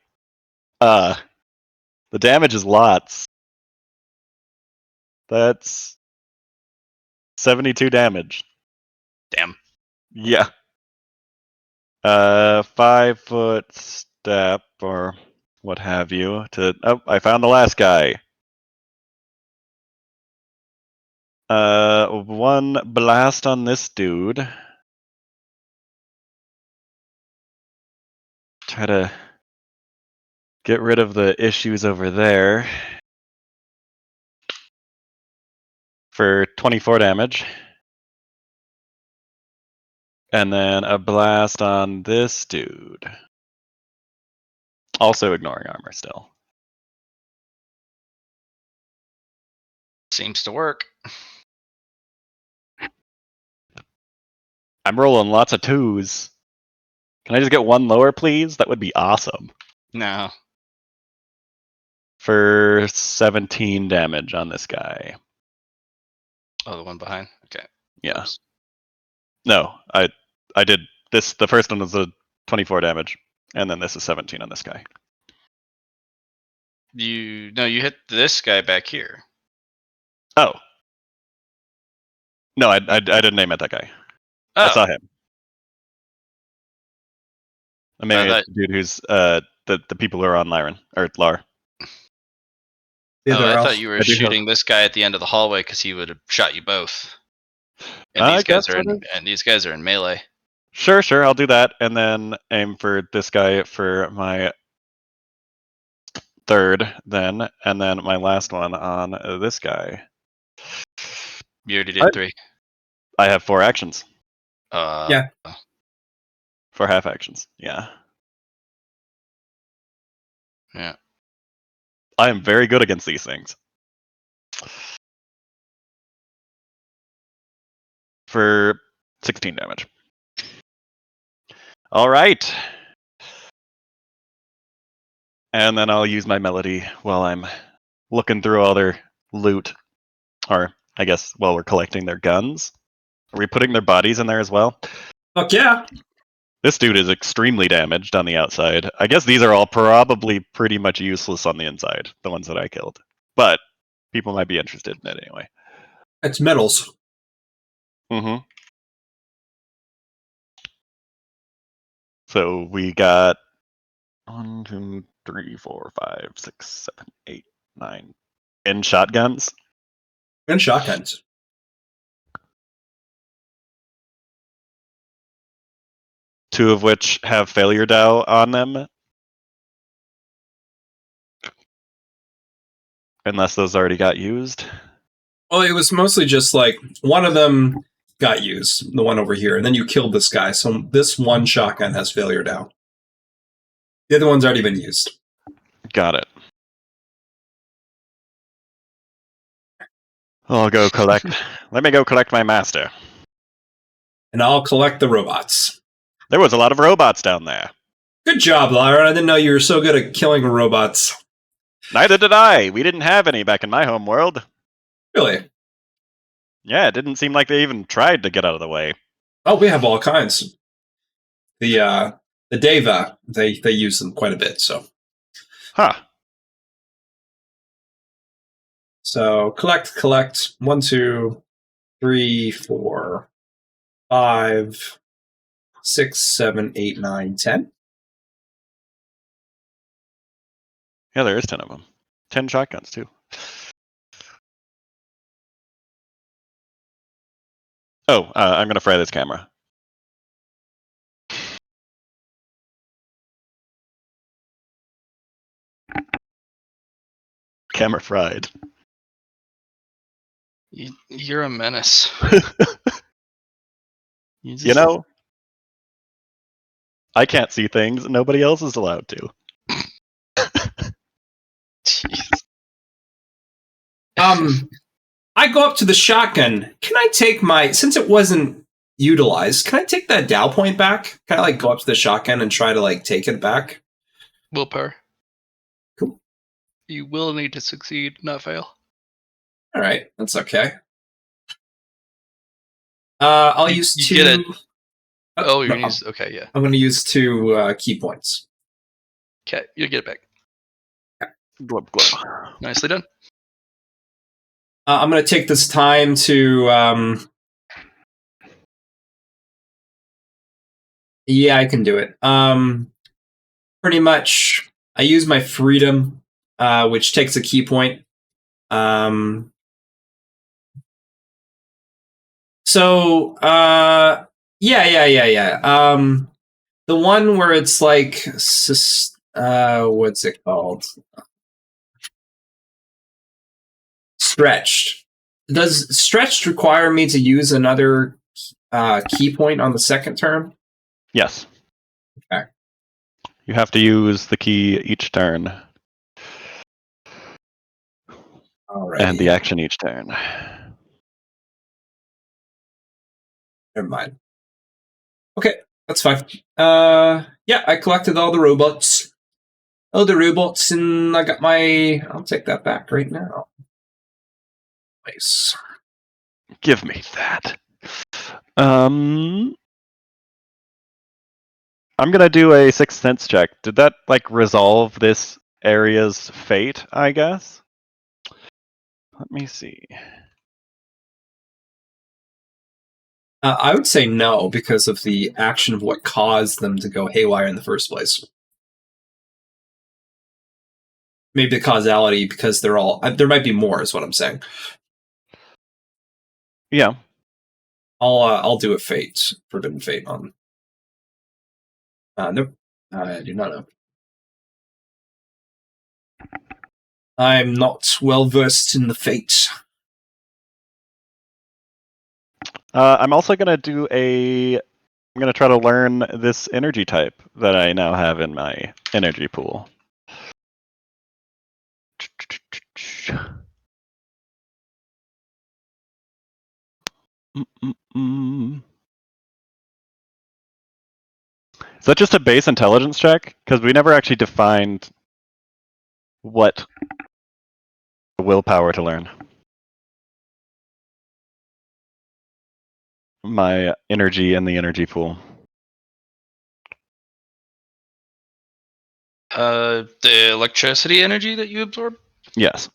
The damage is lots. That's 72 damage. Damn. Yeah. 5-foot step or what have you to. Oh, I found the last guy. 1 blast on this dude. Try to get rid of the issues over there. For 24 damage. And then a blast on this dude. Also ignoring armor still. Seems to work. I'm rolling lots of 2s. Can I just get 1 lower, please? That would be awesome. No. For 17 damage on this guy. Oh, the one behind? Okay. Yeah. Oops. No, I did this. The first one was a 24 damage, and then this is 17 on this guy. You hit this guy back here. Oh. No, I didn't aim at that guy. Oh. I saw him. I mean, thought... the dude who's the people who are on Lyran or Lar. Yeah, I thought you were shooting this guy at the end of the hallway because he would have shot you both. And I these guys guess are it in is. and these guys are in melee. Sure, I'll do that, and then aim for this guy for my third, then, and then my last one on this guy. You already did 3. I have 4 actions. Yeah. 4 half actions. Yeah. Yeah. I am very good against these things. For 16 damage. All right. And then I'll use my melody while I'm looking through all their loot. Or, I guess, while we're collecting their guns. Are we putting their bodies in there as well? Fuck yeah. This dude is extremely damaged on the outside. I guess these are all probably pretty much useless on the inside, the ones that I killed. But people might be interested in it anyway. It's metals. Mm-hmm. So we got 1, 2, 3, 4, 5, 6, 7, 8, 9, 10 shotguns. And shotguns. Two of which have failure Dow on them. Unless those already got used. Well, it was mostly just like one of them got used, the one over here, and then you killed this guy. So this one shotgun has failure down. The other one's already been used. Got it. I'll go collect. Let me go collect my master. And I'll collect the robots. There was a lot of robots down there. Good job, Lyra. I didn't know you were so good at killing robots. Neither did I. We didn't have any back in my home world. Really? Yeah, it didn't seem like they even tried to get out of the way. Oh, we have all kinds. The Deva, they use them quite a bit. Huh. So collect. 1, 2, 3, 4, 5, 6, 7, 8, 9, 10. Yeah, there is 10 of them. 10 shotguns, too. Oh, I'm going to fry this camera. Camera fried. You're a menace. You know, I can't see things. Nobody else is allowed to. Jeez. I go up to the shotgun. Can I take since it wasn't utilized, can I take that Dow point back? Can I go up to the shotgun and try to take it back? Willpower. Cool. You will need to succeed, not fail. All right, that's okay. I'll use you 2. get it. Oh, you're gonna use. Okay, yeah. I'm going to use 2 key points. Okay, you get it back. Glub, glub. Nicely done. I'm going to take this time to. Yeah, I can do it. Pretty much, I use my freedom, which takes a key point. So, yeah. The one where it's what's it called? Stretched. Does stretched require me to use another key point on the second turn? Yes. Okay. You have to use the key each turn. Alrighty. And the action each turn. Never mind. Okay, that's fine. Yeah, I collected all the robots. And I got I'll take that back right now. Nice. Give me that. I'm gonna do a Sixth Sense check. Did that resolve this area's fate, I guess? Let me see. I would say no, because of the action of what caused them to go haywire in the first place. Maybe the causality, because they're all... there might be more, is what I'm saying. Yeah. I'll do a fate, forbidden fate on. Nope, I do not know. I'm not well versed in the fates. I'm also gonna do a. I'm gonna try to learn this energy type that I now have in my energy pool. Is that just a base intelligence check? Because we never actually defined what willpower to learn. My energy in the energy pool. The electricity energy that you absorb. Yes.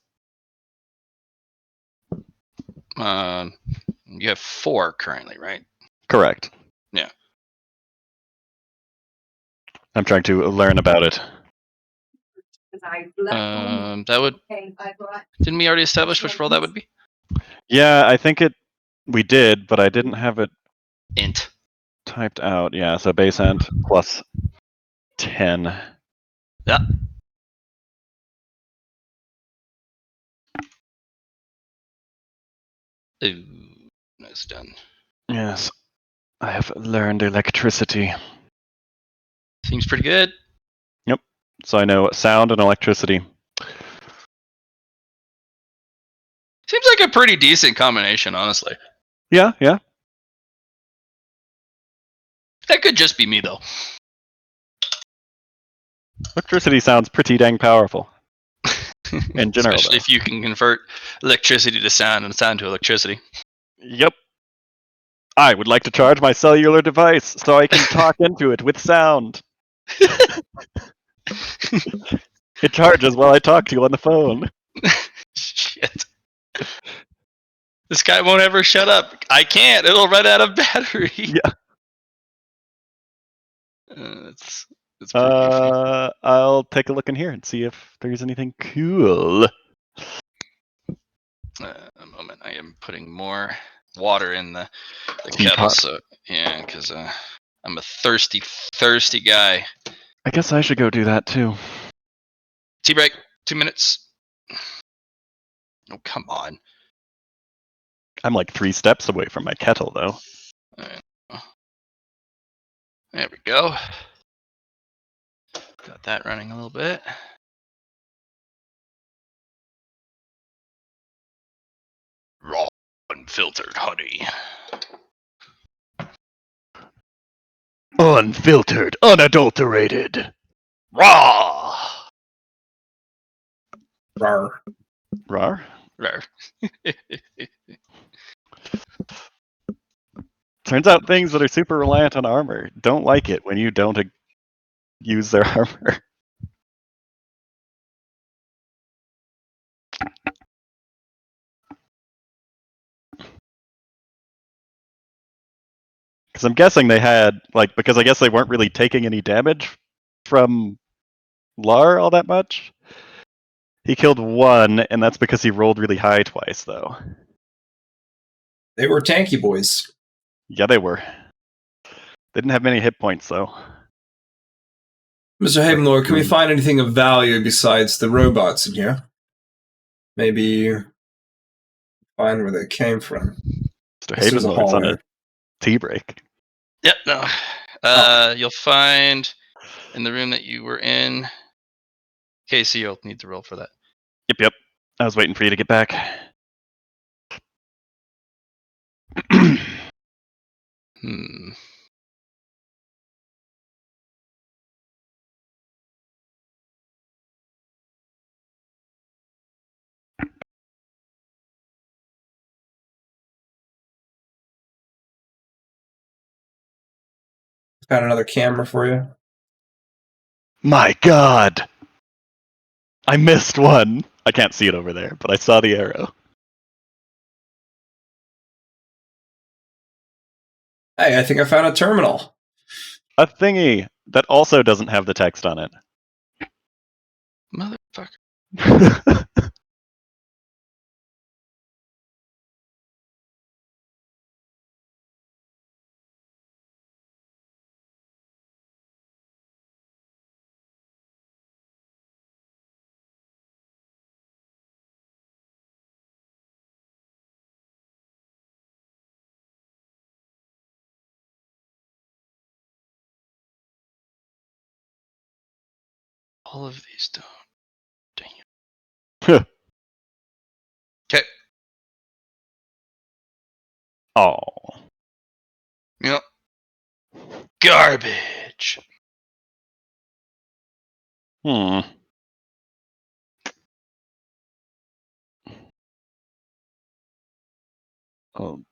You have 4 currently, right? Correct. Yeah. I'm trying to learn about it. That would. Didn't we already establish which roll that would be? Yeah, I think we did, but I didn't have it Int. typed out. Yeah, so base int plus 10. Yeah. Ooh, nice done. Yes. I have learned electricity. Seems pretty good. Yep. So I know sound and electricity. Seems like a pretty decent combination, honestly. Yeah, yeah. That could just be me, though. Electricity sounds pretty dang powerful. In general, Especially though. if you can convert electricity to sound and sound to electricity. Yep. I would like to charge my cellular device so I can talk into it with sound. It charges while I talk to you on the phone. Shit. This guy won't ever shut up. I can't. It'll run out of battery. Yeah. It's pretty goofy. I'll take a look in here and see if there's anything cool. A moment. I am putting more water in the Teapot. kettle. So yeah, because I'm a thirsty guy. I guess I should go do that too. Tea break. 2 minutes. Oh, come on. I'm like 3 steps away from my kettle, though. There we go. Got that running a little bit. Raw, unfiltered honey. Unfiltered, unadulterated. Raw. Rar. Rar? Rare. Turns out things that are super reliant on armor don't like it when you don't use their armor. Because I'm guessing they had, because I guess they weren't really taking any damage from Lar all that much. He killed 1, and that's because he rolled really high twice, though. They were tanky boys. Yeah, they were. They didn't have many hit points, though. Mr. Havenlord, can we find anything of value besides the robots in here? Maybe find where they came from. Mr. This is a Havenlord's on hallway. a tea break. Yep, no. You'll find in the room that you were in. Casey, you'll need to roll for that. Yep. I was waiting for you to get back. Hmm. Got another camera for you. My God! I missed one. I can't see it over there, but I saw the arrow. Hey, I think I found a terminal. A thingy that also doesn't have the text on it. Motherfucker. All of these don't. Dang it. Okay. Oh. Yep. Garbage. Hmm. I'll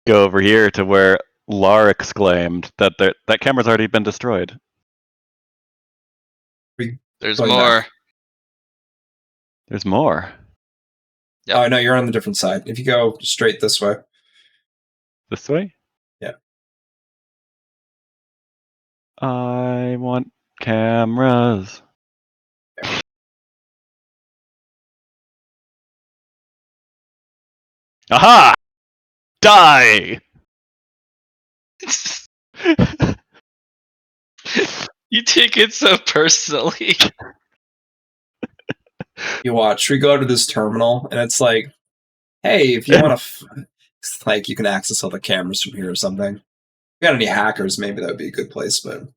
go over here to where Lar exclaimed that that camera's already been destroyed. There's Going more. back. There's more. Yep. Oh no, you're on the different side. If you go straight this way. This way? Yeah. I want cameras. Aha! Die! You take it so personally. You watch. We go to this terminal, and it's like, hey, if you want to, like, you can access all the cameras from here or something. If you got any hackers, maybe that would be a good place. But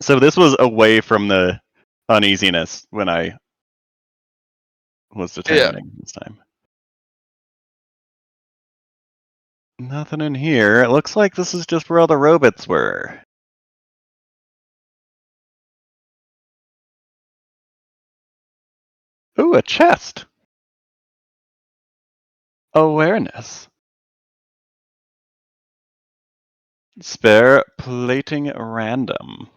So this was away from the uneasiness when I was determining this time. Nothing in here. It looks like this is just where all the robots were. Ooh, a chest. Awareness. Spare plating random.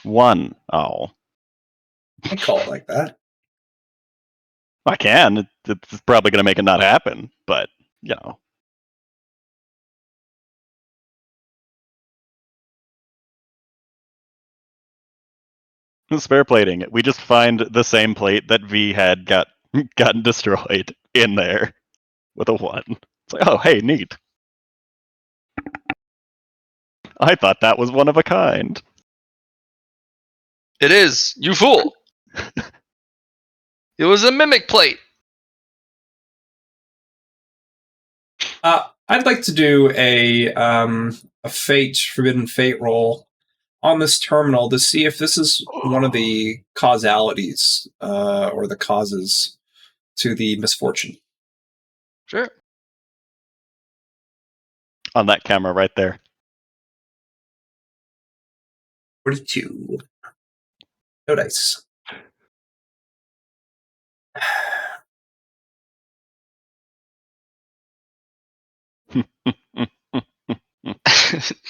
1. Oh. I call it like that. I can. It's probably going to make it not happen, but, you know. Spare plating. We just find the same plate that V had gotten destroyed in there with a 1. It's like, oh, hey, neat. I thought that was one of a kind. It is. You fool. It was a mimic plate. I'd like to do a forbidden fate roll on this terminal to see if this is one of the causalities or the causes to the misfortune. Sure. On that camera right there. 42. No dice.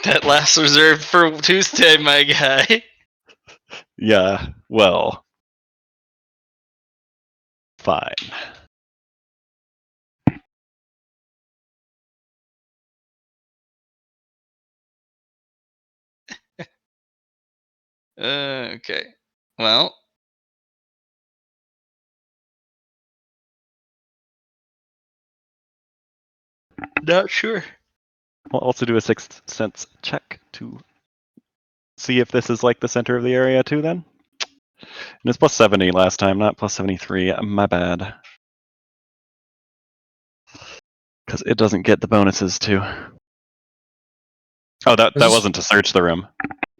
That last reserved for Tuesday, my guy. Yeah, well. Fine. Okay. Well. Not sure. We'll also do a sixth sense check to see if this is like the center of the area too then. And it's plus 70 last time, not plus 73. My bad. Because it doesn't get the bonuses too. Oh, that wasn't to search the room.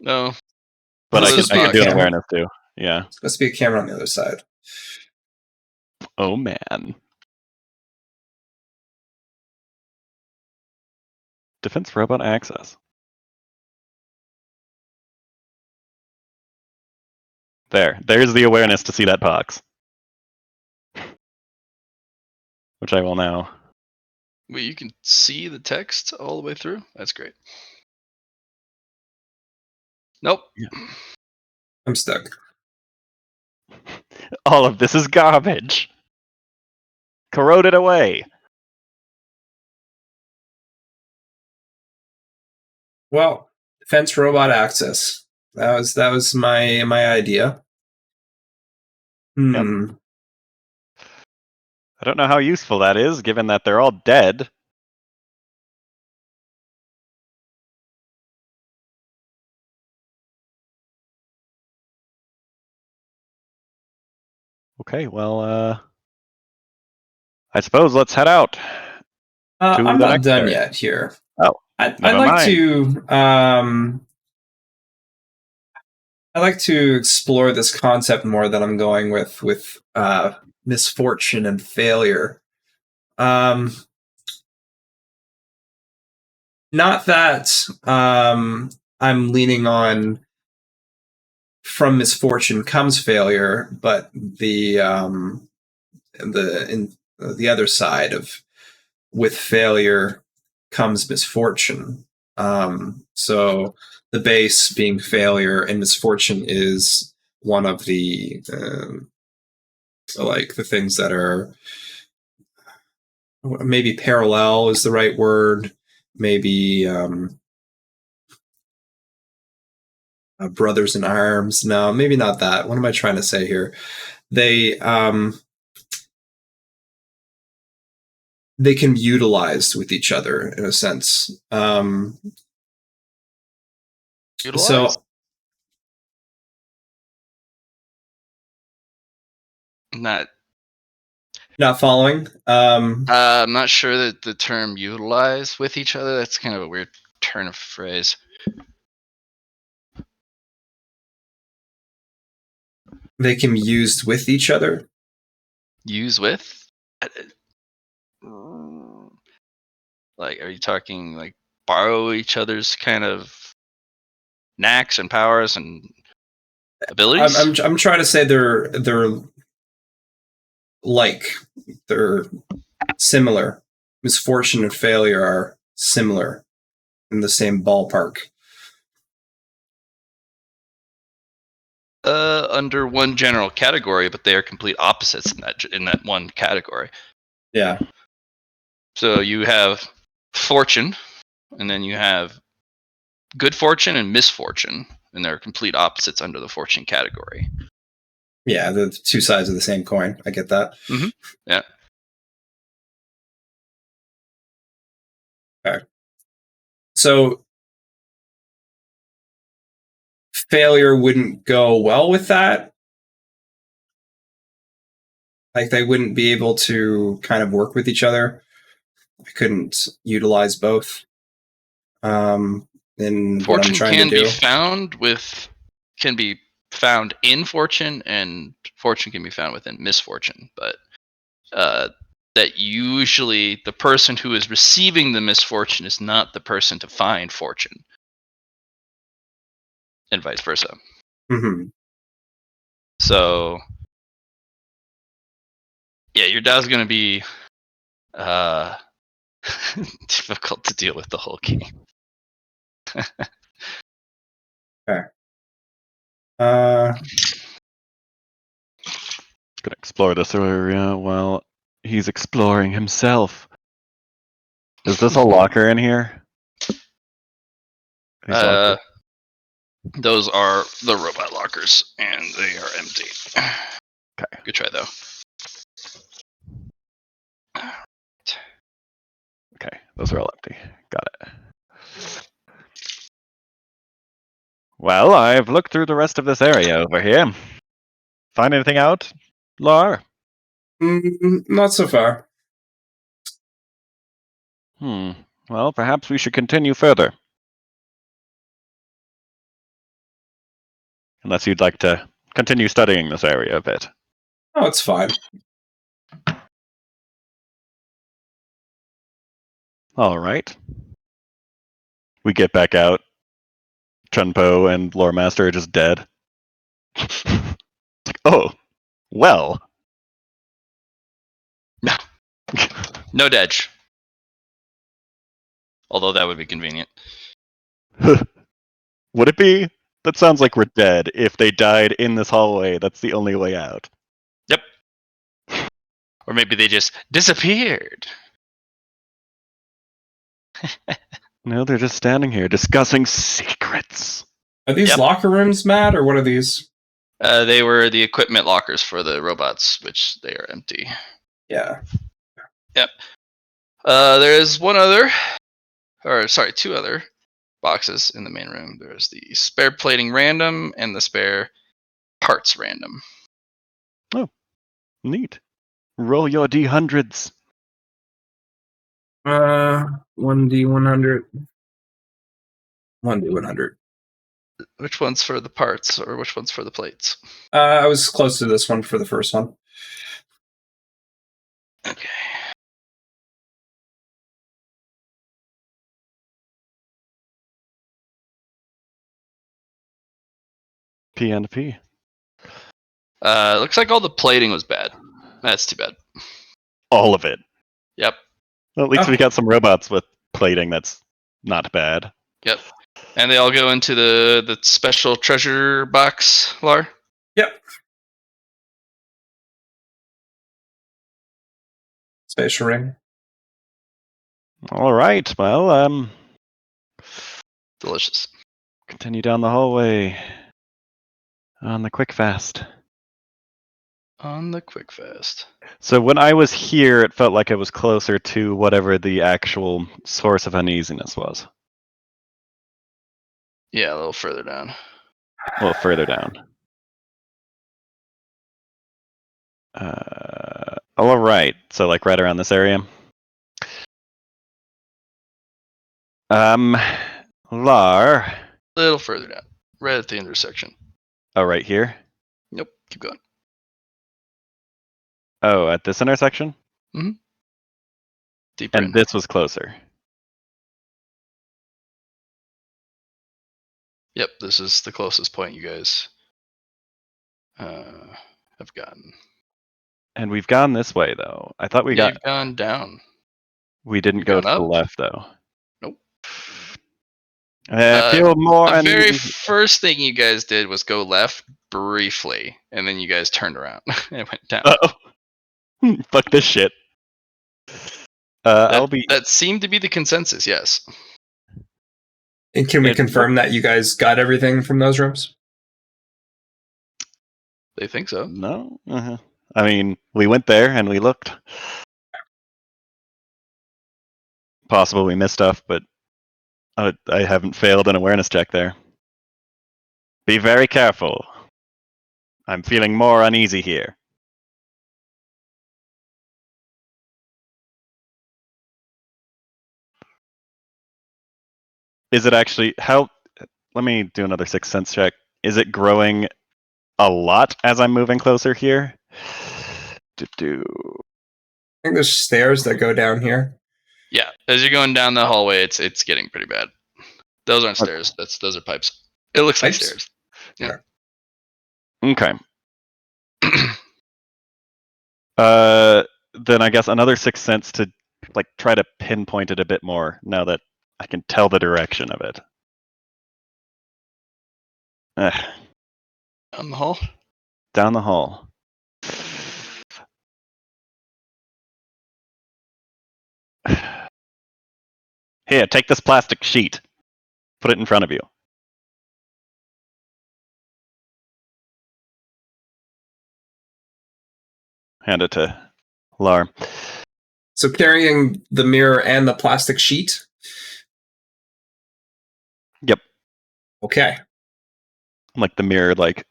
No. But I This can, must be I a can do an camera. awareness too. Yeah. It's supposed to be a camera on the other side. Oh man. Defense robot access. There's the awareness to see that box. Which I will now. Wait, you can see the text all the way through? That's great. Nope. Yeah. I'm stuck. All of this is garbage. Corroded away. Well, defense robot access. That was my idea. I don't know how useful that is, given that they're all dead. Okay, well, I suppose let's head out. I'm the not next done area. yet here. Oh, I'd never like mind. to I like to explore this concept more than I'm going with misfortune and failure. Not that I'm leaning on from misfortune comes failure, but the other side of with failure comes misfortune. So the base being failure and misfortune is one of the like the things that are maybe parallel is the right word. Maybe brothers in arms. No, maybe not that. What am I trying to say here? They can be utilized with each other in a sense. Utilize? So Not following. I'm not sure that the term utilize with each other. That's kind of a weird turn of phrase. They can be used with each other. Use with? Like, are you talking like borrow each other's kind of knacks and powers and abilities? I'm trying to say they're like they're similar. Misfortune and failure are similar in the same ballpark. Under one general category, but they are complete opposites in that one category. Yeah. So you have fortune, and then you have good fortune and misfortune, and they're complete opposites under the fortune category. Yeah, the two sides of the same coin. I get that. Mm-hmm. Yeah. Okay. So failure wouldn't go well with that. Like they wouldn't be able to kind of work with each other. I couldn't utilize both. In what I'm Fortune trying to can be do. found in fortune, and fortune can be found within misfortune. But that usually the person who is receiving the misfortune is not the person to find fortune, and vice versa. Mm-hmm. So, yeah, your Dow's going to be difficult to deal with the whole game. Okay. Gonna explore this area while he's exploring himself. Is this a locker in here? These lockers? Those are the robot lockers, and they are empty. Okay. Good try, though. Okay, those are all empty. Got it. Well, I've looked through the rest of this area over here. Find anything out, Lar? Not so far. Well, perhaps we should continue further. Unless you'd like to continue studying this area a bit. Oh, it's fine. All right. We get back out. Chunpo and Lore Master are just dead. Oh, well. No Dedge. Although that would be convenient. Would it be? That sounds like we're dead. If they died in this hallway, that's the only way out. Yep. Or maybe they just disappeared. No, they're just standing here discussing secrets. Are these locker rooms, Matt, or what are these? They were the equipment lockers for the robots, which they are empty. Yeah. Yep. There's two other boxes in the main room. There's the spare plating random and the spare parts random. Oh, neat. Roll your D100s. 1D100. 1D100. Which one's for the parts, or which one's for the plates? I was close to this one for the first one. Okay. P and P. Looks like all the plating was bad. That's too bad. All of it. Yep. Well, at least Oh. we got some robots with plating that's not bad. Yep. And they all go into the special treasure box, Lar? Yep. Spatial ring. All right. Well, Delicious. continue down the hallway on the quick fast. On the quick fast. So when I was here, it felt like I was closer to whatever the actual source of uneasiness was. Yeah, a little further down. A little further down. All right. So like right around this area. Lar. A little further down. Right at the intersection. Oh, right here. Nope. Keep going. Oh, at this intersection. Deeper in. And this was closer. Yep, this is the closest point you guys have gotten. And we've gone this way though. I thought You've gone down. we didn't You've go gone to the up? left though. Nope. I feel more The very uneasy. first thing you guys did was go left briefly, and then you guys turned around and went down. Uh-oh. Fuck this shit. That seemed to be the consensus, yes. And can we confirm that you guys got everything from those rooms? They think so. No. I mean, we went there and we looked. Possible we missed stuff, but I haven't failed an awareness check there. Be very careful. I'm feeling more uneasy here. Is it actually how? Let me do another sixth sense check. Is it growing a lot as I'm moving closer here? I think there's stairs that go down here. Yeah, as you're going down the hallway, it's getting pretty bad. Those aren't stairs. Those are pipes. It looks like stairs. Yeah. Okay. Then I guess another sixth sense to like try to pinpoint it a bit more now that I can tell the direction of it. Down the hall. Down the hall. Here, take this plastic sheet. Put it in front of you. Hand it to Lar. So carrying the mirror and the plastic sheet? Yep. Okay. Like the mirror, like.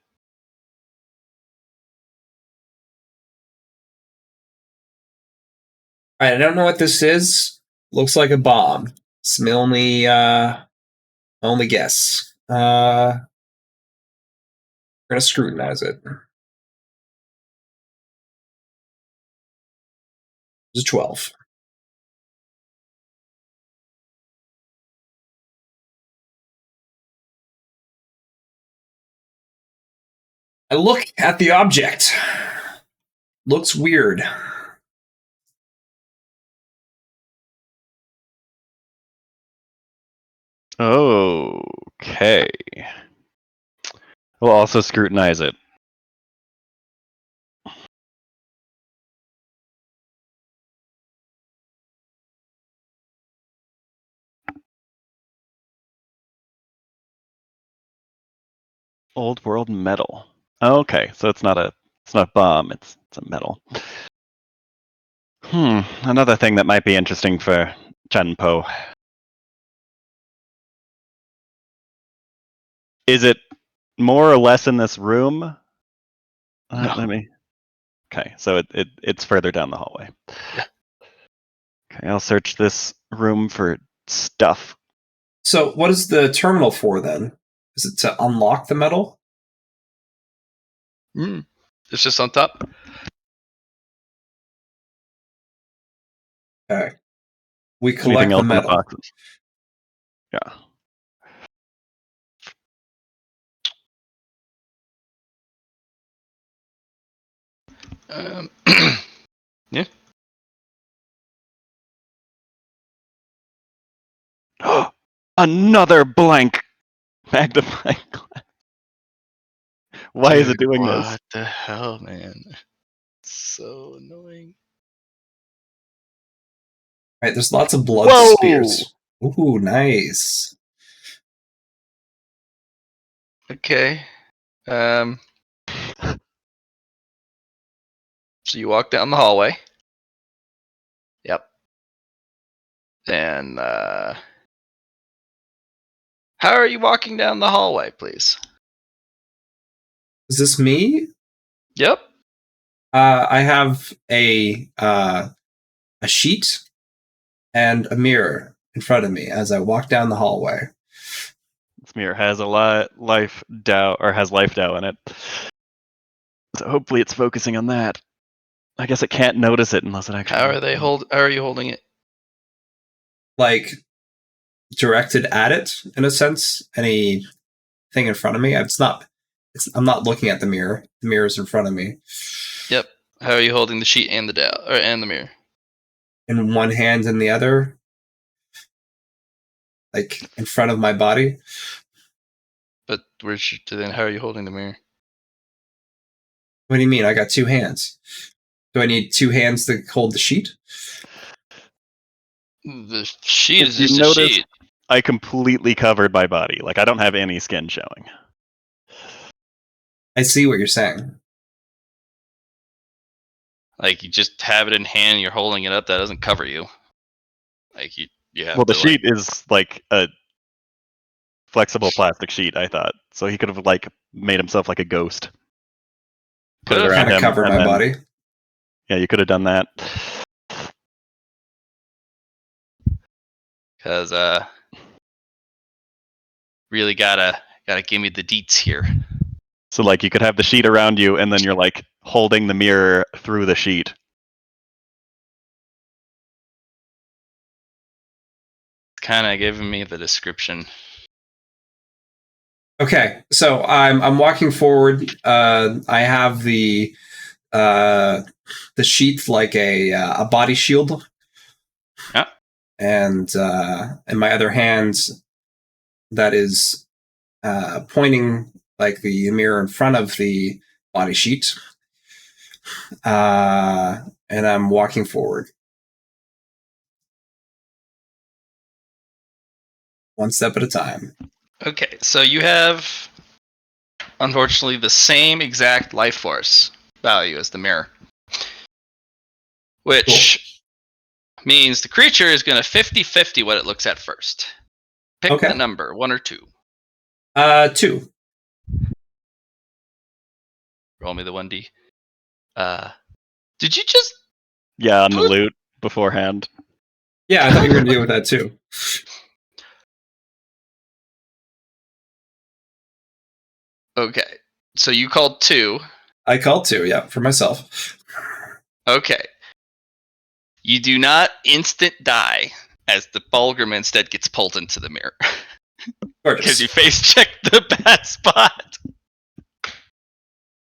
All right, I don't know what this is. Looks like a bomb. It's my only guess. We're gonna scrutinize it. It's a 12. I look at the object. Looks weird. Okay. We'll also scrutinize it. Old world metal. Okay, so it's not a bomb, it's a metal. Another thing that might be interesting for Chenpo. Is it more or less in this room? No. Let me. Okay, so it's further down the hallway. Yeah. Okay, I'll search this room for stuff. So what is the terminal for then? Is it to unlock the medal? It's just on top. Okay. We collect Anything the else in the medal. boxes? Yeah. Yeah. Another blank magnifying glass. Why is it Dude, doing this? What the hell, man? So annoying. Right, there's lots of blood Whoa! spears. Ooh, nice. Okay. So you walk down the hallway. Yep. And how are you walking down the hallway, please? Is this me? Yep. I have a sheet and a mirror in front of me as I walk down the hallway. This mirror has a life Dow in it. So hopefully it's focusing on that. I guess it can't notice it unless it actually. How are you holding it? Like directed at it in a sense. Anything in front of me? I'm not looking at the mirror. The mirror's in front of me. Yep. How are you holding the sheet and and the mirror? In one hand and the other, like in front of my body. But then how are you holding the mirror? What do you mean? I got two hands. Do I need two hands to hold the sheet? The sheet If is you just a notice, sheet. I completely covered my body. Like I don't have any skin showing. I see what you're saying. Like you just have it in hand, you're holding it up. That doesn't cover you. Like you have Well, the to sheet is like a flexible plastic sheet. I thought so. He could have like made himself like a ghost. Put it Could've. around Kind of him, cover and my then body. yeah, you could have done that. Cause really gotta give me the deets here. So like you could have the sheet around you, and then you're like holding the mirror through the sheet. It's kind of giving me the description. Okay, so I'm walking forward. I have the sheath like a body shield. Yeah. And in my other hand, that is pointing like the mirror in front of the body sheet. And I'm walking forward. One step at a time. Okay, so you have, unfortunately, the same exact life force value as the mirror. Which means the creature is going to 50-50 what it looks at first. Pick the number, 1 or 2. 2. Roll me the 1d. Did you just... Yeah, on the loot beforehand. Yeah, I thought you were going to deal with that too. Okay, so you called 2. I called 2, yeah, for myself. Okay. You do not instant die as the Fulgrim instead gets pulled into the mirror. Because you face checked the bad spot.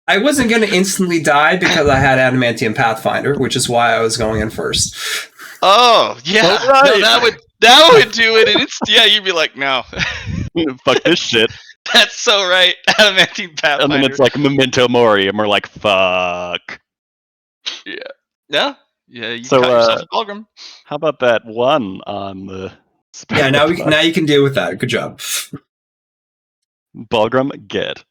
I wasn't going to instantly die because I had Adamantium Pathfinder, which is why I was going in first. Oh, yeah. Right. No, that would do it. And yeah, you'd be like, no. Fuck this shit. That's so right. Adamantium Pathfinder. And then it's like Memento Mori, and we're like, fuck. Yeah. No? Yeah, you So, got yourself a Fulgrim. How about that 1 on the... Yeah, now you can deal with that. Good job. Fulgrim, get.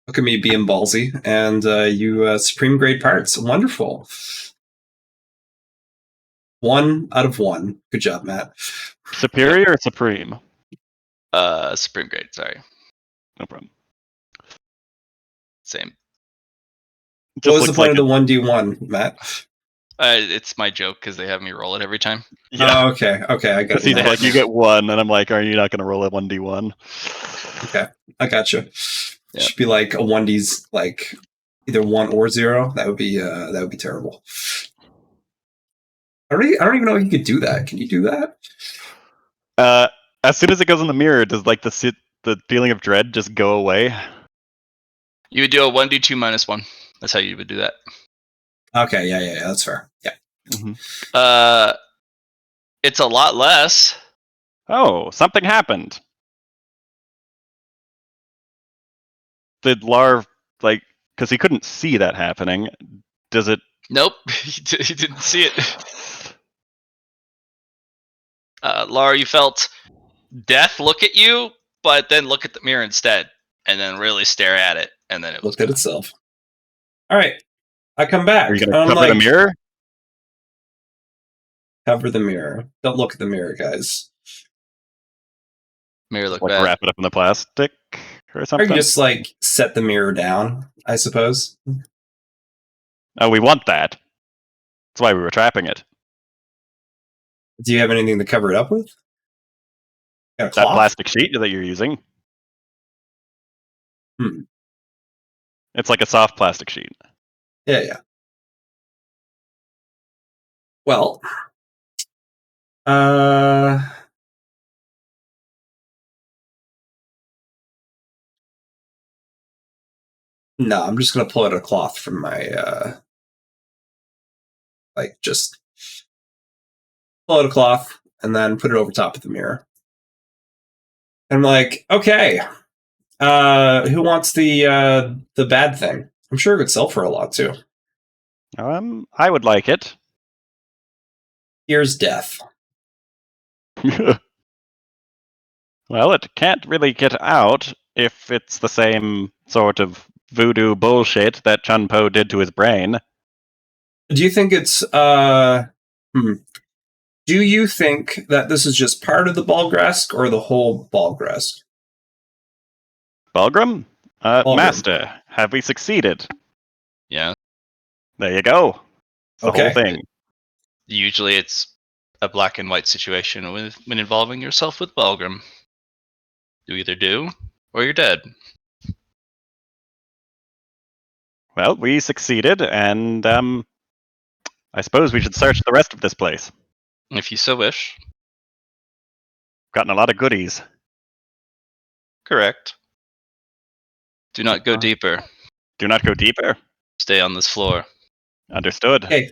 Look at me being ballsy, and you supreme grade parts. Wonderful. 1 out of 1. Good job, Matt. Superior or supreme? Supreme grade, sorry. No problem. Same. What was the point of the 1d1, Matt? It's my joke because they have me roll it every time. Yeah. Oh, okay, I got it. He's like, you get 1, and I'm like, are you not going to roll a 1d1? Okay, I gotcha. Yeah. Should be like a 1D's, like either 1 or 0. That would be terrible. I don't even know if you could do that. Can you do that? As soon as it goes in the mirror, does like the feeling of dread just go away? You would do a 1d2 minus 1. That's how you would do that. Okay, yeah, that's fair. Yeah. Mm-hmm. It's a lot less. Oh, something happened. Did Lar, like, because he couldn't see that happening, does it? Nope, he didn't see it. Laura, you felt death look at you, but then look at the mirror instead, and then really stare at it, and then it was Looked at itself. All right, I come back. Are you I'm gonna cover like, the mirror? cover the mirror. Don't look at the mirror, guys. mirror look Like bad. wrap it up in the plastic or Or something? you just like set the mirror down, I suppose. Oh, we want that. That's why we were trapping it. Do you have anything to cover it up with? Got a That cloth? plastic sheet that you're using. Hmm. It's like a soft plastic sheet. Yeah. Well, no, I'm just gonna pull out a cloth from my just pull out a cloth and then put it over top of the mirror. I'm like, okay, who wants the bad thing? I'm sure it would sell for a lot too. I would like it. Here's death. Well, it can't really get out if it's the same sort of voodoo bullshit that Chun-Po did to his brain. Do you think it's Do you think that this is just part of the Balgresk or the whole Balgresk? Balgrim? Balgrim. Master, have we succeeded? Yeah. There you go. It's the Okay. whole thing. Usually, it's a black and white situation when involving yourself with Balgrim. You either do, or you're dead. Well, we succeeded, and I suppose we should search the rest of this place. If you so wish. Gotten a lot of goodies. Correct. Do not go deeper. Do not go deeper. Stay on this floor. Understood. Hey,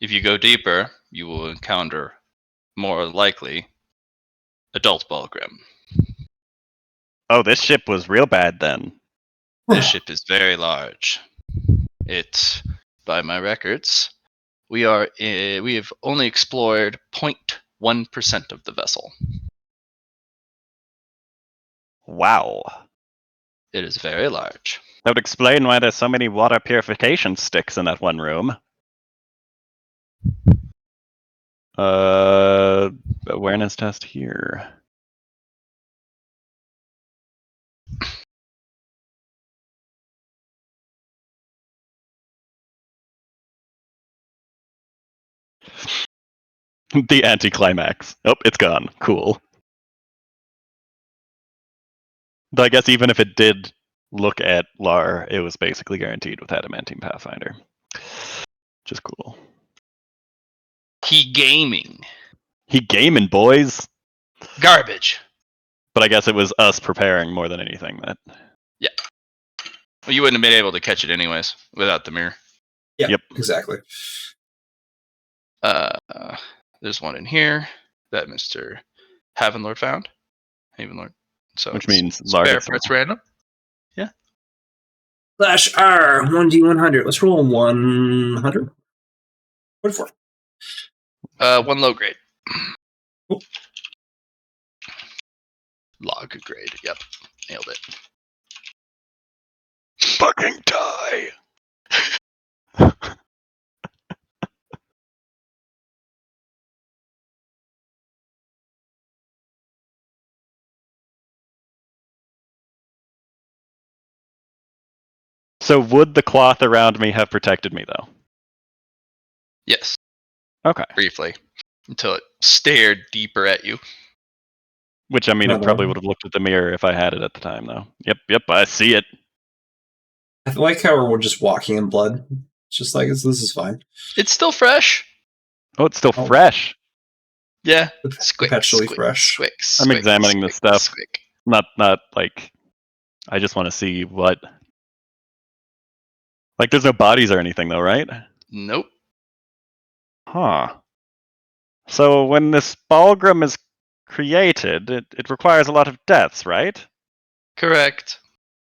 If you go deeper, you will encounter, more likely, adult Balgrim. Oh, this ship was real bad then. This ship is very large. It, by my records, we have only explored 0.1% of the vessel. Wow. It is very large. That would explain why there's so many water purification sticks in that one room. Awareness test here. The anticlimax. Oh, it's gone. Cool. But I guess even if it did look at Lar, it was basically guaranteed with Adamantine Pathfinder. Which is cool. He gaming. He gaming, boys! Garbage. But I guess it was us preparing more than anything. Yeah. Well, you wouldn't have been able to catch it anyways without the mirror. yeah, Yep. exactly. There's one in here that Mr. Havenlord found. Havenlord. So Which it's means Lar spare gets the parts random. Slash R 1D100. Let's roll 100. 44. One low grade. Cool. Log grade. Yep. Nailed it. Fucking die. So would the cloth around me have protected me, though? Yes. Okay. Briefly. Until it stared deeper at you. Which, I mean, it Another probably one. would have looked at the mirror if I had it at the time, though. Yep, I see it. I like how we're just walking in blood. It's just like, this is fine. It's still fresh. Oh, it's still Oh. fresh. Yeah. Squick, Perpetually squick, fresh. squick, I'm squick, examining this squick, stuff. squick. Not like, I just want to see what. Like, there's no bodies or anything, though, right? Nope. Huh. So when this Balgrim is created, it requires a lot of deaths, right? Correct.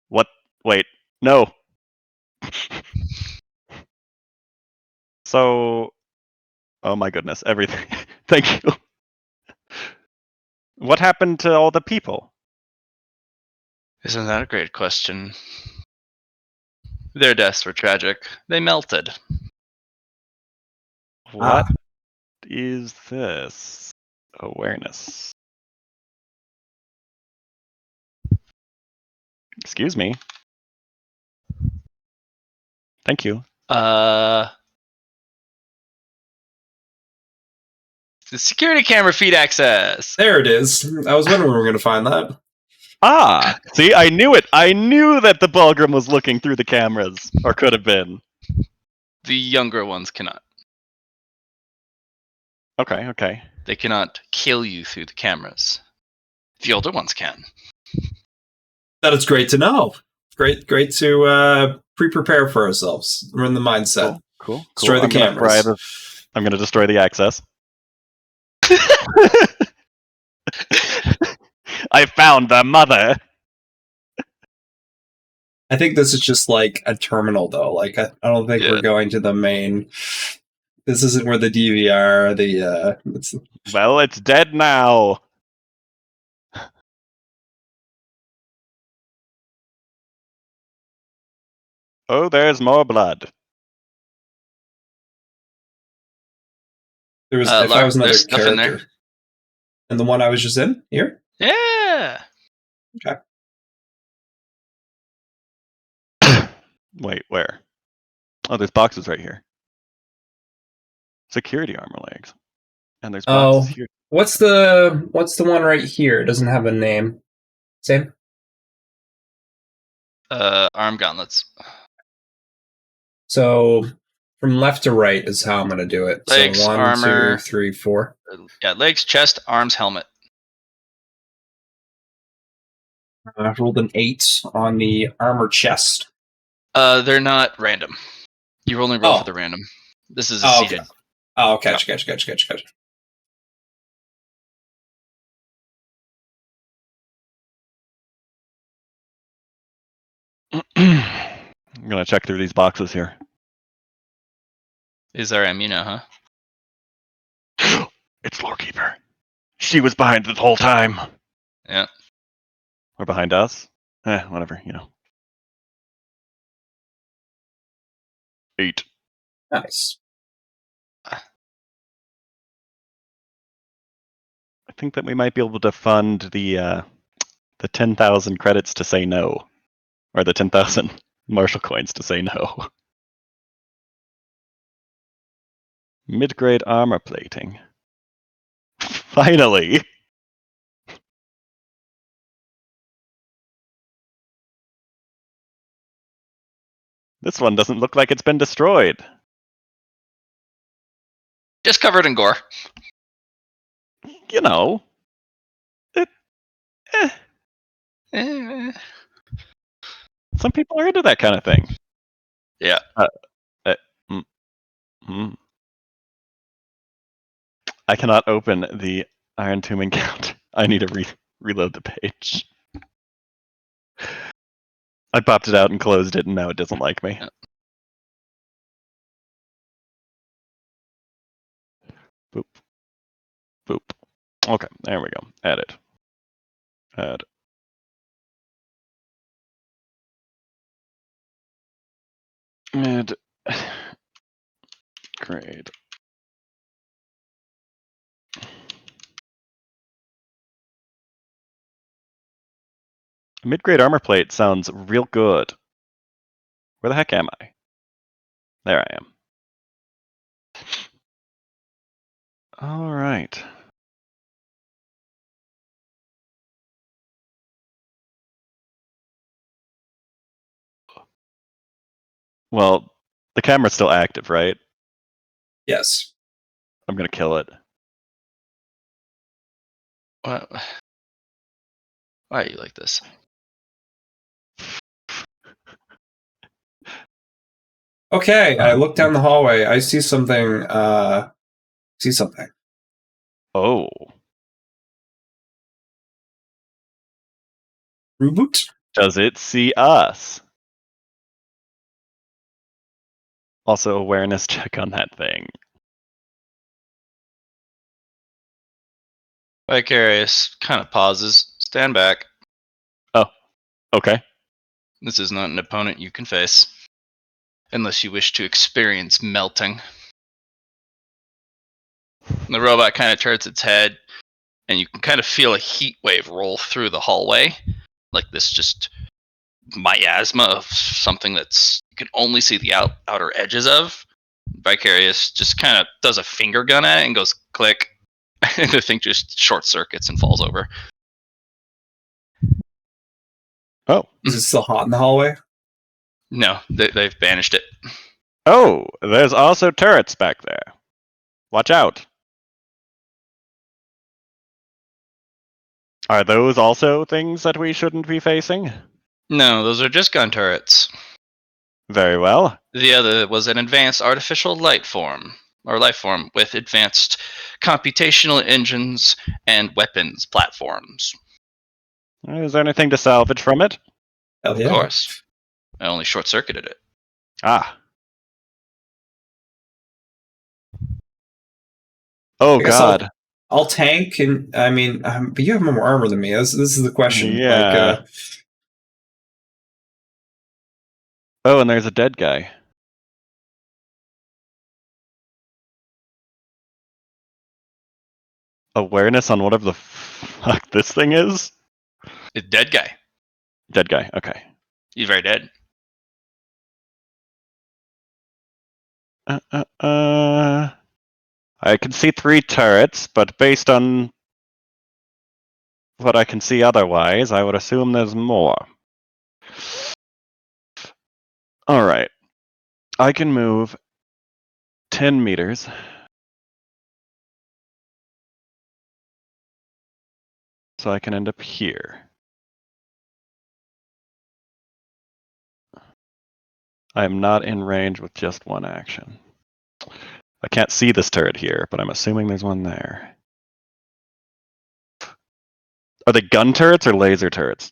What? Wait, no. So, oh my goodness, everything. Thank you. What happened to all the people? Isn't that a great question? Their deaths were tragic. They melted. What is this? Awareness. Excuse me. Thank you. The security camera feed access. There it is. I was wondering we were going to find that. Ah, see, I knew it. I knew that the Balgrim was looking through the cameras, or could have been. The younger ones cannot. Okay. They cannot kill you through the cameras. The older ones can. That is great to know. Great to pre-prepare for ourselves. We're in the mindset. Cool. Destroy the cameras. I'm going to destroy the access. I found the mother. I think this is just like a terminal, though. Like, I don't think we're going to the main. This isn't where the DVR. Well, it's dead now. Oh, there's more blood. There was. If I was another there's stuff in there. character, and the one I was just in here. Yeah. Okay. Wait, where? Oh, there's boxes right here. Security armor legs. And there's boxes here. What's the one right here? It doesn't have a name. Same. Arm gauntlets. So from left to right is how I'm going to do it. Legs, so 1, armor, 2, 3, 4. Yeah, legs, chest, arms, helmet. I rolled an 8 on the armor chest. They're not random. You only roll for the random. This is a seated. Okay. Oh, gotcha. I'm gonna check through these boxes here. Is our Amina, huh? It's Floorkeeper. She was behind the whole time. Yeah. Or behind us. Whatever, 8. Nice. I think that we might be able to fund the 10,000 credits to say no. Or the 10,000 Marshall coins to say no. Mid-grade armor plating. Finally! This one doesn't look like it's been destroyed. Just covered in gore. Some people are into that kind of thing. Yeah. I cannot open the Iron Tomb encounter. I need to reload the page. I popped it out and closed it, and now it doesn't like me. Yeah. Boop. Boop. Okay, there we go. Edit. Add. Mid grade. Mid-grade armor plate sounds real good. Where the heck am I? There I am. All right. Well, the camera's still active, right? Yes. I'm gonna kill it. What? Why are you like this? Okay, I look down the hallway. I see something. See something. Oh. Reboot. Does it see us? Also, awareness check on that thing. Vicarious kind of pauses. Stand back. Oh, okay. This is not an opponent you can face. Unless you wish to experience melting. The robot kind of turns its head, and you can kind of feel a heat wave roll through the hallway. Like this just miasma of something that's you can only see the outer edges of. Vicarious just kind of does a finger gun at it and goes click. And the thing just short circuits and falls over. Oh. Is it still hot in the hallway? No, they've banished it. Oh, there's also turrets back there. Watch out. Are those also things that we shouldn't be facing? No, those are just gun turrets. Very well. The other was an advanced artificial life form with advanced computational engines and weapons platforms. Is there anything to salvage from it? Hell Of yeah. course. I only short circuited it. Ah. Oh I guess god. I'll tank, and I mean, but you have more armor than me. This is the question. Yeah. Oh, and there's a dead guy. Awareness on whatever the fuck this thing is? A dead guy. Dead guy, okay. He's very dead. I can see 3 turrets, but based on what I can see otherwise, I would assume there's more. Alright. I can move 10 meters. So I can end up here. I am not in range with just one action. I can't see this turret here, but I'm assuming there's one there. Are they gun turrets or laser turrets?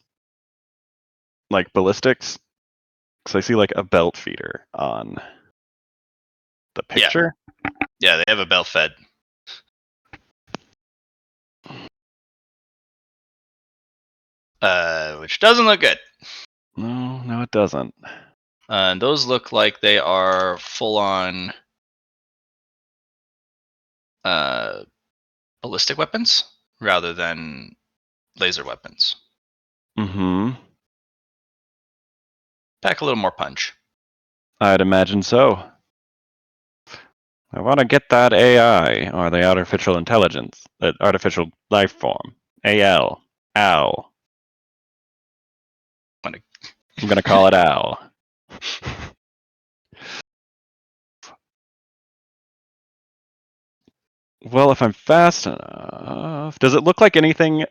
Like ballistics? Because I see like a belt feeder on the picture. Yeah, they have a belt fed. Which doesn't look good. No, it doesn't. Those look like they are full on ballistic weapons rather than laser weapons. Mm-hmm. Pack a little more punch. I'd imagine so. I want to get that AI, or the artificial intelligence, that artificial life form. AL. Al. I'm gonna call it Al. Well, if I'm fast enough... Does it look like anything...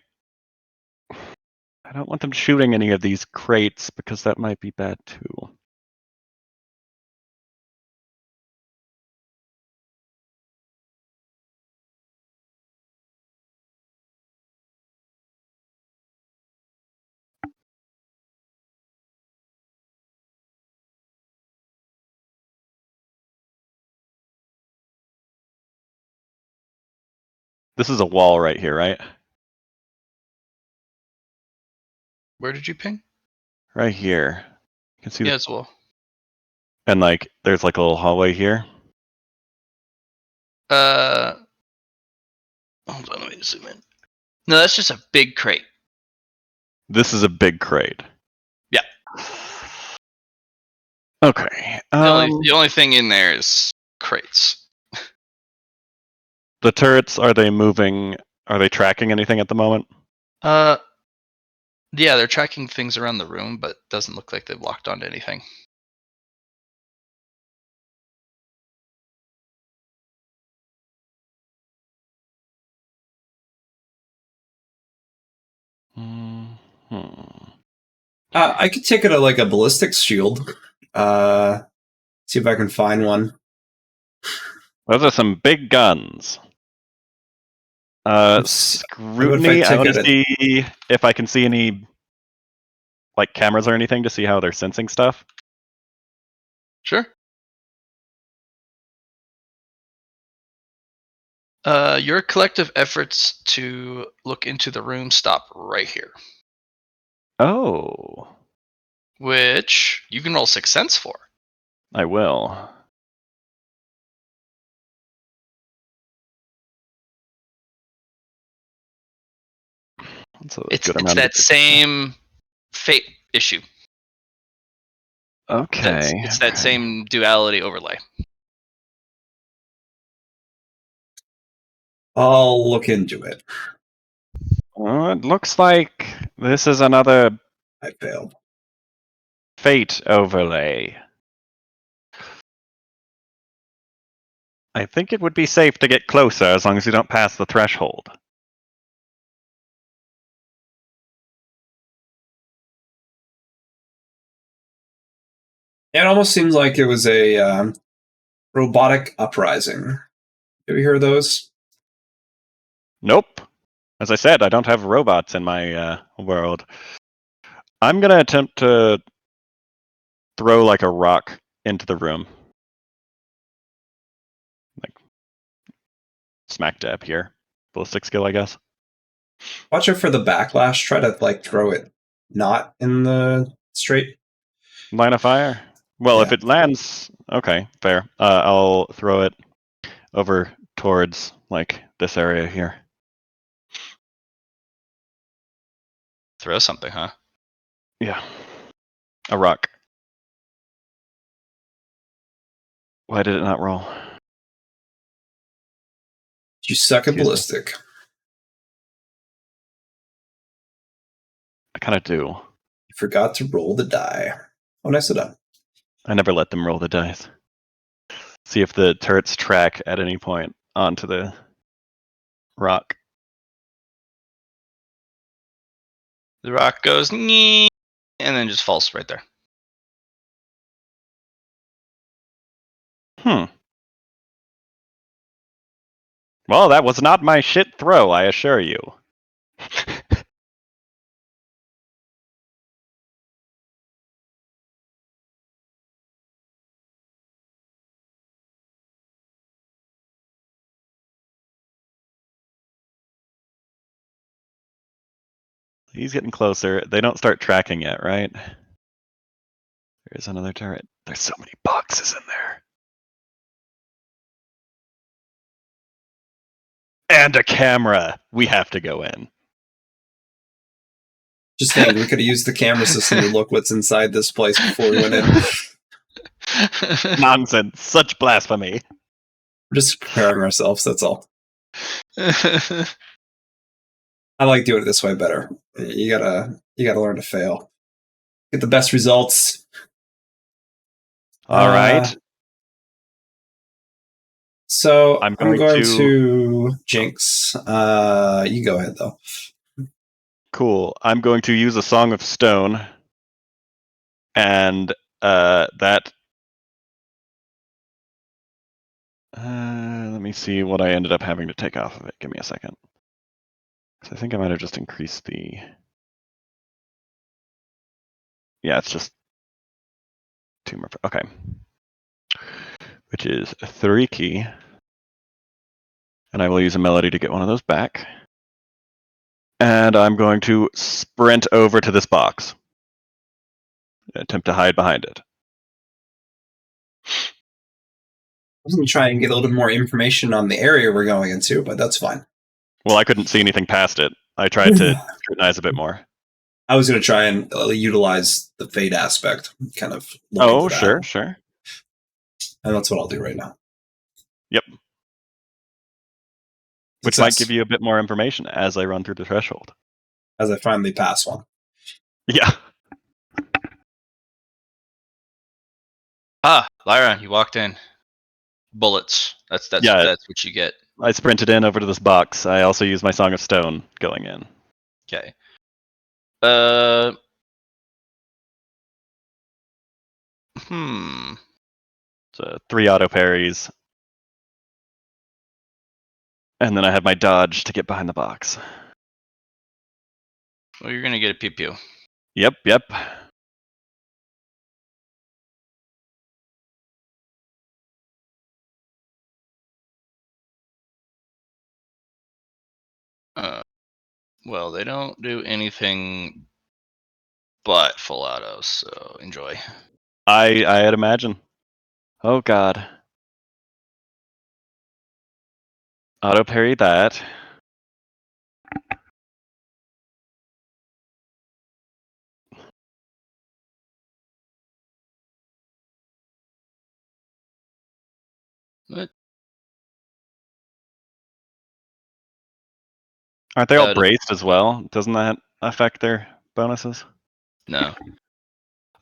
I don't want them shooting any of these crates, because that might be bad too. This is a wall right here, right? Where did you ping? Right here. You can see Yeah, the... it's a wall. And like, there's like a little hallway here. Hold on, let me zoom in. No, that's just a big crate. This is a big crate. Yeah. Okay. The only thing in there is crates. The turrets, are they moving? Are they tracking anything at the moment? Yeah, they're tracking things around the room, but doesn't look like they've locked onto anything. Hmm. I could take it like a ballistics shield. See if I can find one. Those are some big guns. How about if I Scrutiny. I take want it to at see if I can see any like cameras or anything to see how they're sensing stuff. Sure. Your collective efforts to look into the room stop right here, Oh, which you can roll 6 sense for. I will. That's a It's good it's amount of that same fate issue. Okay. It's that same duality overlay. I'll look into it. It looks like this is another I failed. fate overlay. I think it would be safe to get closer as long as you don't pass the threshold. It almost seems like it was a robotic uprising. Have you heard of those? Nope. As I said, I don't have robots in my world. I'm gonna attempt to throw like a rock into the room. Like smack dab here. Ballistic skill, I guess. Watch out for the backlash. Try to like throw it not in the straight. Line of fire? Well, if Yeah. it lands, okay, fair. I'll throw it over towards like this area here. Throw something, huh? Yeah. A rock. Why did it not roll? You suck at Excuse me. ballistic. I kind of do. You forgot to roll the die. Oh, nicely done. I never let them roll the dice. See if the turrets track at any point onto the rock. The rock goes "Nee," and then just falls right there. Well, that was not my shit throw, I assure you. He's getting closer. They don't start tracking yet, right? There's another turret. There's so many boxes in there. And a camera. We have to go in. Just saying, we could have used the camera system to look what's inside this place before we went in. Nonsense. Such blasphemy. We're just preparing ourselves, that's all. I like doing it this way better. You gotta learn to fail. Get the best results. All right. So I'm I'm going going to- to Jinx. You go ahead though. Cool. I'm going to use a Song of Stone. And that. Let me see what I ended up having to take off of it. Give me a second. 'Cause I think I might have just increased the. Yeah, it's just 2 more. Okay. Which is 3 key. And I will use a melody to get one of those back. And I'm going to sprint over to this box. Attempt to hide behind it. I was going to try and get a little bit more information on the area we're going into, but that's fine. Well, I couldn't see anything past it. I tried to scrutinize a bit more. I was going to try and utilize the fate aspect, kind of. Look Oh, into that. sure. And that's what I'll do right now. Yep. Which might give you a bit more information as I run through the threshold. As I finally pass one. Yeah. Lyra, you walked in. Bullets. That's what you get. I sprinted in over to this box. I also used my Song of Stone going in. Okay. So 3 auto parries. And then I have my dodge to get behind the box. Well, you're gonna get a pew pew. Yep. Well, they don't do anything but full auto, so enjoy. I'd imagine. Oh god. Auto parry that. What? Aren't they all Out of- braced as well? Doesn't that affect their bonuses? No.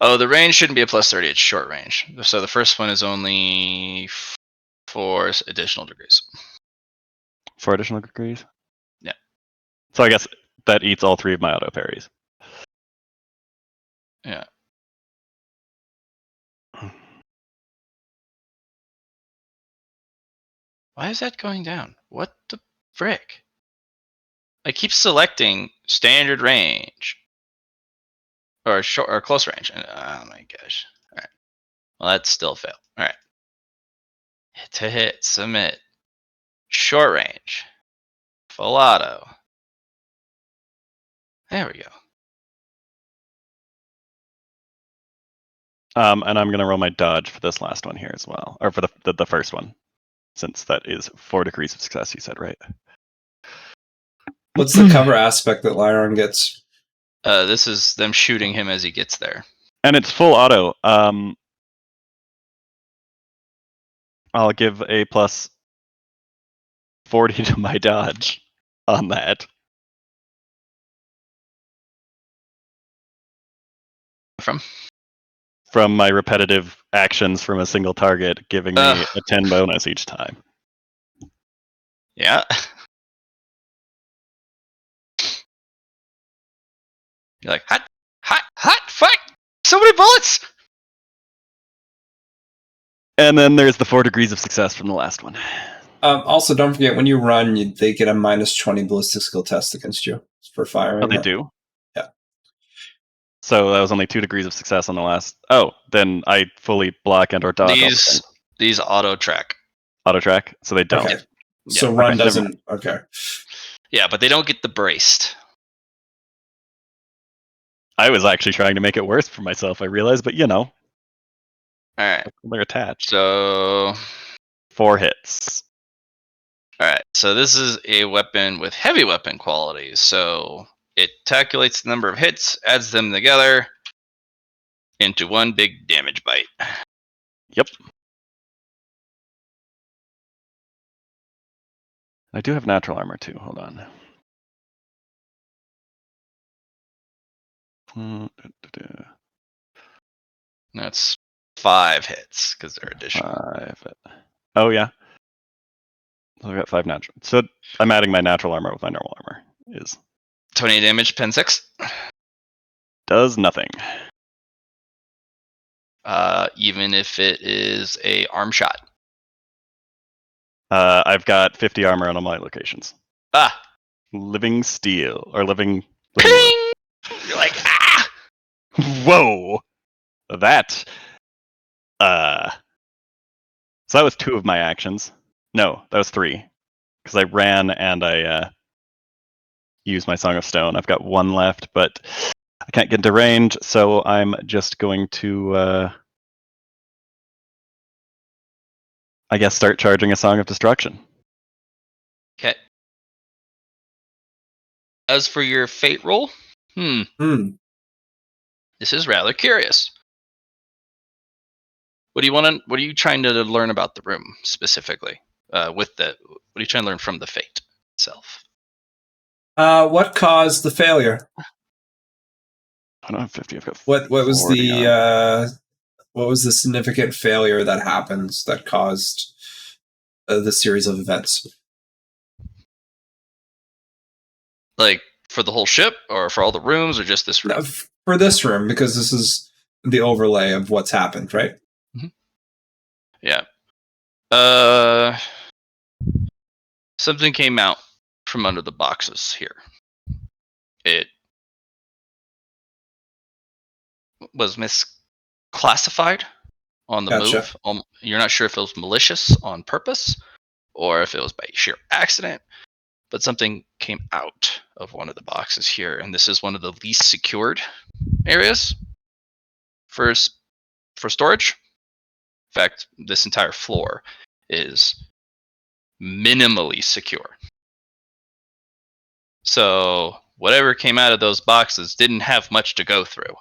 Oh, the range shouldn't be a plus 30. It's short range. So the first one is only 4 additional degrees. 4 additional degrees? Yeah. So I guess that eats all 3 of my auto parries. Yeah. Why is that going down? What the frick? I keep selecting standard range or short or close range. Oh my gosh! All right. Well, that's still failed. All right. Hit to hit, submit, short range, full auto. There we go. And I'm gonna roll my dodge for this last one here as well, or for the first one, since that is 4 degrees of success. You said, right? What's the cover aspect that Lyron gets? This is them shooting him as he gets there. And it's full auto. I'll give a plus 40 to my dodge on that. From my repetitive actions from a single target, giving me a 10 bonus each time. Yeah. You're like, hot, fuck! So many bullets! And then there's the 4 degrees of success from the last one. Also, don't forget, when you run, they get a minus 20 ballistic skill test against you for firing. Oh, they do? Yeah. So that was only 2 degrees of success on the last. Oh, then I fully block and or dodge all the things. These auto track. Auto track, so they don't. Okay. Yeah. So run doesn't. Okay. Yeah, but they don't get the braced. I was actually trying to make it worse for myself, I realized, but you know. All right. They're attached. So 4 hits. all right. So this is a weapon with heavy weapon qualities. So it calculates the number of hits, adds them together into one big damage bite. Yep. I do have natural armor too. Hold on. That's 5 hits because they're additional. 5. Oh yeah. So I got 5 natural. So I'm adding my natural armor with my normal armor. Is 20 damage, pen 6. does nothing. Even if it is a arm shot. I've got 50 armor on all my locations. Ah! Living steel or living. Ping! You're like, ah! Whoa! That. So that was 2 of my actions. No, that was 3. Because I ran and I used my Song of Stone. I've got 1 left, but I can't get into range, so I'm just going to, I guess, start charging a Song of Destruction. Okay. As for your fate roll, this is rather curious. What are you trying to learn about the room specifically? What are you trying to learn from the fate itself? What caused the failure? I don't have 50. I've got What was 40 on. what was the significant failure that happens that caused the series of events? Like for the whole ship, or for all the rooms, or just this room? No, for this room, because this is the overlay of what's happened, right? Yeah. Something came out from under the boxes here. It was misclassified on the Gotcha. move. You're not sure if it was malicious on purpose or if it was by sheer accident, but something came out of one of the boxes here, and this is one of the least secured areas for storage. In fact, this entire floor is minimally secure. So whatever came out of those boxes didn't have much to go through,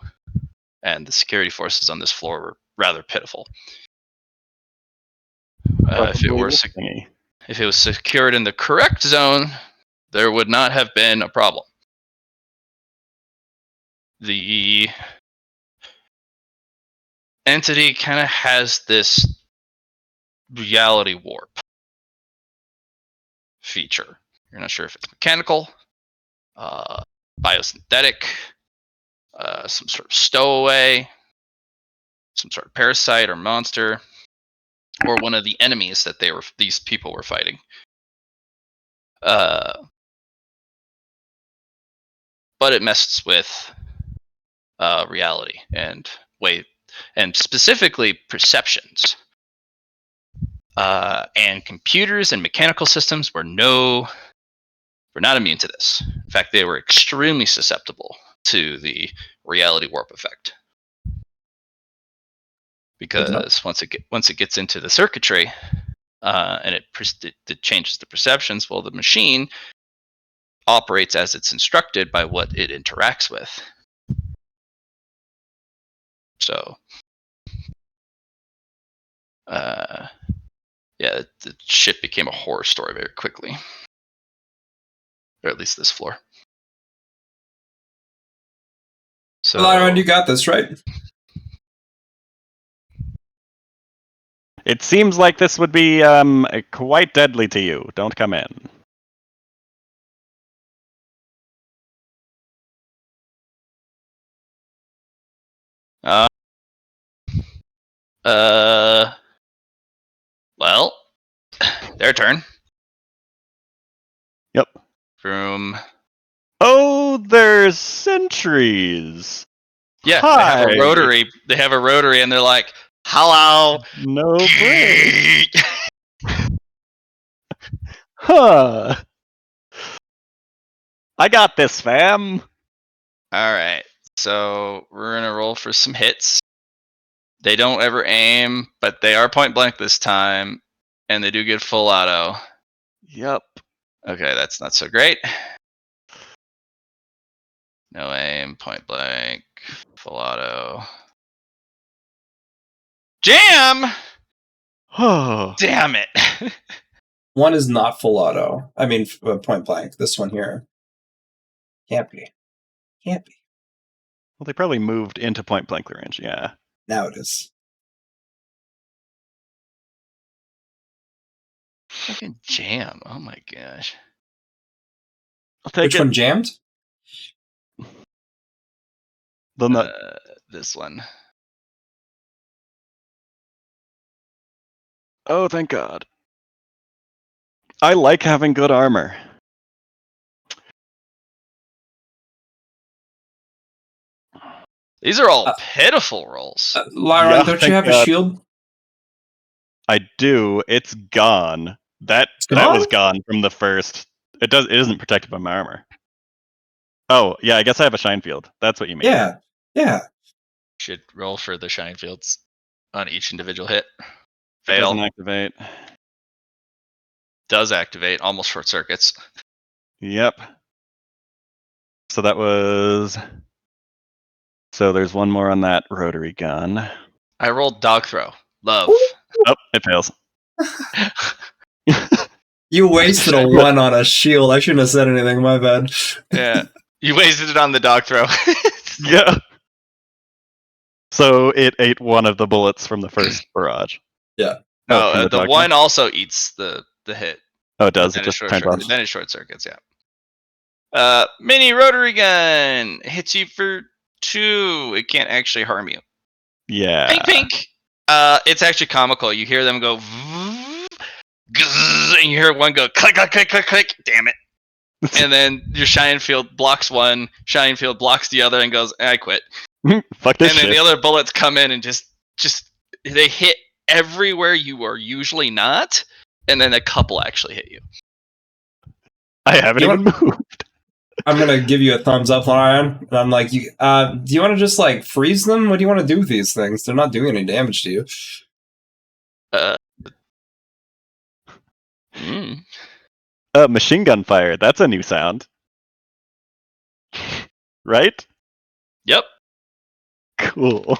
and the security forces on this floor were rather pitiful. If it was secured in the correct zone, there would not have been a problem. The entity kind of has this reality warp feature. You're not sure if it's mechanical, biosynthetic, some sort of stowaway, some sort of parasite or monster, or one of the enemies that these people were fighting. But it messes with reality and specifically perceptions. And computers and mechanical systems were not immune to this. In fact, they were extremely susceptible to the reality warp effect. Because once it gets into the circuitry, and it changes the perceptions, well, the machine operates as it's instructed by what it interacts with. So, the ship became a horror story very quickly. Or at least this floor. So, Lyron, you got this, right? It seems like this would be quite deadly to you. Don't come in. Well, their turn. Yep. Room. Oh, there's sentries. Yeah, Hi. They have a rotary, and they're like, "Hello." No break. Huh. I got this, fam. All right. So we're gonna roll for some hits. They don't ever aim, but they are point blank this time, and they do get full auto. Yep. Okay, that's not so great. No aim, point blank, full auto. Jam! Oh. Damn it. One is not full auto. I mean, point blank. This one here. Can't be. Well, they probably moved into point blank range, yeah. Now it is. Fucking jam. Oh my gosh. I'll take Which it. one jammed? This one. Oh, thank God. I like having good armor. These are all pitiful rolls. Lyron, don't you have a shield? I do. It's gone. That was gone from the first. It isn't protected by my armor. Oh, yeah, I guess I have a shine field. That's what you mean. Yeah. Should roll for the shine fields on each individual hit. Fail. It doesn't activate. Does activate, almost short circuits. Yep. So that was... So there's one more on that rotary gun. I rolled dog throw. Love. Oh, it fails. You wasted a 1 on a shield. I shouldn't have said anything, my bad. Yeah. You wasted it on the dog throw. Yeah. So it ate one of the bullets from the first barrage. Yeah. No, the one also eats the hit. Oh, it does? It just turns off? Then it short circuits, yeah. Mini rotary gun hits you for 2. It can't actually harm you. Yeah. Pink, pink. It's actually comical. You hear them go, and you hear one go click, click, click, click, click. Damn it! And then your Shine Field blocks one, Shine Field blocks the other, and goes, I quit. Fuck this And then shit. the other bullets come in and just they hit everywhere you are usually not, and then a couple actually hit you. I haven't You even moved. I'm gonna give you a thumbs up, Ryan. And I'm like, do you want to just like freeze them? What do you want to do with these things? They're not doing any damage to you. Machine gun fire. That's a new sound. Right? Yep. Cool.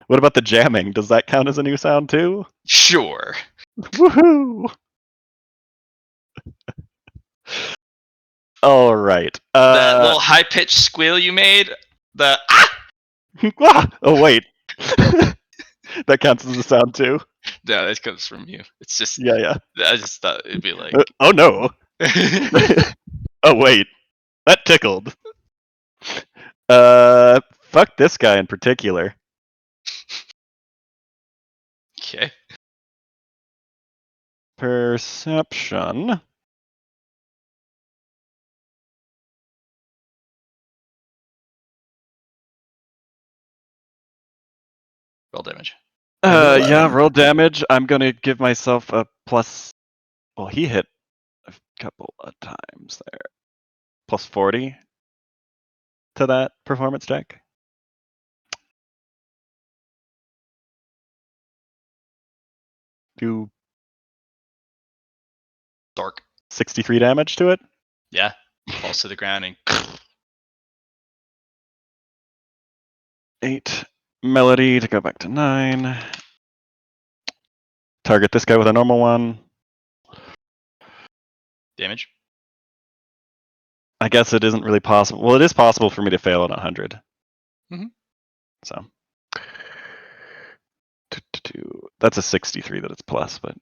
What about the jamming? Does that count as a new sound too? Sure. Woohoo! All right. That little high pitched squeal you made. The Oh wait, that counts as a sound too. No, that comes from you. It's just Yeah. I just thought it'd be like. Oh no. Oh wait, that tickled. Fuck this guy in particular. Okay. Perception. Roll damage. Yeah, roll damage. I'm gonna give myself a plus. Well, he hit a couple of times there. Plus 40 to that performance check. Do Dork. 63 damage to it. Yeah. Falls to the ground and 8 melody to go back to 9. Target this guy with a normal one. damage. I guess it isn't really possible. Well, it is possible for me to fail at 100. Mhm. So that's a 63 that it's plus, but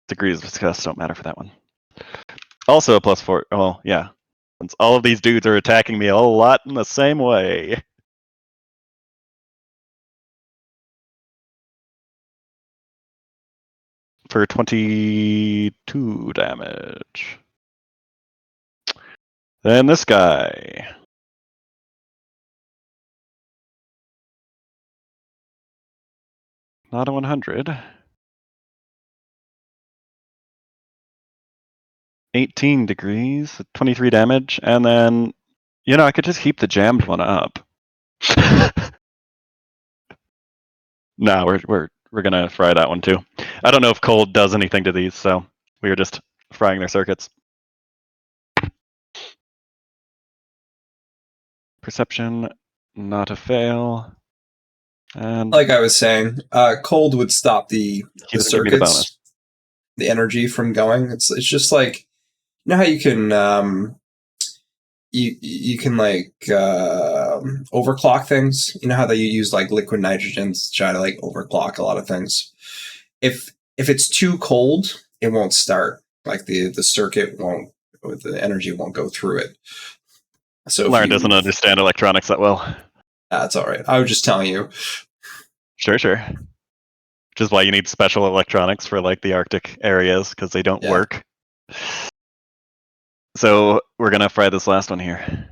degrees of success don't matter for that one. Also a plus 4. Oh, yeah. Since all of these dudes are attacking me a whole lot in the same way. For 22 damage. Then this guy. Not a 100. 18 degrees, 23 damage, and then, I could just keep the jammed one up. No, we're gonna fry that one too. I don't know if cold does anything to these, so we are just frying their circuits. Perception, not a fail. And Like I was saying, cold would stop the he doesn't give me the bonus. circuits, the energy from going. It's just like, you know how you can you can like overclock things. You know how they use like liquid nitrogen to try to like overclock a lot of things. If it's too cold, it won't start. Like the circuit won't, the energy won't go through it. So Lauren doesn't understand electronics that well. That's all right. I was just telling you. Sure. Which is why you need special electronics for like the Arctic areas, because they don't work. So we're gonna fry this last one here.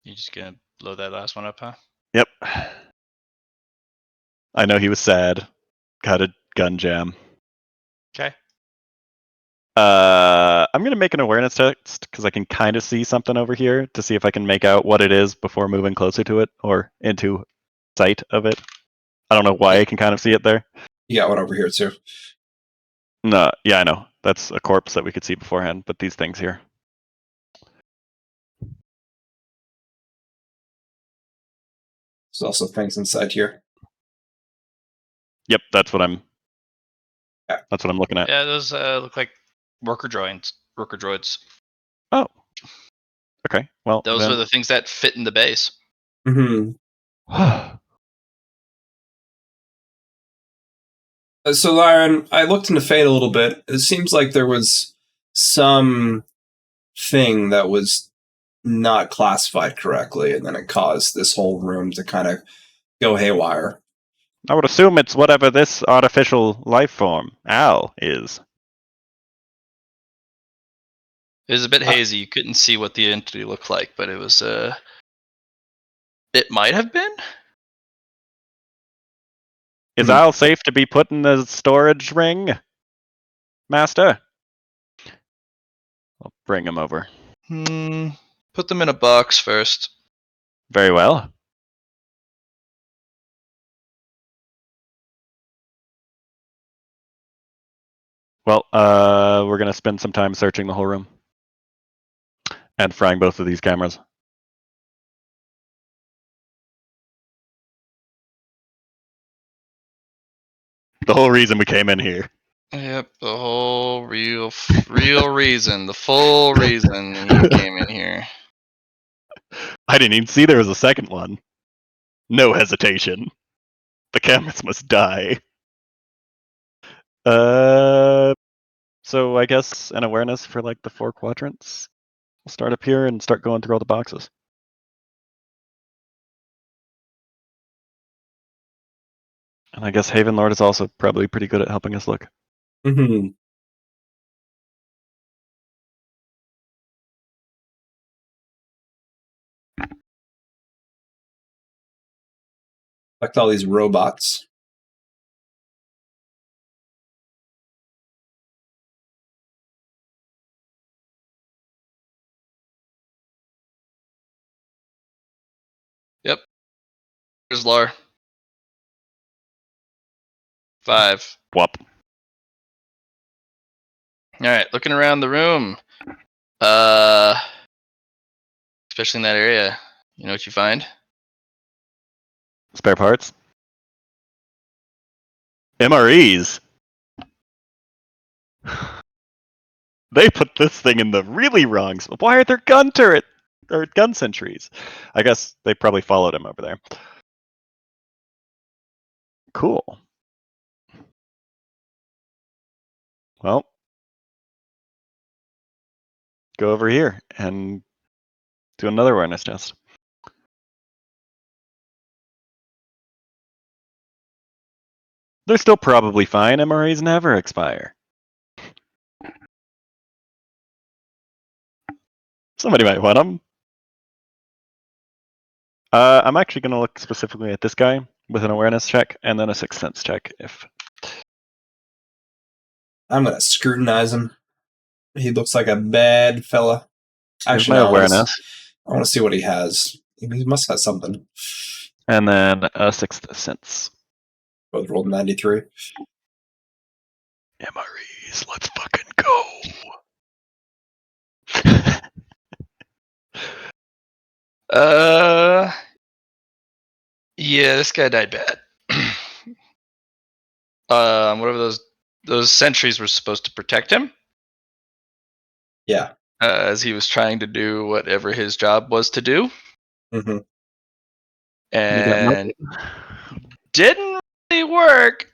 You just gonna load that last one up, huh? Yep. I know he was sad. Got a gun jam. Okay. I'm gonna make an awareness test because I can kind of see something over here to see if I can make out what it is before moving closer to it or into sight of it. I don't know why I can kind of see it there. You got one over here too. No, yeah, I know. That's a corpse that we could see beforehand, but these things here. There's also things inside here. Yep, that's what I'm looking at. Yeah, those look like worker droids. Oh. Okay. Well, Those are the things that fit in the base. Mm-hmm. So, Lyron, I looked into Fate a little bit. It seems like there was some thing that was not classified correctly, and then it caused this whole room to kind of go haywire. I would assume it's whatever this artificial life form, Al, is. It was a bit Uh, hazy. You couldn't see what the entity looked like, but it was it might have been. Is Hmm. Al safe to be put in the storage ring, Master? I'll bring him over. Put them in a box first. Very well. Well, we're gonna spend some time searching the whole room and frying both of these cameras. The whole reason we came in here. Yep, the whole real reason, the full reason you came in here. I didn't even see there was a second one. No hesitation. The cameras must die. So I guess an awareness for like the 4 quadrants. We'll start up here and start going through all the boxes. And I guess Haven Lord is also probably pretty good at helping us look. Mm-hmm. Like all these robots. Yep. Here's Lar. 5. Whoop. All right, looking around the room. Especially in that area. You know what you find? Spare parts? MREs? They put this thing in the really wrong spot. Why are there gun turret or gun sentries? I guess they probably followed him over there. Cool. Well, go over here and do another awareness test. They're still probably fine. MREs never expire. Somebody might want them. I'm actually going to look specifically at this guy with an awareness check and then a sixth sense check. If I'm gonna scrutinize him. He looks like a bad fella. here's Actually, my no. awareness, I want to see what he has. He must have something. and then a sixth sense. Both rolled 93. MREs, let's fucking go. Yeah, this guy died bad. Whatever those sentries were supposed to protect him. Yeah. As he was trying to do whatever his job was to do. Mm-hmm. And didn't really work.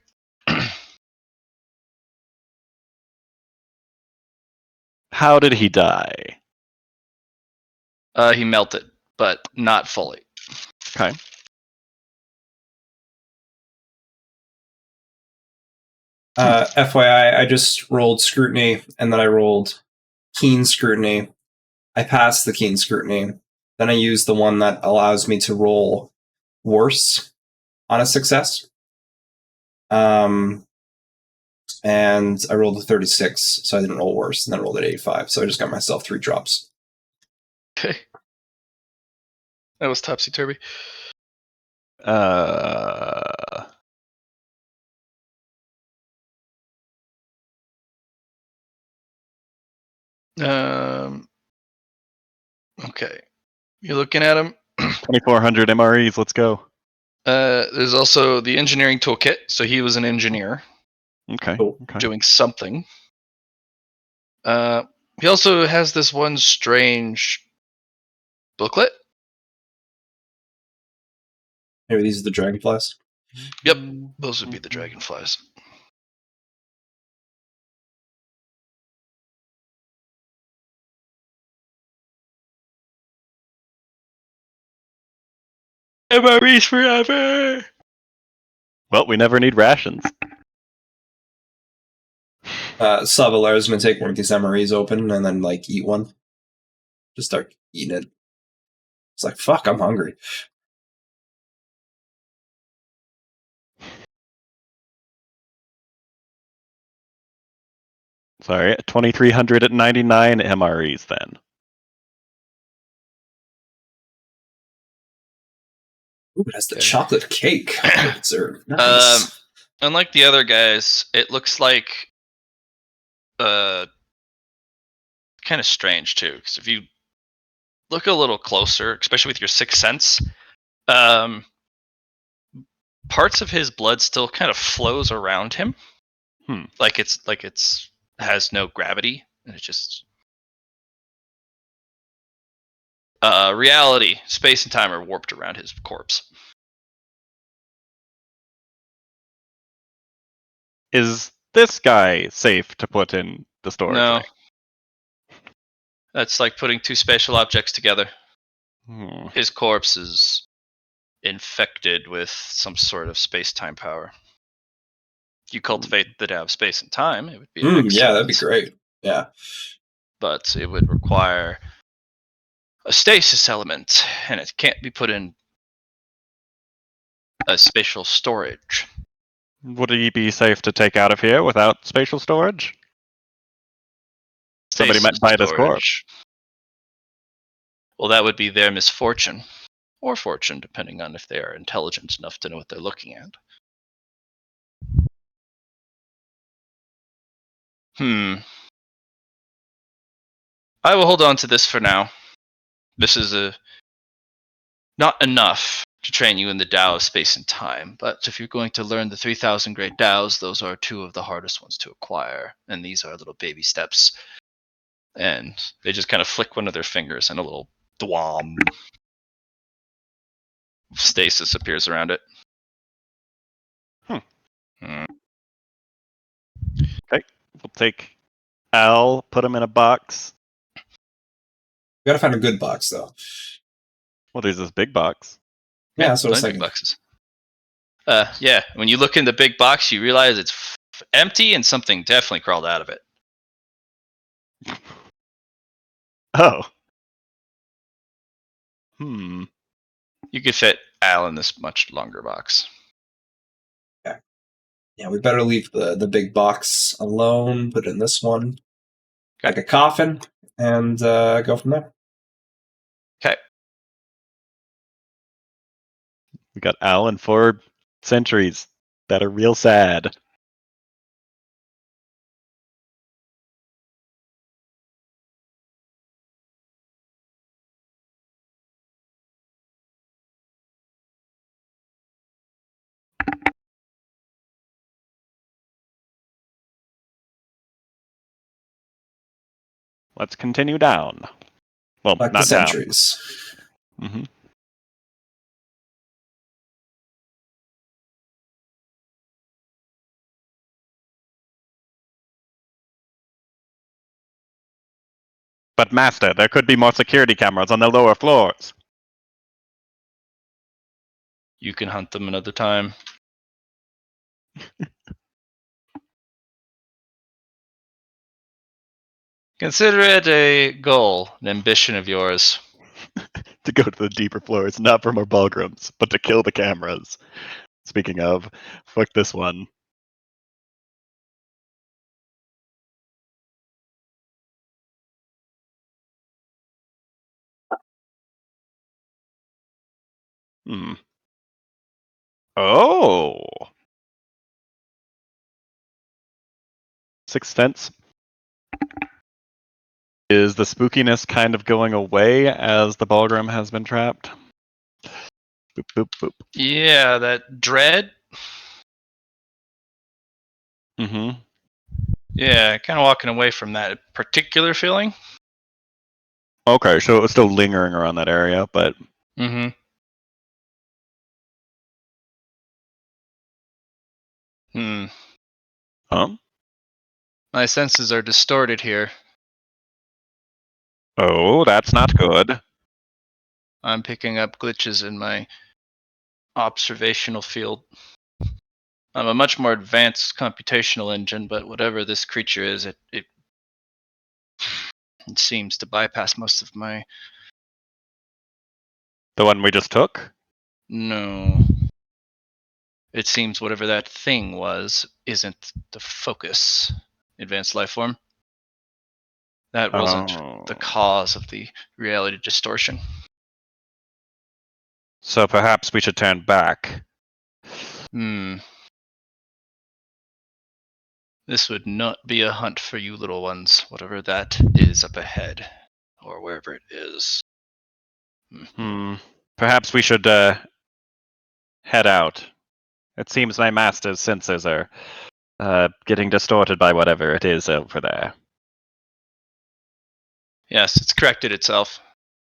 How did he die? He melted, but not fully. Okay. FYI, I just rolled scrutiny, and then I rolled keen scrutiny. I passed the keen scrutiny. Then I used the one that allows me to roll worse on a success. And I rolled a 36, so I didn't roll worse, and then I rolled an 85, so I just got myself 3 drops. Okay. That was topsy-turvy. Okay. You're looking at him. 2400 MREs, let's go. There's also the engineering toolkit. So he was an engineer. Okay. Cool. Okay. Doing something. He also has this one strange booklet. Maybe these are the dragonflies. Yep, those would be the dragonflies. MREs forever. Well, we never need rations. Savalera's gonna take one of these MREs open and then like eat one. Just start eating it. It's like, fuck, I'm hungry. Sorry, 2,399 MREs then. Ooh, it has the Okay. chocolate cake for dessert. Nice. Unlike the other guys, it looks like kind of strange too. Because if you look a little closer, especially with your sixth sense, parts of his blood still kind of flows around him, like it's has no gravity, and it just reality, space, and time are warped around his corpse. Is this guy safe to put in the storage No, ring? that's like putting two spatial objects together. Hmm. His corpse is infected with some sort of space-time power. If you cultivate the Tao of space and time, it would be an excellent. Yeah, that'd be great. Yeah. But it would require a stasis element, and it can't be put in a spatial storage. Would he be safe to take out of here without spatial storage? Somebody might bite his corpse. Well, that would be their misfortune. Or fortune, depending on if they are intelligent enough to know what they're looking at. I will hold on to this for now. This is not enough to train you in the Tao of space and time, but if you're going to learn the 3,000 great Taos, those are two of the hardest ones to acquire, and these are little baby steps. And they just kind of flick one of their fingers, and a little dwam stasis appears around it. Okay, we'll take Al, put him in a box. We gotta find a good box, though. Well, there's this big box. Yeah, that's what I was big thinking. boxes. Yeah, when you look in the big box, you realize it's empty and something definitely crawled out of it. Oh. You could fit Al in this much longer box. Yeah, we better leave the big box alone, put it in this one, like a coffin, and go from there. Okay. We got Al and 4 sentries that are real sad. Let's continue down. Well, Like not the down. centuries. Mm-hmm. But Master, there could be more security cameras on the lower floors. You can hunt them another time. Consider it a goal, an ambition of yours. To go to the deeper floors, not for more Balgrams, but to kill the cameras. Speaking of, fuck this one. Oh! Sixth Sense. Is the spookiness kind of going away as the Balgram has been trapped? Boop, boop, boop. Yeah, that dread. Mm-hmm. Yeah, kind of walking away from that particular feeling. Okay, so it was still lingering around that area, but... Mm-hmm. Huh? My senses are distorted here. Oh, that's not good. I'm picking up glitches in my observational field. I'm a much more advanced computational engine, but whatever this creature is, it seems to bypass most of my... The one we just took? No. It seems whatever that thing was isn't the focus. Advanced life form. That wasn't the cause of the reality distortion. So perhaps we should turn back. This would not be a hunt for you little ones, whatever that is up ahead, or wherever it is. Perhaps we should head out. It seems my master's senses are getting distorted by whatever it is over there. Yes, it's corrected itself.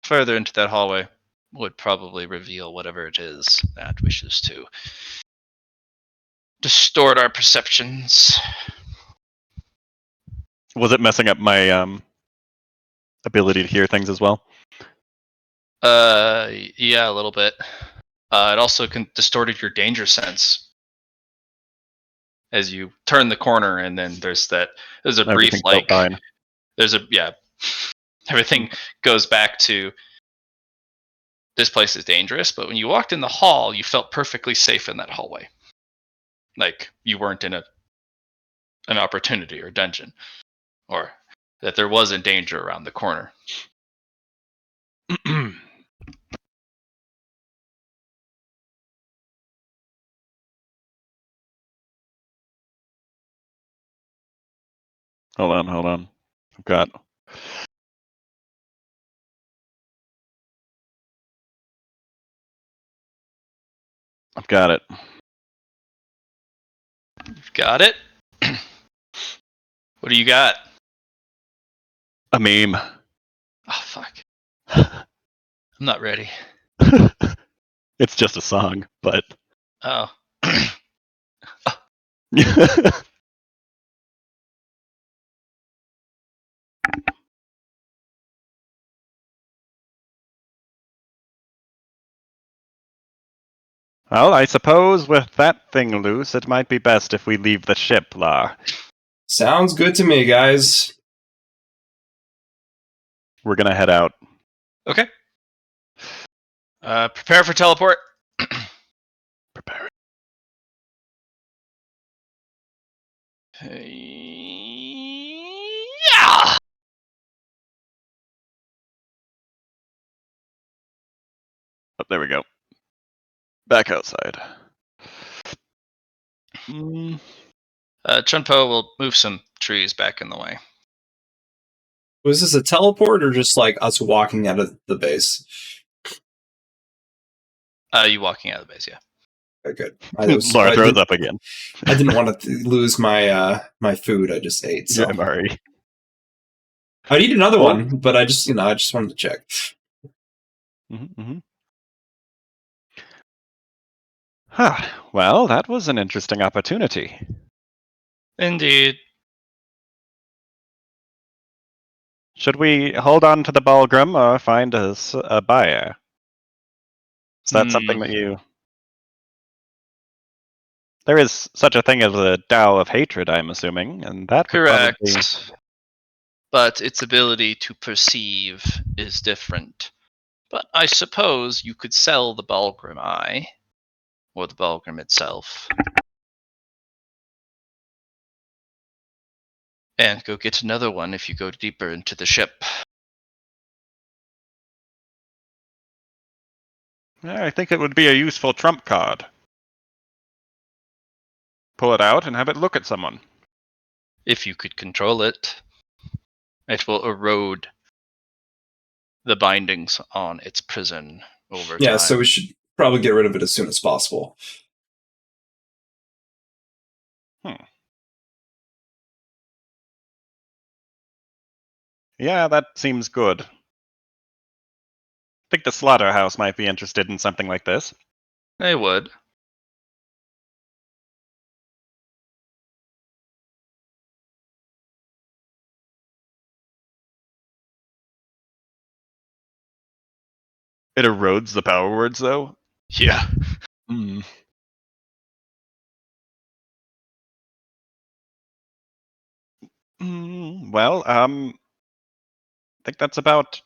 Further into that hallway would probably reveal whatever it is that wishes to distort our perceptions. Was it messing up my ability to hear things as well? Yeah, a little bit. It also distorted your danger sense as you turn the corner, and then there's a brief Everything felt fine. everything goes back to this place is dangerous, but when you walked in the hall, you felt perfectly safe in that hallway. Like you weren't in an opportunity or dungeon, or that there wasn't danger around the corner. Hold on. I've got it. You've got it? What do you got? A meme. Oh, fuck. I'm not ready. It's just a song, but... Oh. Well, I suppose with that thing loose, it might be best if we leave the ship, La. Sounds good to me, guys. We're gonna head out. Okay. Prepare for teleport. Prepare. Yeah. Oh, there we go. Back outside. Chunpo will move some trees back in the way. Was this a teleport or just like us walking out of the base? You walking out of the base, yeah. Okay, good. Laura throws up again. I didn't want to lose my my food. I just ate. So. Yeah, Mari. I'd eat another one, but I just wanted to check. Well, that was an interesting opportunity. Indeed. Should we hold on to the Balgrim or find us a buyer? Is that something that you... There is such a thing as a Tao of Hatred, I'm assuming, and that would Correct. probably... But its ability to perceive is different. But I suppose you could sell the Balgrim Eye, or the Balgrim itself, and go get another one if you go deeper into the ship. Yeah, I think it would be a useful trump card. Pull it out and have it look at someone. If you could control it, it will erode the bindings on its prison over time. Yeah, so we should probably get rid of it as soon as possible. Yeah, that seems good. I think the slaughterhouse might be interested in something like this. They would. It erodes the power words, though. Yeah. Hmm. Well, I think that's about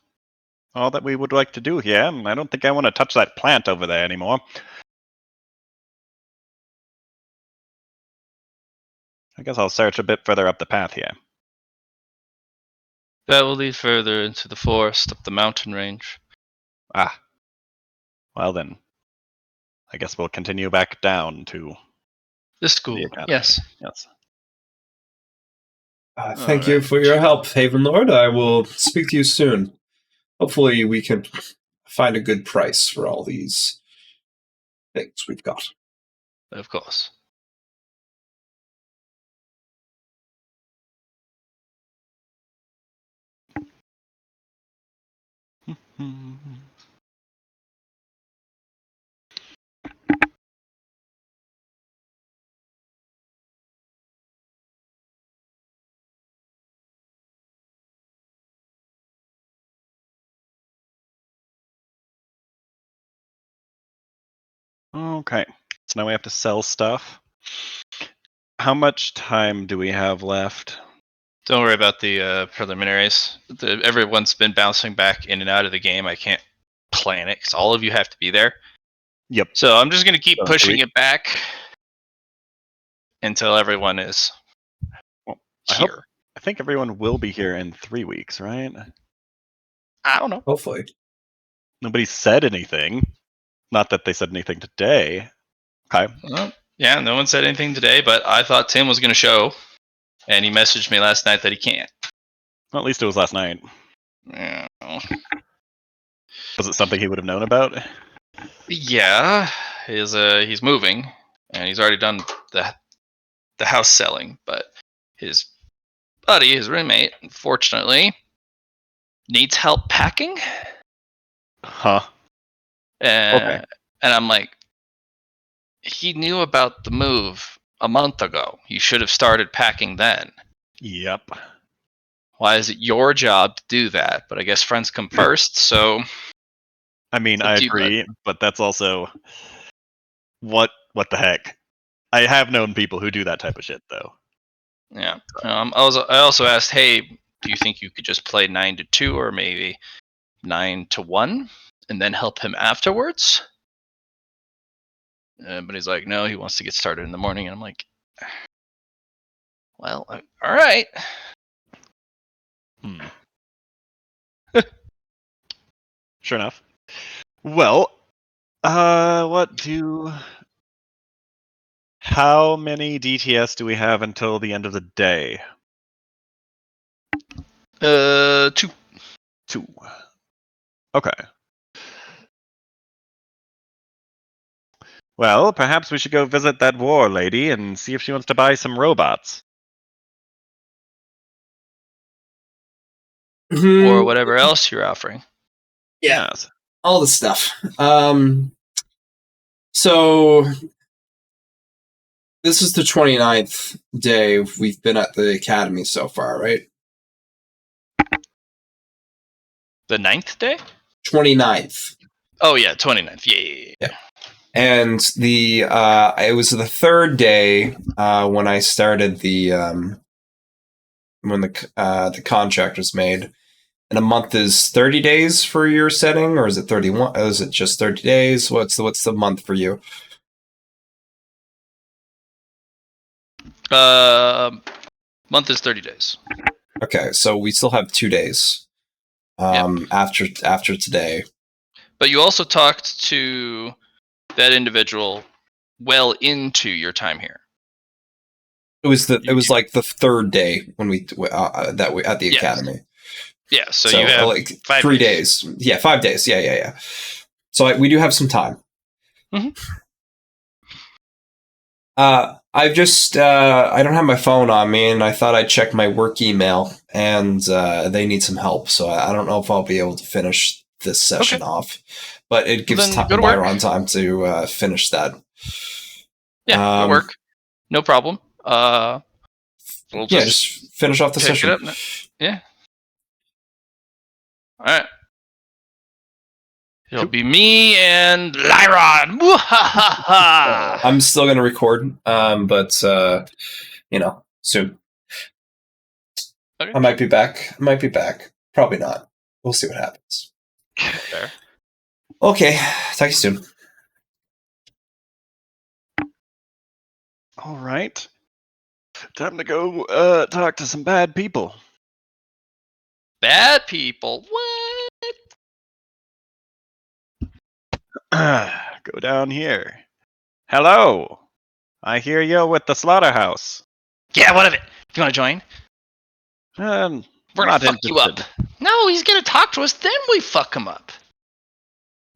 all that we would like to do here. I don't think I want to touch that plant over there anymore. I guess I'll search a bit further up the path here. That will lead further into the forest, up the mountain range. Ah. Well then, I guess we'll continue back down to The the school, academy. yes. Yes. Thank you for your help, Haven Lord. I will speak to you soon. Hopefully we can find a good price for all these things we've got. Of course. Okay. So now we have to sell stuff. How much time do we have left? Don't worry about the preliminaries. Everyone's been bouncing back in and out of the game. I can't plan it because all of you have to be there. Yep. So I'm just going to keep So pushing 3. it back until everyone is Well, here. I think everyone will be here in 3 weeks, right? I don't know. Hopefully. Nobody said anything. Not that they said anything today. Okay. Well, yeah, no one said anything today, but I thought Tim was going to show, and he messaged me last night that he can't. Well, at least it was last night. Yeah, Was it something he would have known about? yeah, he's moving, and he's already done the house selling, but his buddy, his roommate, unfortunately, needs help packing. Huh. Okay. And I'm like, he knew about the move a month ago. You should have started packing then. Yep. Why is it your job to do that? But I guess friends come first, so I mean, it's up I to you, bud. agree, but that's also what the heck? I have known people who do that type of shit, though. Yeah. I also asked, hey, do you think you could just play 9 to 2 or maybe 9 to 1 and then help him afterwards? But he's like, no, he wants to get started in the morning. And I'm like, well, all right. Sure enough. Well, how many DTS do we have until the end of the day? 2. 2. Okay. Well, perhaps we should go visit that war lady and see if she wants to buy some robots. Or whatever else you're offering. Yeah. Yes. All the stuff. So this is the 29th day we've been at the academy so far, right? The 9th day? 29th. Oh, yeah, 29th. Yeah. And the it was the third day when I started the when the contract was made. And a month is 30 days for your setting, or is it 31? Oh, is it just 30 days? What's the month for you? Month is 30 days. Okay, so we still have 2 days after today. But you also talked to that individual well into your time here. It was like the third day when we that we at the Yes. academy. Yeah, so you have like 5 3 days. Yeah, 5 days. Yeah. So we do have some time. Mhm. I've just I don't have my phone on me, and I thought I'd check my work email, and they need some help. So I don't know if I'll be able to finish this session off, but it gives then go to work. Byron time to finish that. Yeah, go work. No problem. We'll just finish off the pick session. it up. Yeah. All right. It'll be me and Lyron. Mwahaha! I'm still going to record, but soon. Okay. I might be back. Probably not. We'll see what happens. Fair. Okay, talk to you soon. All right. Time to go talk to some bad people. Bad people. What? Go down here. Hello. I hear you're with the slaughterhouse. Yeah, what of it? You want to join? Um, We're gonna not fuck you up. interested. No, he's gonna talk to us, then we fuck him up.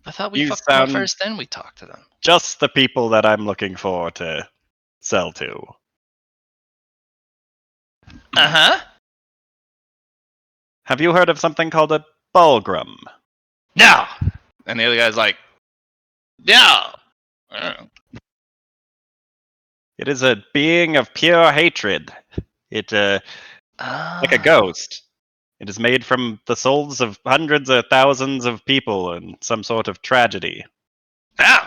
I thought we You fucked them up sound- first, then we talk to them. Just the people that I'm looking for to sell to. Uh-huh. Have you heard of something called a bulgrum? No. And the other guy's like, no. It is a being of pure hatred. It like a ghost. It is made from the souls of hundreds of thousands of people in some sort of tragedy, No.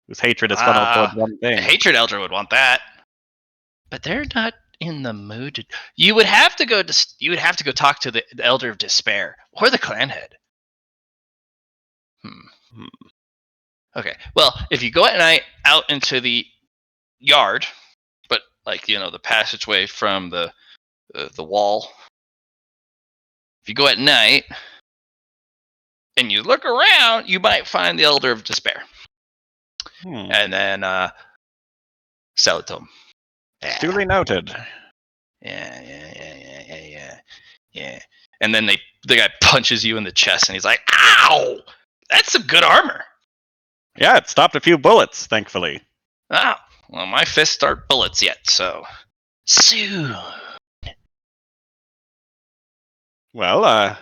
whose hatred is funneled towards one A thing. hatred elder would want that. But they're not in the mood to... You would have to go talk to the elder of despair or the clan head. Okay. Well, if you go at night out into the yard, but the passageway from the wall. If you go at night and you look around, you might find the elder of despair, and then sell it to him. Yeah. Duly noted. Yeah. And then the guy punches you in the chest, and he's like, "Ow! That's some good armor." Yeah, it stopped a few bullets, thankfully. Oh, well, my fists aren't bullets yet, so soon. Well,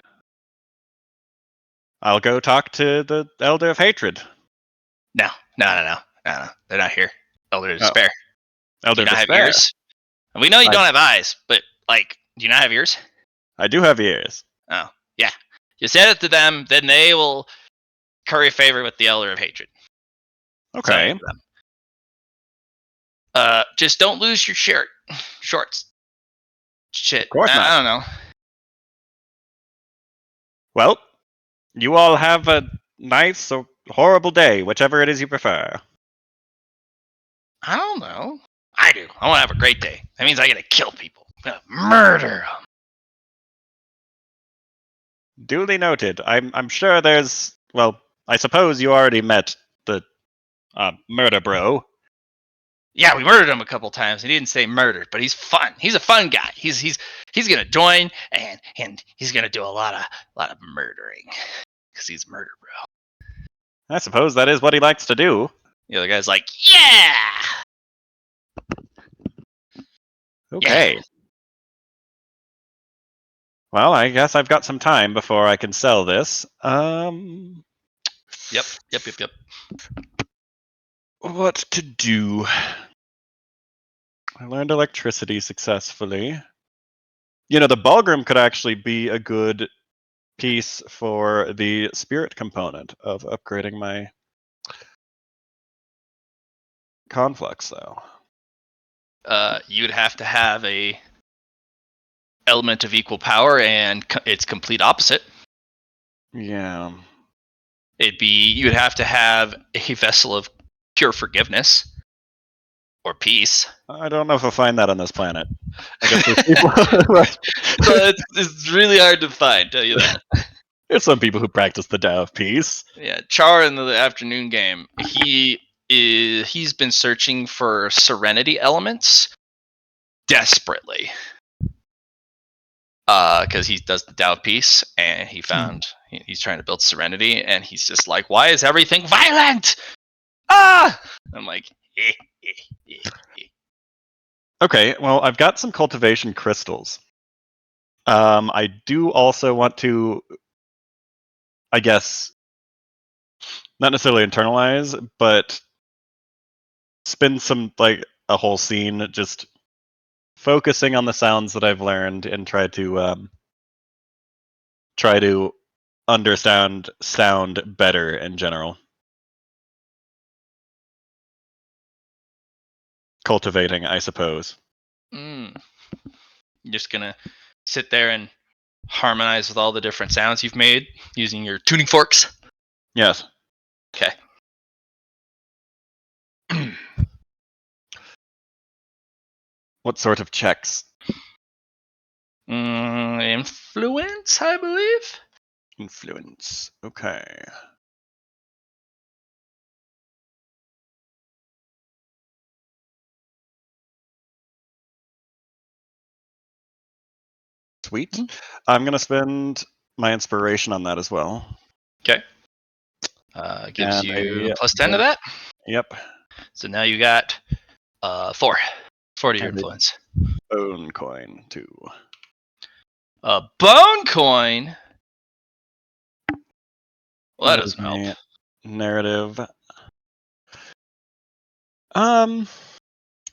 I'll go talk to the Elder of Hatred. No. They're not here. Elder of despair. Elder Do you of not have Despair. ears? We know you don't have eyes, but do you not have ears? I do have ears. Oh, yeah. You said it to them, then they will curry favor with the Elder of Hatred. Okay. Send it to them. Just don't lose your shorts. Shit. Of course not. I don't know. Well, you all have a nice or horrible day, whichever it is you prefer. I don't know. I do. I want to have a great day. That means I get to kill people. I'm gonna murder them. Duly noted. I'm sure there's. Well, I suppose you already met the murder bro. Yeah, we murdered him a couple times. He didn't say murdered, but he's fun. He's a fun guy. He's gonna join and he's gonna do a lot of murdering because he's murder bro. I suppose that is what he likes to do. The other guy's like, yeah. Okay. Yeah. Well, I guess I've got some time before I can sell this. Yep. What to do? I learned electricity successfully. The Bulgrim could actually be a good piece for the spirit component of upgrading my conflux, though. You'd have to have a element of equal power and its complete opposite. Yeah. You'd have to have a vessel of pure forgiveness or peace. I don't know if I'll find that on this planet. I guess there's people. So it's really hard to find, tell you that. There's some people who practice the Tao of Peace. Yeah, Char in the afternoon game, he's been searching for serenity elements desperately. Because he does the Tao of Peace, and he found he's trying to build serenity, and he's just like, "Why is everything violent?" Ah! I'm like, Okay, well, I've got some cultivation crystals. I do also want to, I guess, not necessarily internalize, but spend some, a whole scene just focusing on the sounds that I've learned and try to understand sound better in general. Cultivating, I suppose. Mm. You're just gonna sit there and harmonize with all the different sounds you've made using your tuning forks. Yes. Okay. What sort of checks? Influence, I believe. Influence. Okay. Sweet. I'm going to spend my inspiration on that as well. Okay. Gives And you a plus 10 to that. Yep. So now you got 4 to your And a influence. bone coin, too. A bone coin. Well, that doesn't help. My narrative.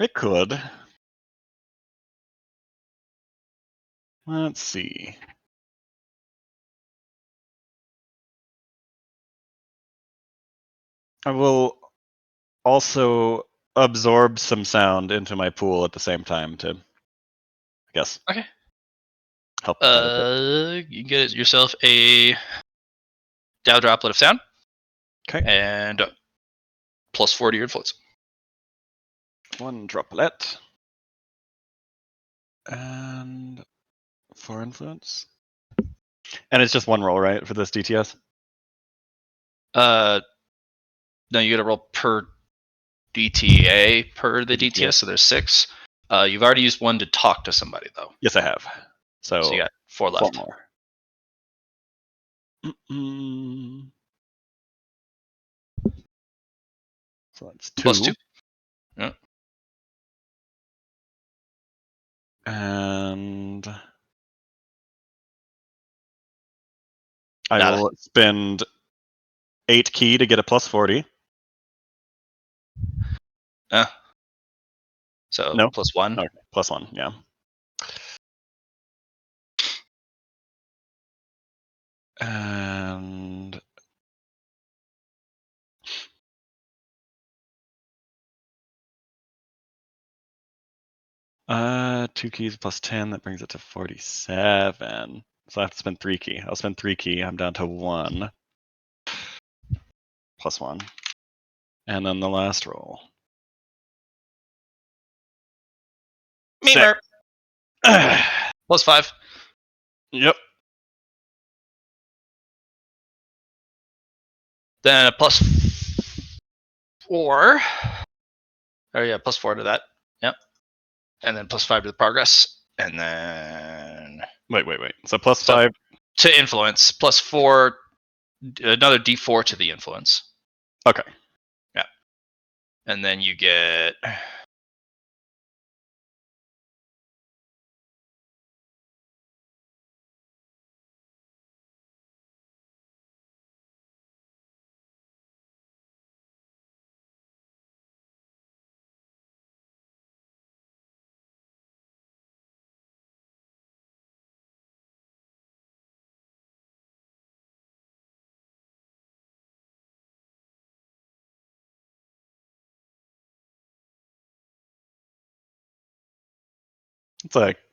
It could. Let's see. I will also absorb some sound into my pool at the same time to, I guess. Okay. Help with that a bit. You get yourself a Dow droplet of sound. Okay. And plus 4 to your influence. 1 droplet. And 4 influence. And it's just 1 roll, right, for this DTS? No, you get a roll per DTA per the Per DTA. DTS, so there's 6. You've already used 1 to talk to somebody, though. Yes, I have. So you got 4 4 left. more. Mm-mm. So that's 2. Plus 2. Yeah. And I Nada. will spend 8 key to get a plus 40. So No? plus 1. Okay, plus 1, yeah. And two keys plus 10, that brings it to 47. So I have to spend 3 key. I'll spend 3 key. I'm down to 1. Plus 1. And then the last roll. Memer. Plus 5. Yep. Then a plus 4. Oh yeah, plus 4 to that. Yep. And then plus 5 to the progress. And then Wait. So plus 5. to influence. Plus 4. Another D4 to the influence. Okay. Yeah. And then you get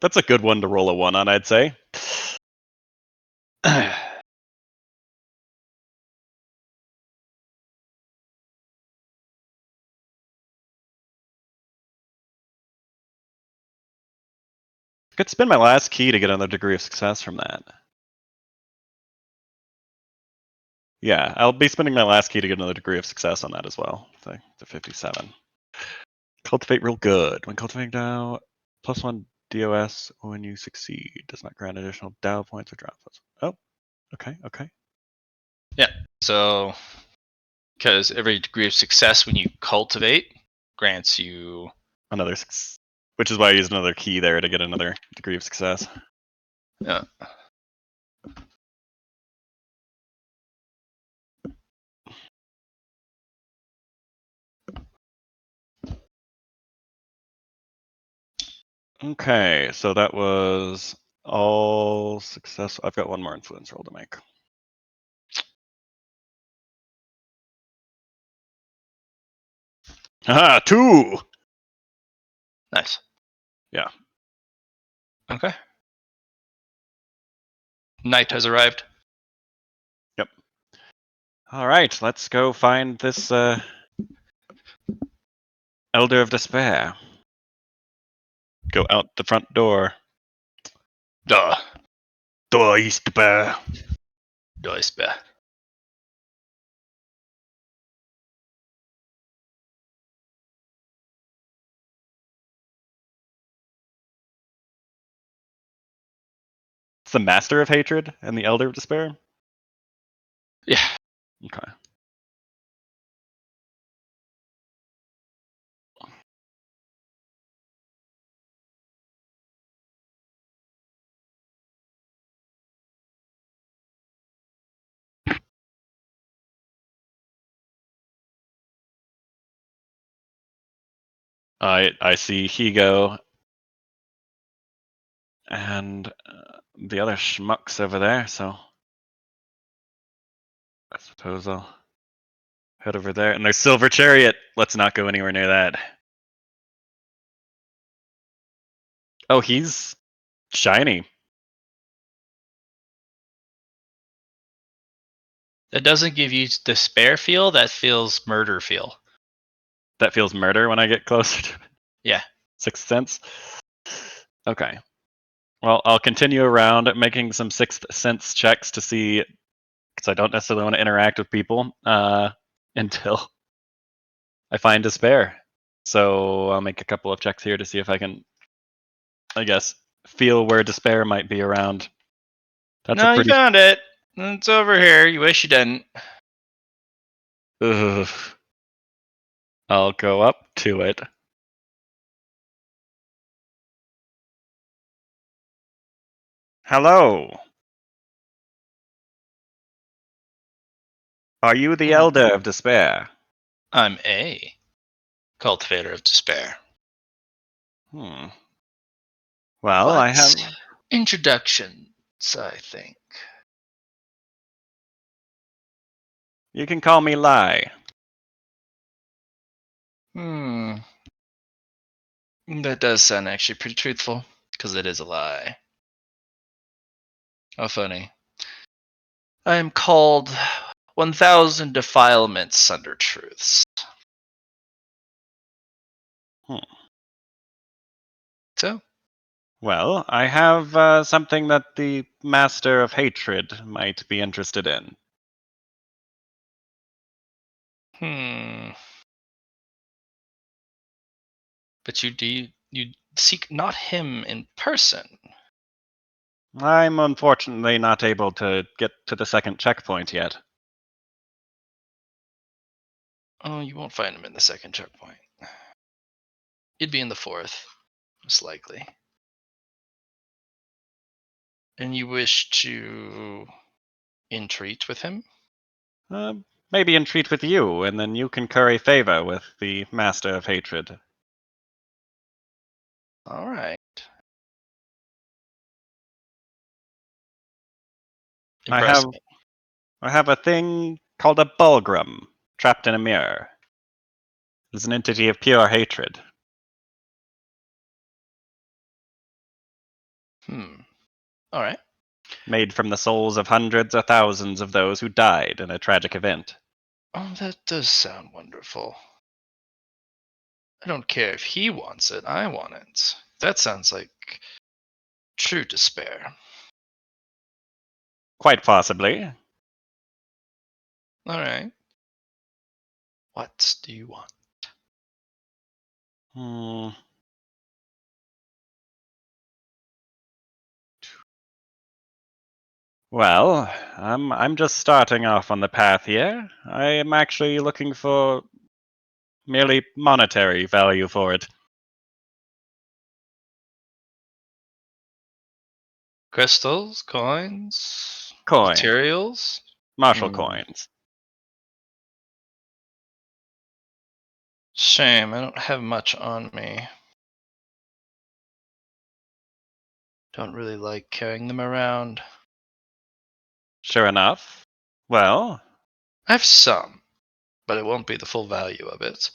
That's a good one to roll a 1 on, I'd say. I could spend my last key to get another degree of success from that. Yeah, I'll be spending my last key to get another degree of success on that as well. To 57. Cultivate real good. When cultivating Dow, plus 1 DOS when you succeed. Does not grant additional Dow points or drop points. Oh, okay. yeah. So because every degree of success when you cultivate grants you Another which is why I used another key there to get another degree of success. Yeah. Okay, so that was all success. I've got 1 more influence roll to make. Ah, 2! Nice. Yeah. Okay. Night has arrived. All right, let's go find this Elder of Despair. Go out the front door. Duh. Door East Bear. Despair. It's the Master of Hatred and the Elder of Despair? Yeah. Okay. I see Higo and the other schmucks over there, so I suppose I'll head over there. And there's Silver Chariot. Let's not go anywhere near that. Oh, he's shiny. That doesn't give you despair feel. That feels murder feel. That feels murder when I get closer to it. Yeah. Sixth Sense. Okay. Well, I'll continue around making some Sixth Sense checks to see, because I don't necessarily want to interact with people until I find despair. So I'll make a couple of checks here to see if I can, I guess, feel where despair might be around. That's No, a pretty. you found it. It's over here. You wish you didn't. Ugh. I'll go up to it. Hello. Are you the Elder of Despair? I'm a cultivator of despair. Hmm. Well, I have. Introductions, I think. You can call me Lai. That does sound actually pretty truthful, because it is a lie. How funny. I am called 1,000 Defilements Under Truths. Hmm. So, Well, I have something that the Master of Hatred might be interested in. But you seek not him in person. I'm unfortunately not able to get to the second checkpoint yet. Oh, you won't find him in the second checkpoint. He'd be in the fourth, most likely. And you wish to entreat with him? Uh, maybe entreat with you, and then you can curry favor with the Master of Hatred. All right. I Impress have me. I have a thing called a Bulgrum trapped in a mirror. It's an entity of pure hatred. All right. Made from the souls of hundreds or thousands of those who died in a tragic event. Oh, that does sound wonderful. I don't care if he wants it, I want it. That sounds like true despair. Quite possibly. All right. What do you want? Hmm. Well, I'm just starting off on the path here. I am actually looking for merely monetary value for it. Crystals, coins, Coin. materials? Martial coins. Shame, I don't have much on me. Don't really like carrying them around. Sure enough. Well, I have some, but it won't be the full value of it.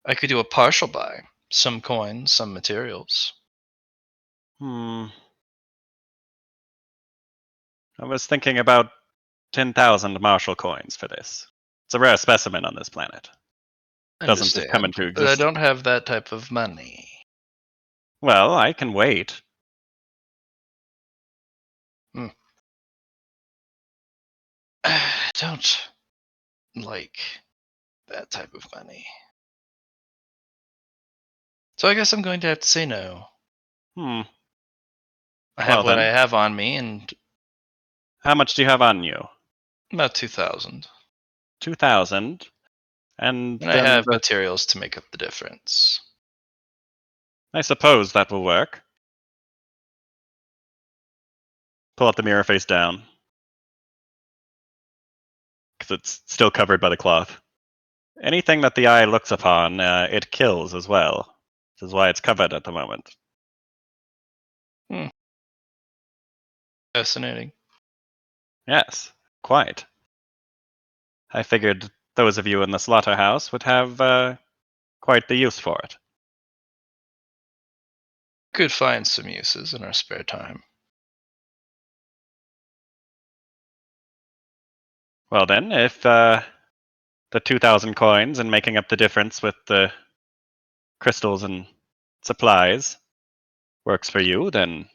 I could do a partial buy. Some coins, some materials. I was thinking about 10,000 martial coins for this. It's a rare specimen on this planet. Doesn't just come Understand. into But I existence. don't have that type of money. Well, I can wait. I don't like that type of money. So I guess I'm going to have to say no. Hmm. I have Well what I then, have on me, and how much do you have on you? about 2,000. 2,000. And And I then have materials to make up the difference. I suppose that will work. Pull out the mirror face down. Because it's still covered by the cloth. Anything that the eye looks upon, it kills as well. This is why it's covered at the moment. Fascinating. Yes, quite. I figured those of you in the slaughterhouse would have quite the use for it. Could find some uses in our spare time. Well then, if the 2,000 coins and making up the difference with the crystals and supplies works for you, then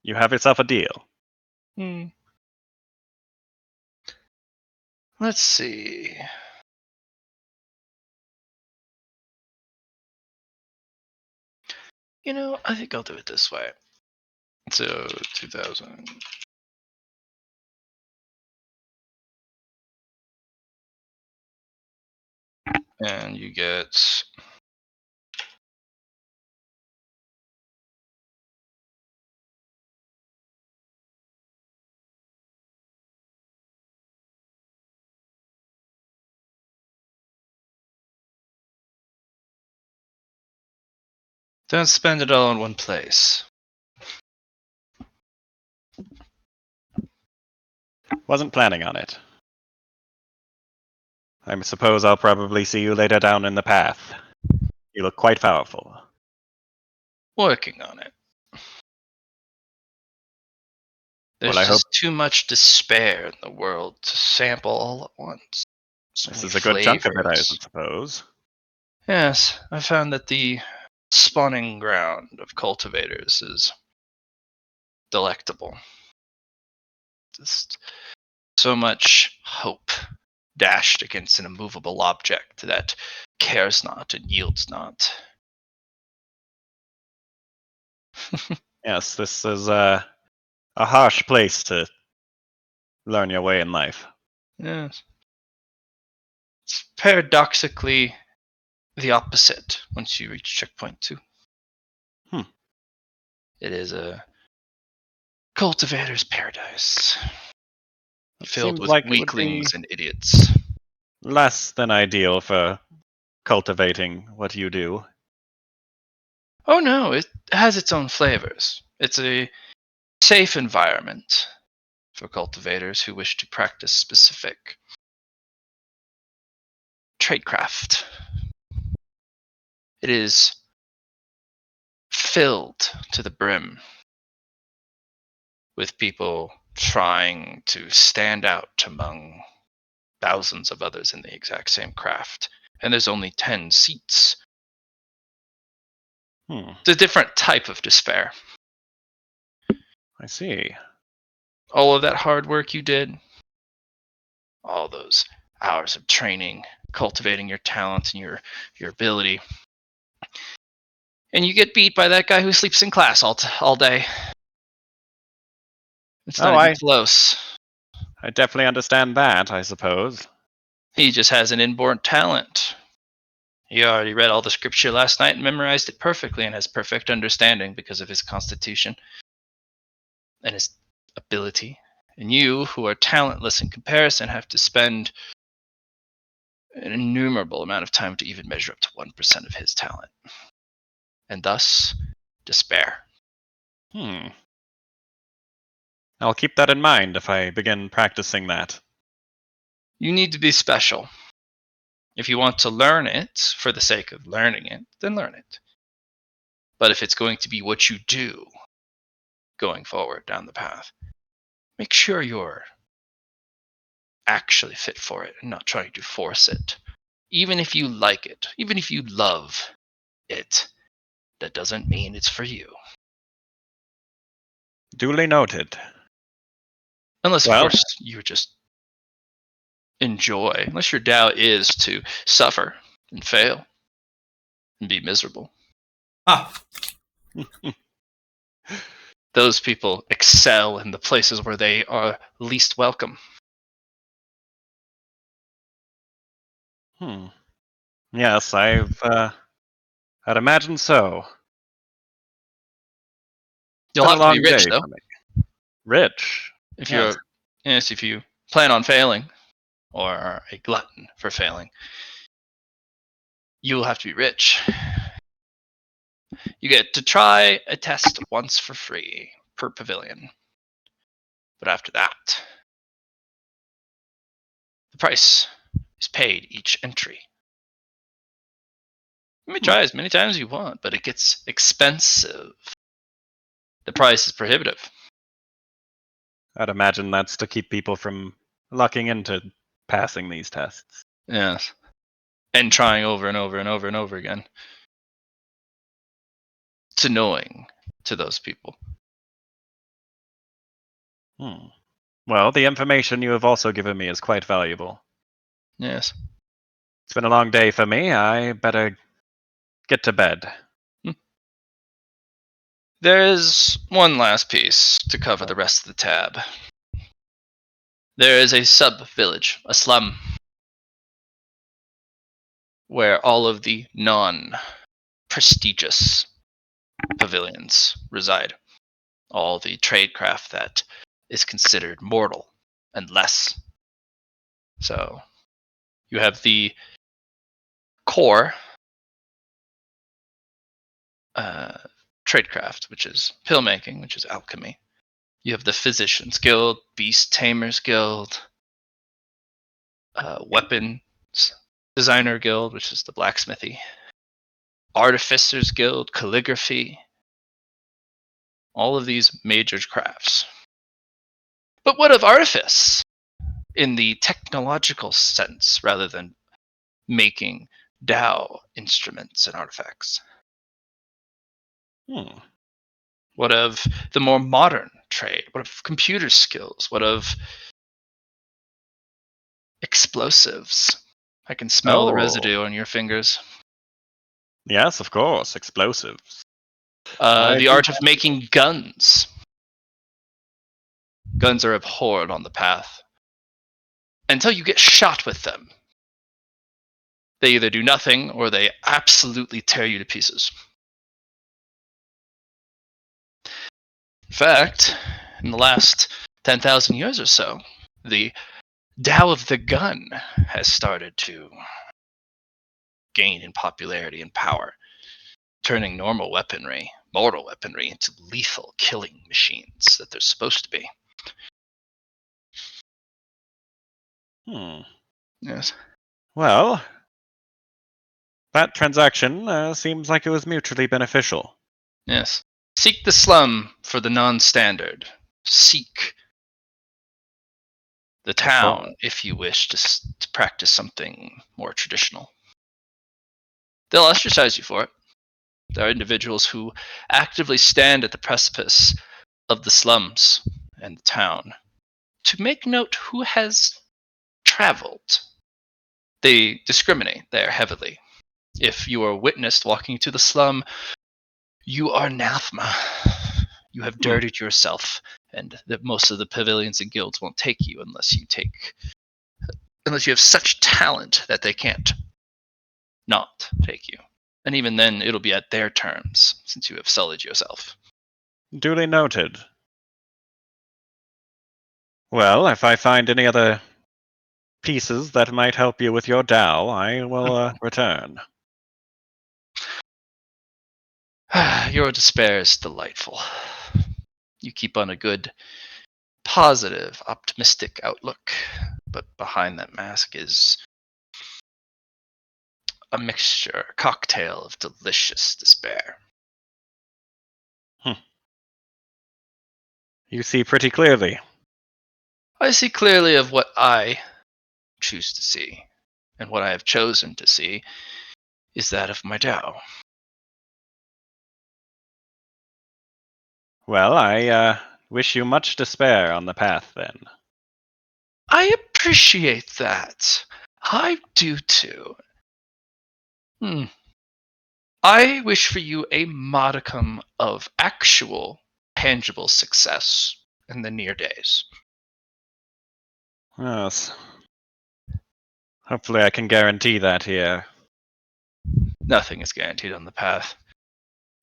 you have yourself a deal. Hmm. Let's see. I think I'll do it this way. So 2,000. And you get don't spend it all in one place. Wasn't planning on it. I suppose I'll probably see you later down in the path. You look quite powerful. Working on it. Well, There's I hope just too much despair in the world to sample all at once. So this many is a good chunk of it, I flavors. suppose. Yes, I found that the spawning ground of cultivators is delectable. Just so much hope dashed against an immovable object that cares not and yields not. Yes, this is a harsh place to learn your way in life. Yes. It's paradoxically the opposite once you reach checkpoint 2. Hmm. It is a cultivator's paradise, It filled seems with like it would be weaklings and idiots. less than ideal for cultivating what you do. Oh no, it has its own flavors. It's a safe environment for cultivators who wish to practice specific tradecraft. It is filled to the brim with people trying to stand out among thousands of others in the exact same craft. And there's only 10 seats. It's a different type of despair. I see. All of that hard work you did, all those hours of training, cultivating your talent and your ability, and you get beat by that guy who sleeps in class all day. It's not Oh, even I close. definitely understand that, I suppose. He just has an inborn talent. He already read all the scripture last night and memorized it perfectly and has perfect understanding because of his constitution and his ability. And you, who are talentless in comparison, have to spend an innumerable amount of time to even measure up to 1% of his talent. And thus, despair. I'll keep that in mind if I begin practicing that. You need to be special. If you want to learn it for the sake of learning it, then learn it. But if it's going to be what you do going forward down the path, make sure you're actually fit for it and not trying to force it. Even if you like it, even if you love it, that doesn't mean it's for you. Duly noted. Unless, of Well- course, you just enjoy, unless your Tao is to suffer and fail and be miserable. Ah, Those people excel in the places where they are least welcome. Yes, I'd imagine so. You'll Been a have to be long rich, day though. for me. Rich? If Yes. if you plan on failing, or are a glutton for failing, you will have to be rich. You get to try a test once for free per pavilion. But after that, the price is paid each entry. You may try as many times as you want, but it gets expensive. The price is prohibitive. I'd imagine that's to keep people from lucking into passing these tests. Yes. And trying over and over and over and over again. It's annoying to those people. Well, the information you have also given me is quite valuable. Yes. It's been a long day for me. I better get to bed. There is one last piece to cover the rest of the tab. There is a sub-village, a slum, where all of the non-prestigious pavilions reside. All the tradecraft that is considered mortal and less. So you have the core tradecraft, which is pill making, which is alchemy. You have the Physicians Guild, Beast Tamers Guild, Weapons Designer Guild, which is the blacksmithy, Artificers Guild, calligraphy, all of these major crafts. But what of artifice in the technological sense rather than making Tao instruments and artifacts? What of the more modern trade? What of computer skills? What of explosives? I can smell the residue on your fingers. Yes, of course, explosives. I The do art of making guns. Guns are abhorred on the path. Until you get shot with them, they either do nothing or they absolutely tear you to pieces. In fact, in the last 10,000 years or so, the Tao of the gun has started to gain in popularity and power, turning normal weaponry, mortal weaponry, into lethal killing machines that they're supposed to be. Yes. Well, that transaction seems like it was mutually beneficial. Yes. Seek the slum for the non-standard. Seek the town if you wish to practice something more traditional. They'll ostracize you for it. There are individuals who actively stand at the precipice of the slums and the town to make note who has traveled. They discriminate there heavily. If you are witnessed walking to the slum, you are anathema. You have dirtied yourself, and most of the pavilions and guilds won't take you unless you have such talent that they can't not take you. And even then, it'll be at their terms, since you have sullied yourself. Duly noted. Well, if I find any other pieces that might help you with your Tao, I will return. Your despair is delightful. You keep on a good, positive, optimistic outlook, but behind that mask is a mixture, a cocktail of delicious despair. You see pretty clearly. I see clearly of what I choose to see, and what I have chosen to see is that of my Tao. Well, I wish you much despair on the path, then. I appreciate that. I do too. I wish for you a modicum of actual, tangible success in the near days. Yes. Hopefully I can guarantee that here. Nothing is guaranteed on the path.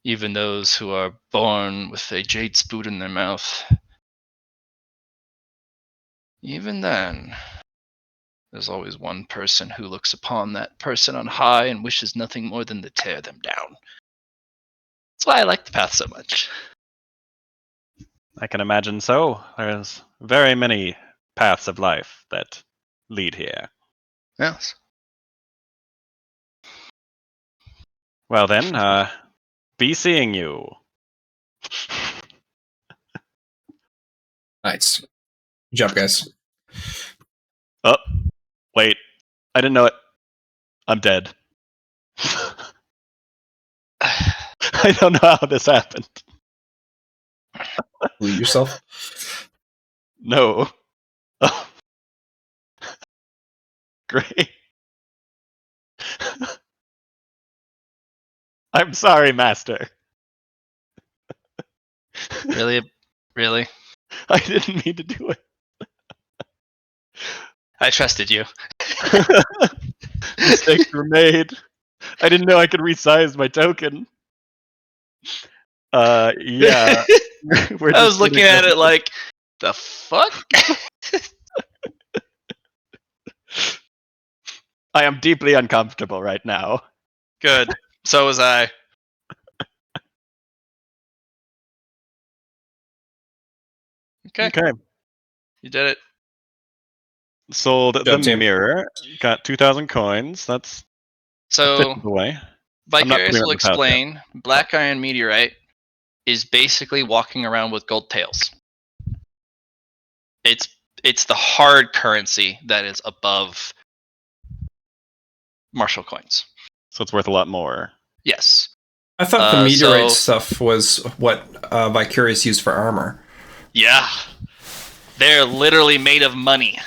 Even those who are born with a jade spoon in their mouth. Even then, there's always one person who looks upon that person on high and wishes nothing more than to tear them down. That's why I like the path so much. I can imagine so. There's very many paths of life that lead here. Yes. Well then, be seeing you. Nice. Good job, guys. Oh, wait. I didn't know it. I'm dead. I don't know how this happened. Bleed yourself. No. Oh. Great. I'm sorry, Master. Really? Really? I didn't mean to do it. I trusted you. Mistakes were made. I didn't know I could resize my token. Yeah. I was looking at it like, the fuck? I am deeply uncomfortable right now. Good. So was I. Okay. Okay. You did it. Sold Good the job, team. mirror. Got 2,000 coins. That's So, the way. I'm not Vicarious putting it will in the pouch yet. explain Black Iron Meteorite is basically walking around with gold tails. It's the hard currency that is above martial coins. So it's worth a lot more. Yes. I thought the meteorite so- stuff was what Vicarious used for armor. Yeah. They're literally made of money.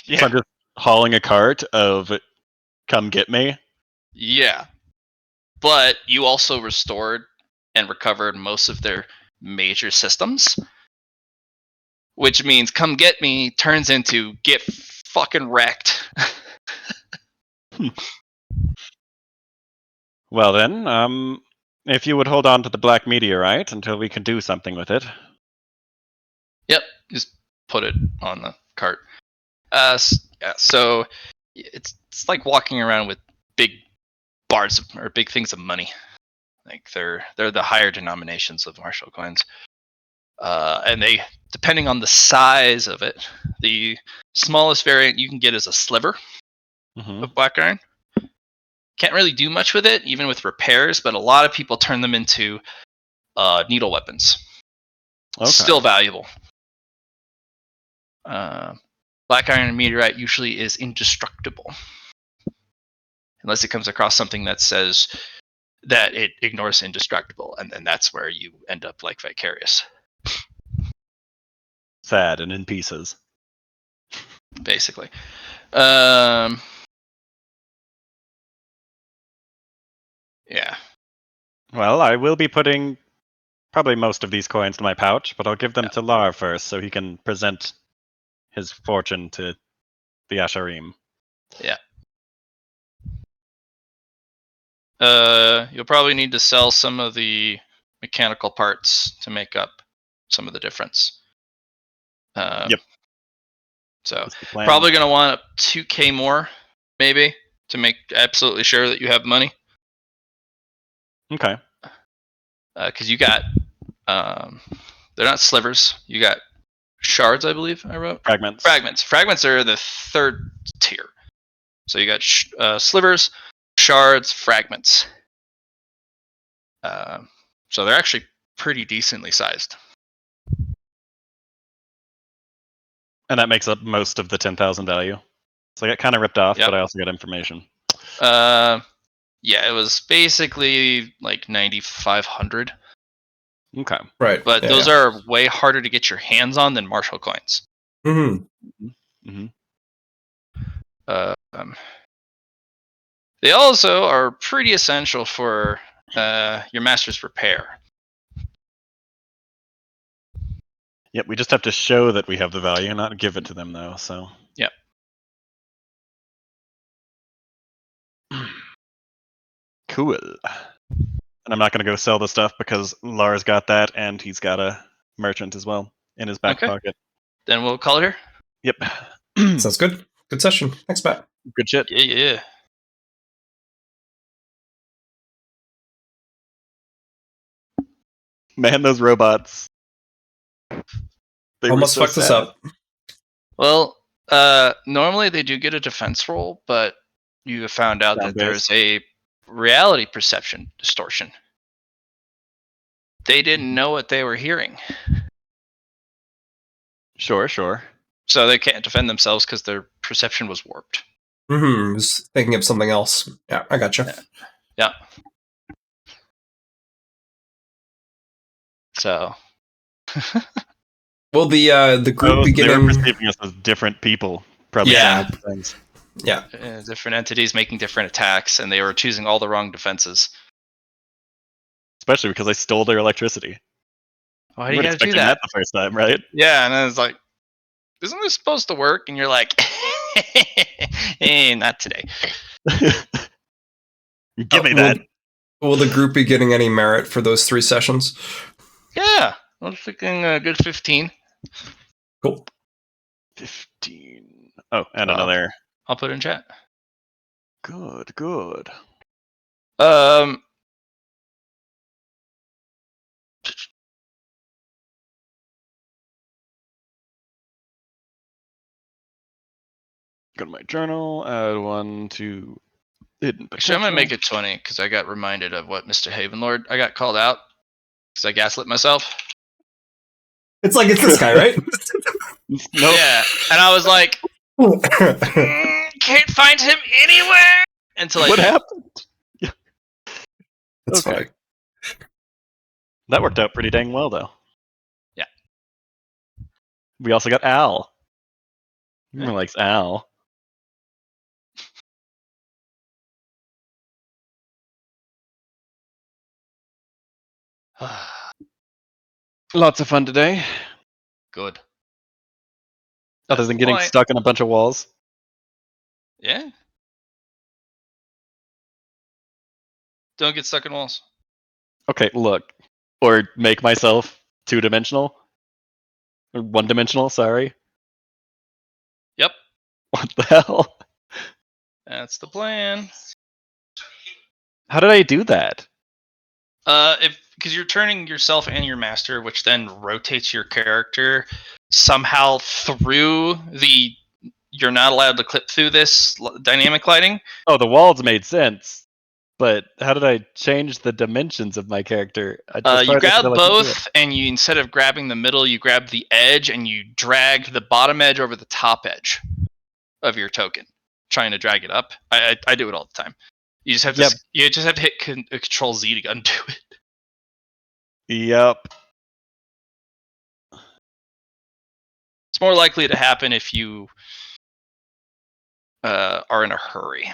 So I'm just hauling a cart of come get me. Yeah. But you also restored and recovered most of their major systems. Which means come get me turns into get fucking wrecked. Well then, if you would hold on to the black meteorite until we can do something with it. Yep, just put it on the cart. Yeah, so it's like walking around with big bars or big things of money. Like they're the higher denominations of martial coins, and they, depending on the size of it, the smallest variant you can get is a sliver Mm-hmm. of black iron. Can't really do much with it, even with repairs, but a lot of people turn them into needle weapons. Okay. Still valuable. Black iron meteorite usually is indestructible. Unless it comes across something that says that it ignores indestructible, and then that's where you end up like Vicarious. Sad and in pieces. Basically. Yeah. Well, I will be putting probably most of these coins in my pouch, but I'll give them Yeah. to Lar first so he can present his fortune to the Asharim. Yeah. You'll probably need to sell some of the mechanical parts to make up some of the difference. Yep. So That's the plan. probably going to want 2K more, maybe, to make absolutely sure that you have money. Okay. Because you got, they're not slivers. You got shards, I believe I wrote. Fragments. Fragments. Fragments are the third tier. So you got slivers, shards, fragments. So they're actually pretty decently sized. And that makes up most of the 10,000 value. So I got kind of ripped off, Yep. but I also got information. Yeah, it was basically like 9,500. Okay. Right. But those are way harder to get your hands on than martial coins. Mm-hmm. Mm-hmm. They also are pretty essential for your master's repair. Yep, we just have to show that we have the value, not give it to them, though. So. Yep. Cool. And I'm not going to go sell the stuff because Lars got that, and he's got a merchant as well in his back pocket. Then we'll call it here. Yep. Sounds good. Good session. Thanks, Matt. Good shit. Yeah. Man, those robots. They Almost were so fucked us sad. up. Well, normally they do get a defense roll, but you have found out that there's a reality perception distortion. They didn't know what they were hearing. Sure. So they can't defend themselves because their perception was warped. Mm-hmm. Was thinking of something else. Yeah, I gotcha. Yeah. So. Well, the group They were beginning. perceiving us as different people. Probably. Yeah. Things. Yeah. Different entities making different attacks, and they were choosing all the wrong defenses. Especially because I stole their electricity. Why do you weren't gotta do expecting that? the first time, right? Yeah, and then it's like, isn't this supposed to work? And you're like, not today. Give me that. Will the group be getting any merit for those 3 sessions? Yeah, I was thinking a good 15. Cool. 15. Oh, and another. I'll put it in chat. Good. Go to my journal, add 1 to hidden potential. Actually, I'm gonna make it 20 because I got reminded of what Mr. Havenlord. I got called out because I gaslit myself. It's like it's this guy, right? Nope. Yeah, and I was like, can't find him anywhere until What happened? That's funny. That worked out pretty dang well, though. Yeah. We also got Al. Yeah. Everyone likes Al. Lots of fun today. Good. Other than getting stuck in a bunch of walls. Yeah. Don't get stuck in walls. Okay, look. Or make myself 2-dimensional. Or 1-dimensional, sorry. Yep. What the hell? That's the plan. How did I do that? Because you're turning yourself and your master, which then rotates your character somehow through the. You're not allowed to clip through this dynamic lighting. Oh, the walls made sense. But how did I change the dimensions of my character? You grab both, and you instead of grabbing the middle, you grab the edge, and you drag the bottom edge over the top edge of your token, trying to drag it up. I do it all the time. You just have to you just have to hit Control Z to undo it. Yep. It's more likely to happen if you are in a hurry.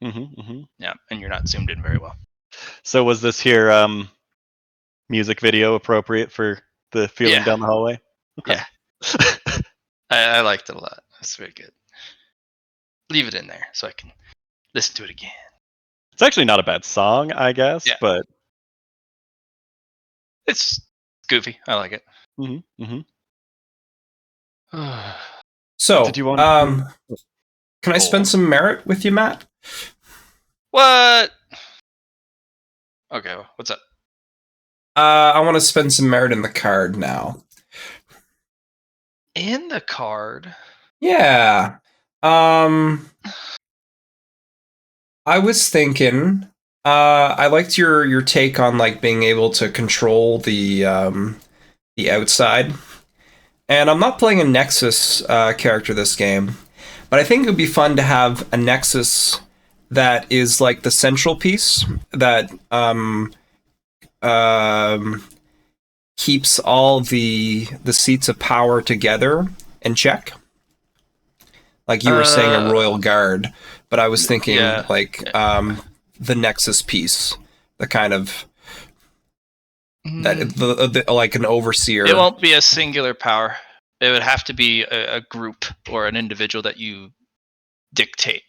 Yeah, and you're not zoomed in very well. So was this here music video appropriate for the feeling down the hallway? Okay. Yeah. I liked it a lot. That's very good. Leave it in there so I can listen to it again. It's actually not a bad song, I guess, but it's goofy. I like it. So, did you want can I spend some merit with you, Matt? What? Okay, what's up? I want to spend some merit in the card now. In the card? Yeah. I was thinking. I liked your take on like being able to control the outside. And I'm not playing a Nexus character this game, but I think it would be fun to have a Nexus that is like the central piece that um, keeps all the seats of power together in check. Like you were saying, a royal guard, but I was thinking Yeah. like the Nexus piece, the kind of that like an overseer. It won't be a singular power. It would have to be a group or an individual that you dictate.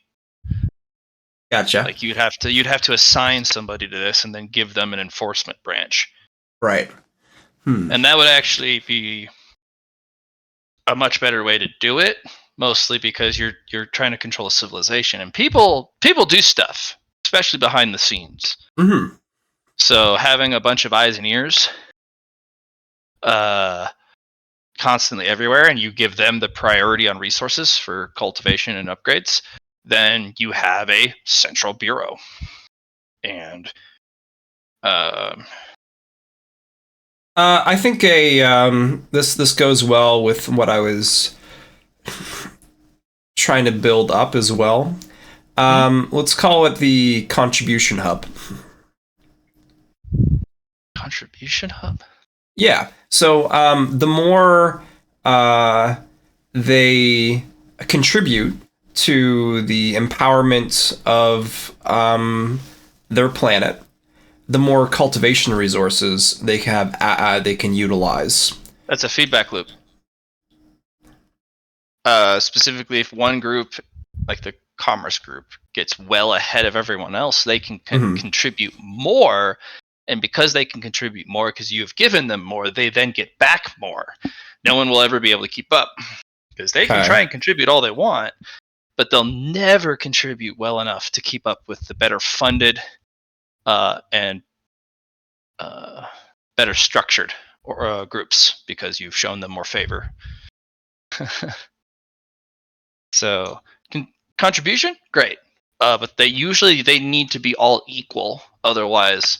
Gotcha. Like you'd have to assign somebody to this and then give them an enforcement branch. Right. And that would actually be a much better way to do it, mostly because you're trying to control a civilization, and people do stuff, especially behind the scenes. Mm-hmm. So having a bunch of eyes and ears constantly everywhere, and you give them the priority on resources for cultivation and upgrades, then you have a central bureau. And I think this goes well with what I was trying to build up as well. Let's call it the contribution hub. contribution hub? Yeah. So the more they contribute to the empowerment of their planet, the more cultivation resources they have they can utilize. That's a feedback loop. Specifically, if one group, like the commerce group, gets well ahead of everyone else, they can contribute more. And because they can contribute more, because you have given them more, they then get back more. No one will ever be able to keep up, because they can try and contribute all they want, but they'll never contribute well enough to keep up with the better funded and better structured groups, because you've shown them more favor. So contribution, great, but they need to be all equal. Otherwise,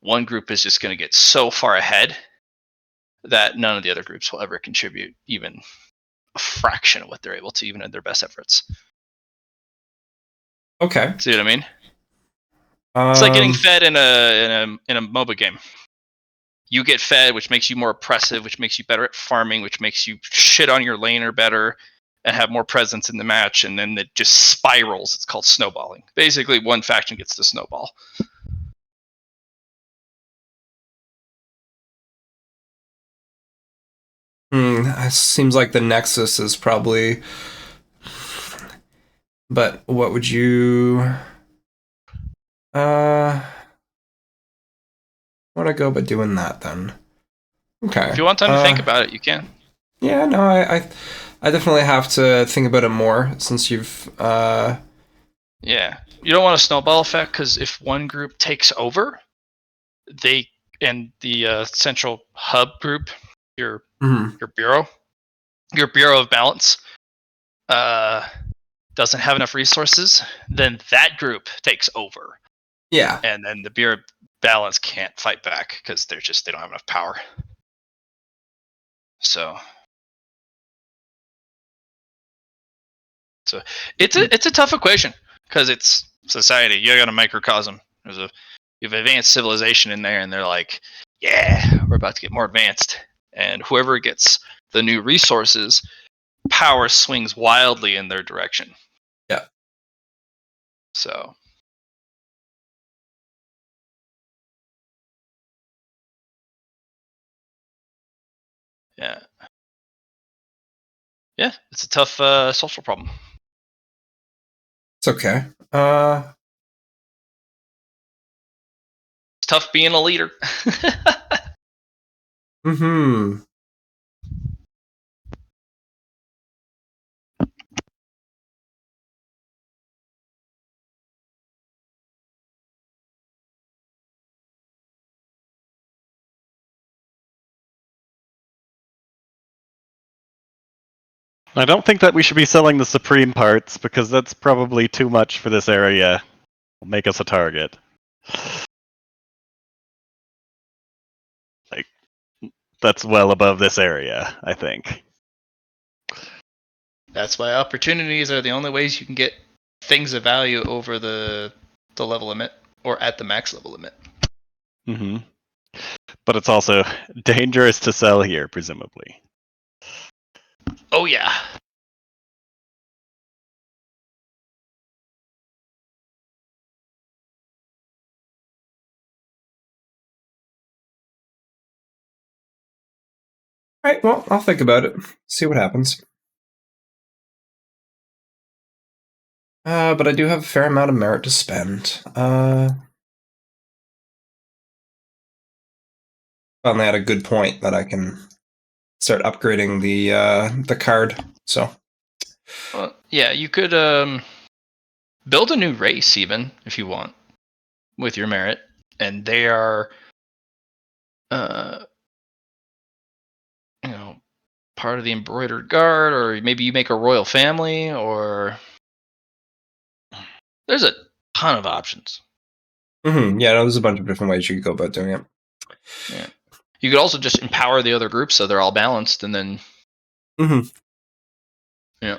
one group is just going to get so far ahead that none of the other groups will ever contribute even a fraction of what they're able to, even at their best efforts. Okay. See what I mean? It's like getting fed in a MOBA game. You get fed, which makes you more oppressive, which makes you better at farming, which makes you shit on your laner better and have more presence in the match, and then it just spirals. It's called snowballing. Basically, one faction gets to snowball. It seems like the Nexus is probably... But what would you... want to go by doing that then? Okay. If you want time to think about it, you can. Yeah, no, I definitely have to think about it more since you've... Yeah, you don't want a snowball effect, because if one group takes over, the central hub group, your bureau of balance, doesn't have enough resources, then that group takes over. Yeah. And then the bureau balance can't fight back because they don't have enough power. So it's a tough equation, because it's society. You got a microcosm. You have advanced civilization in there, and they're like, yeah, we're about to get more advanced. And whoever gets the new resources, power swings wildly in their direction. Yeah. So yeah, it's a tough social problem. It's okay. It's tough being a leader. I don't think that we should be selling the Supreme parts, because that's probably too much for this area. Make us a target. Like, that's well above this area, I think. That's why opportunities are the only ways you can get things of value over the level limit or at the max level limit. Mm-hmm. But it's also dangerous to sell here, presumably. Oh yeah. All right, well, I'll think about it. See what happens. But I do have a fair amount of merit to spend. Finally had a good point that I can start upgrading the card. So Well, yeah, you could build a new race even if you want with your merit, and they are, you know, part of the embroidered guard, or maybe you make a royal family, or there's a ton of options. yeah, there's a bunch of different ways you could go about doing it. Yeah, you could also just empower the other groups so they're all balanced, and then yeah.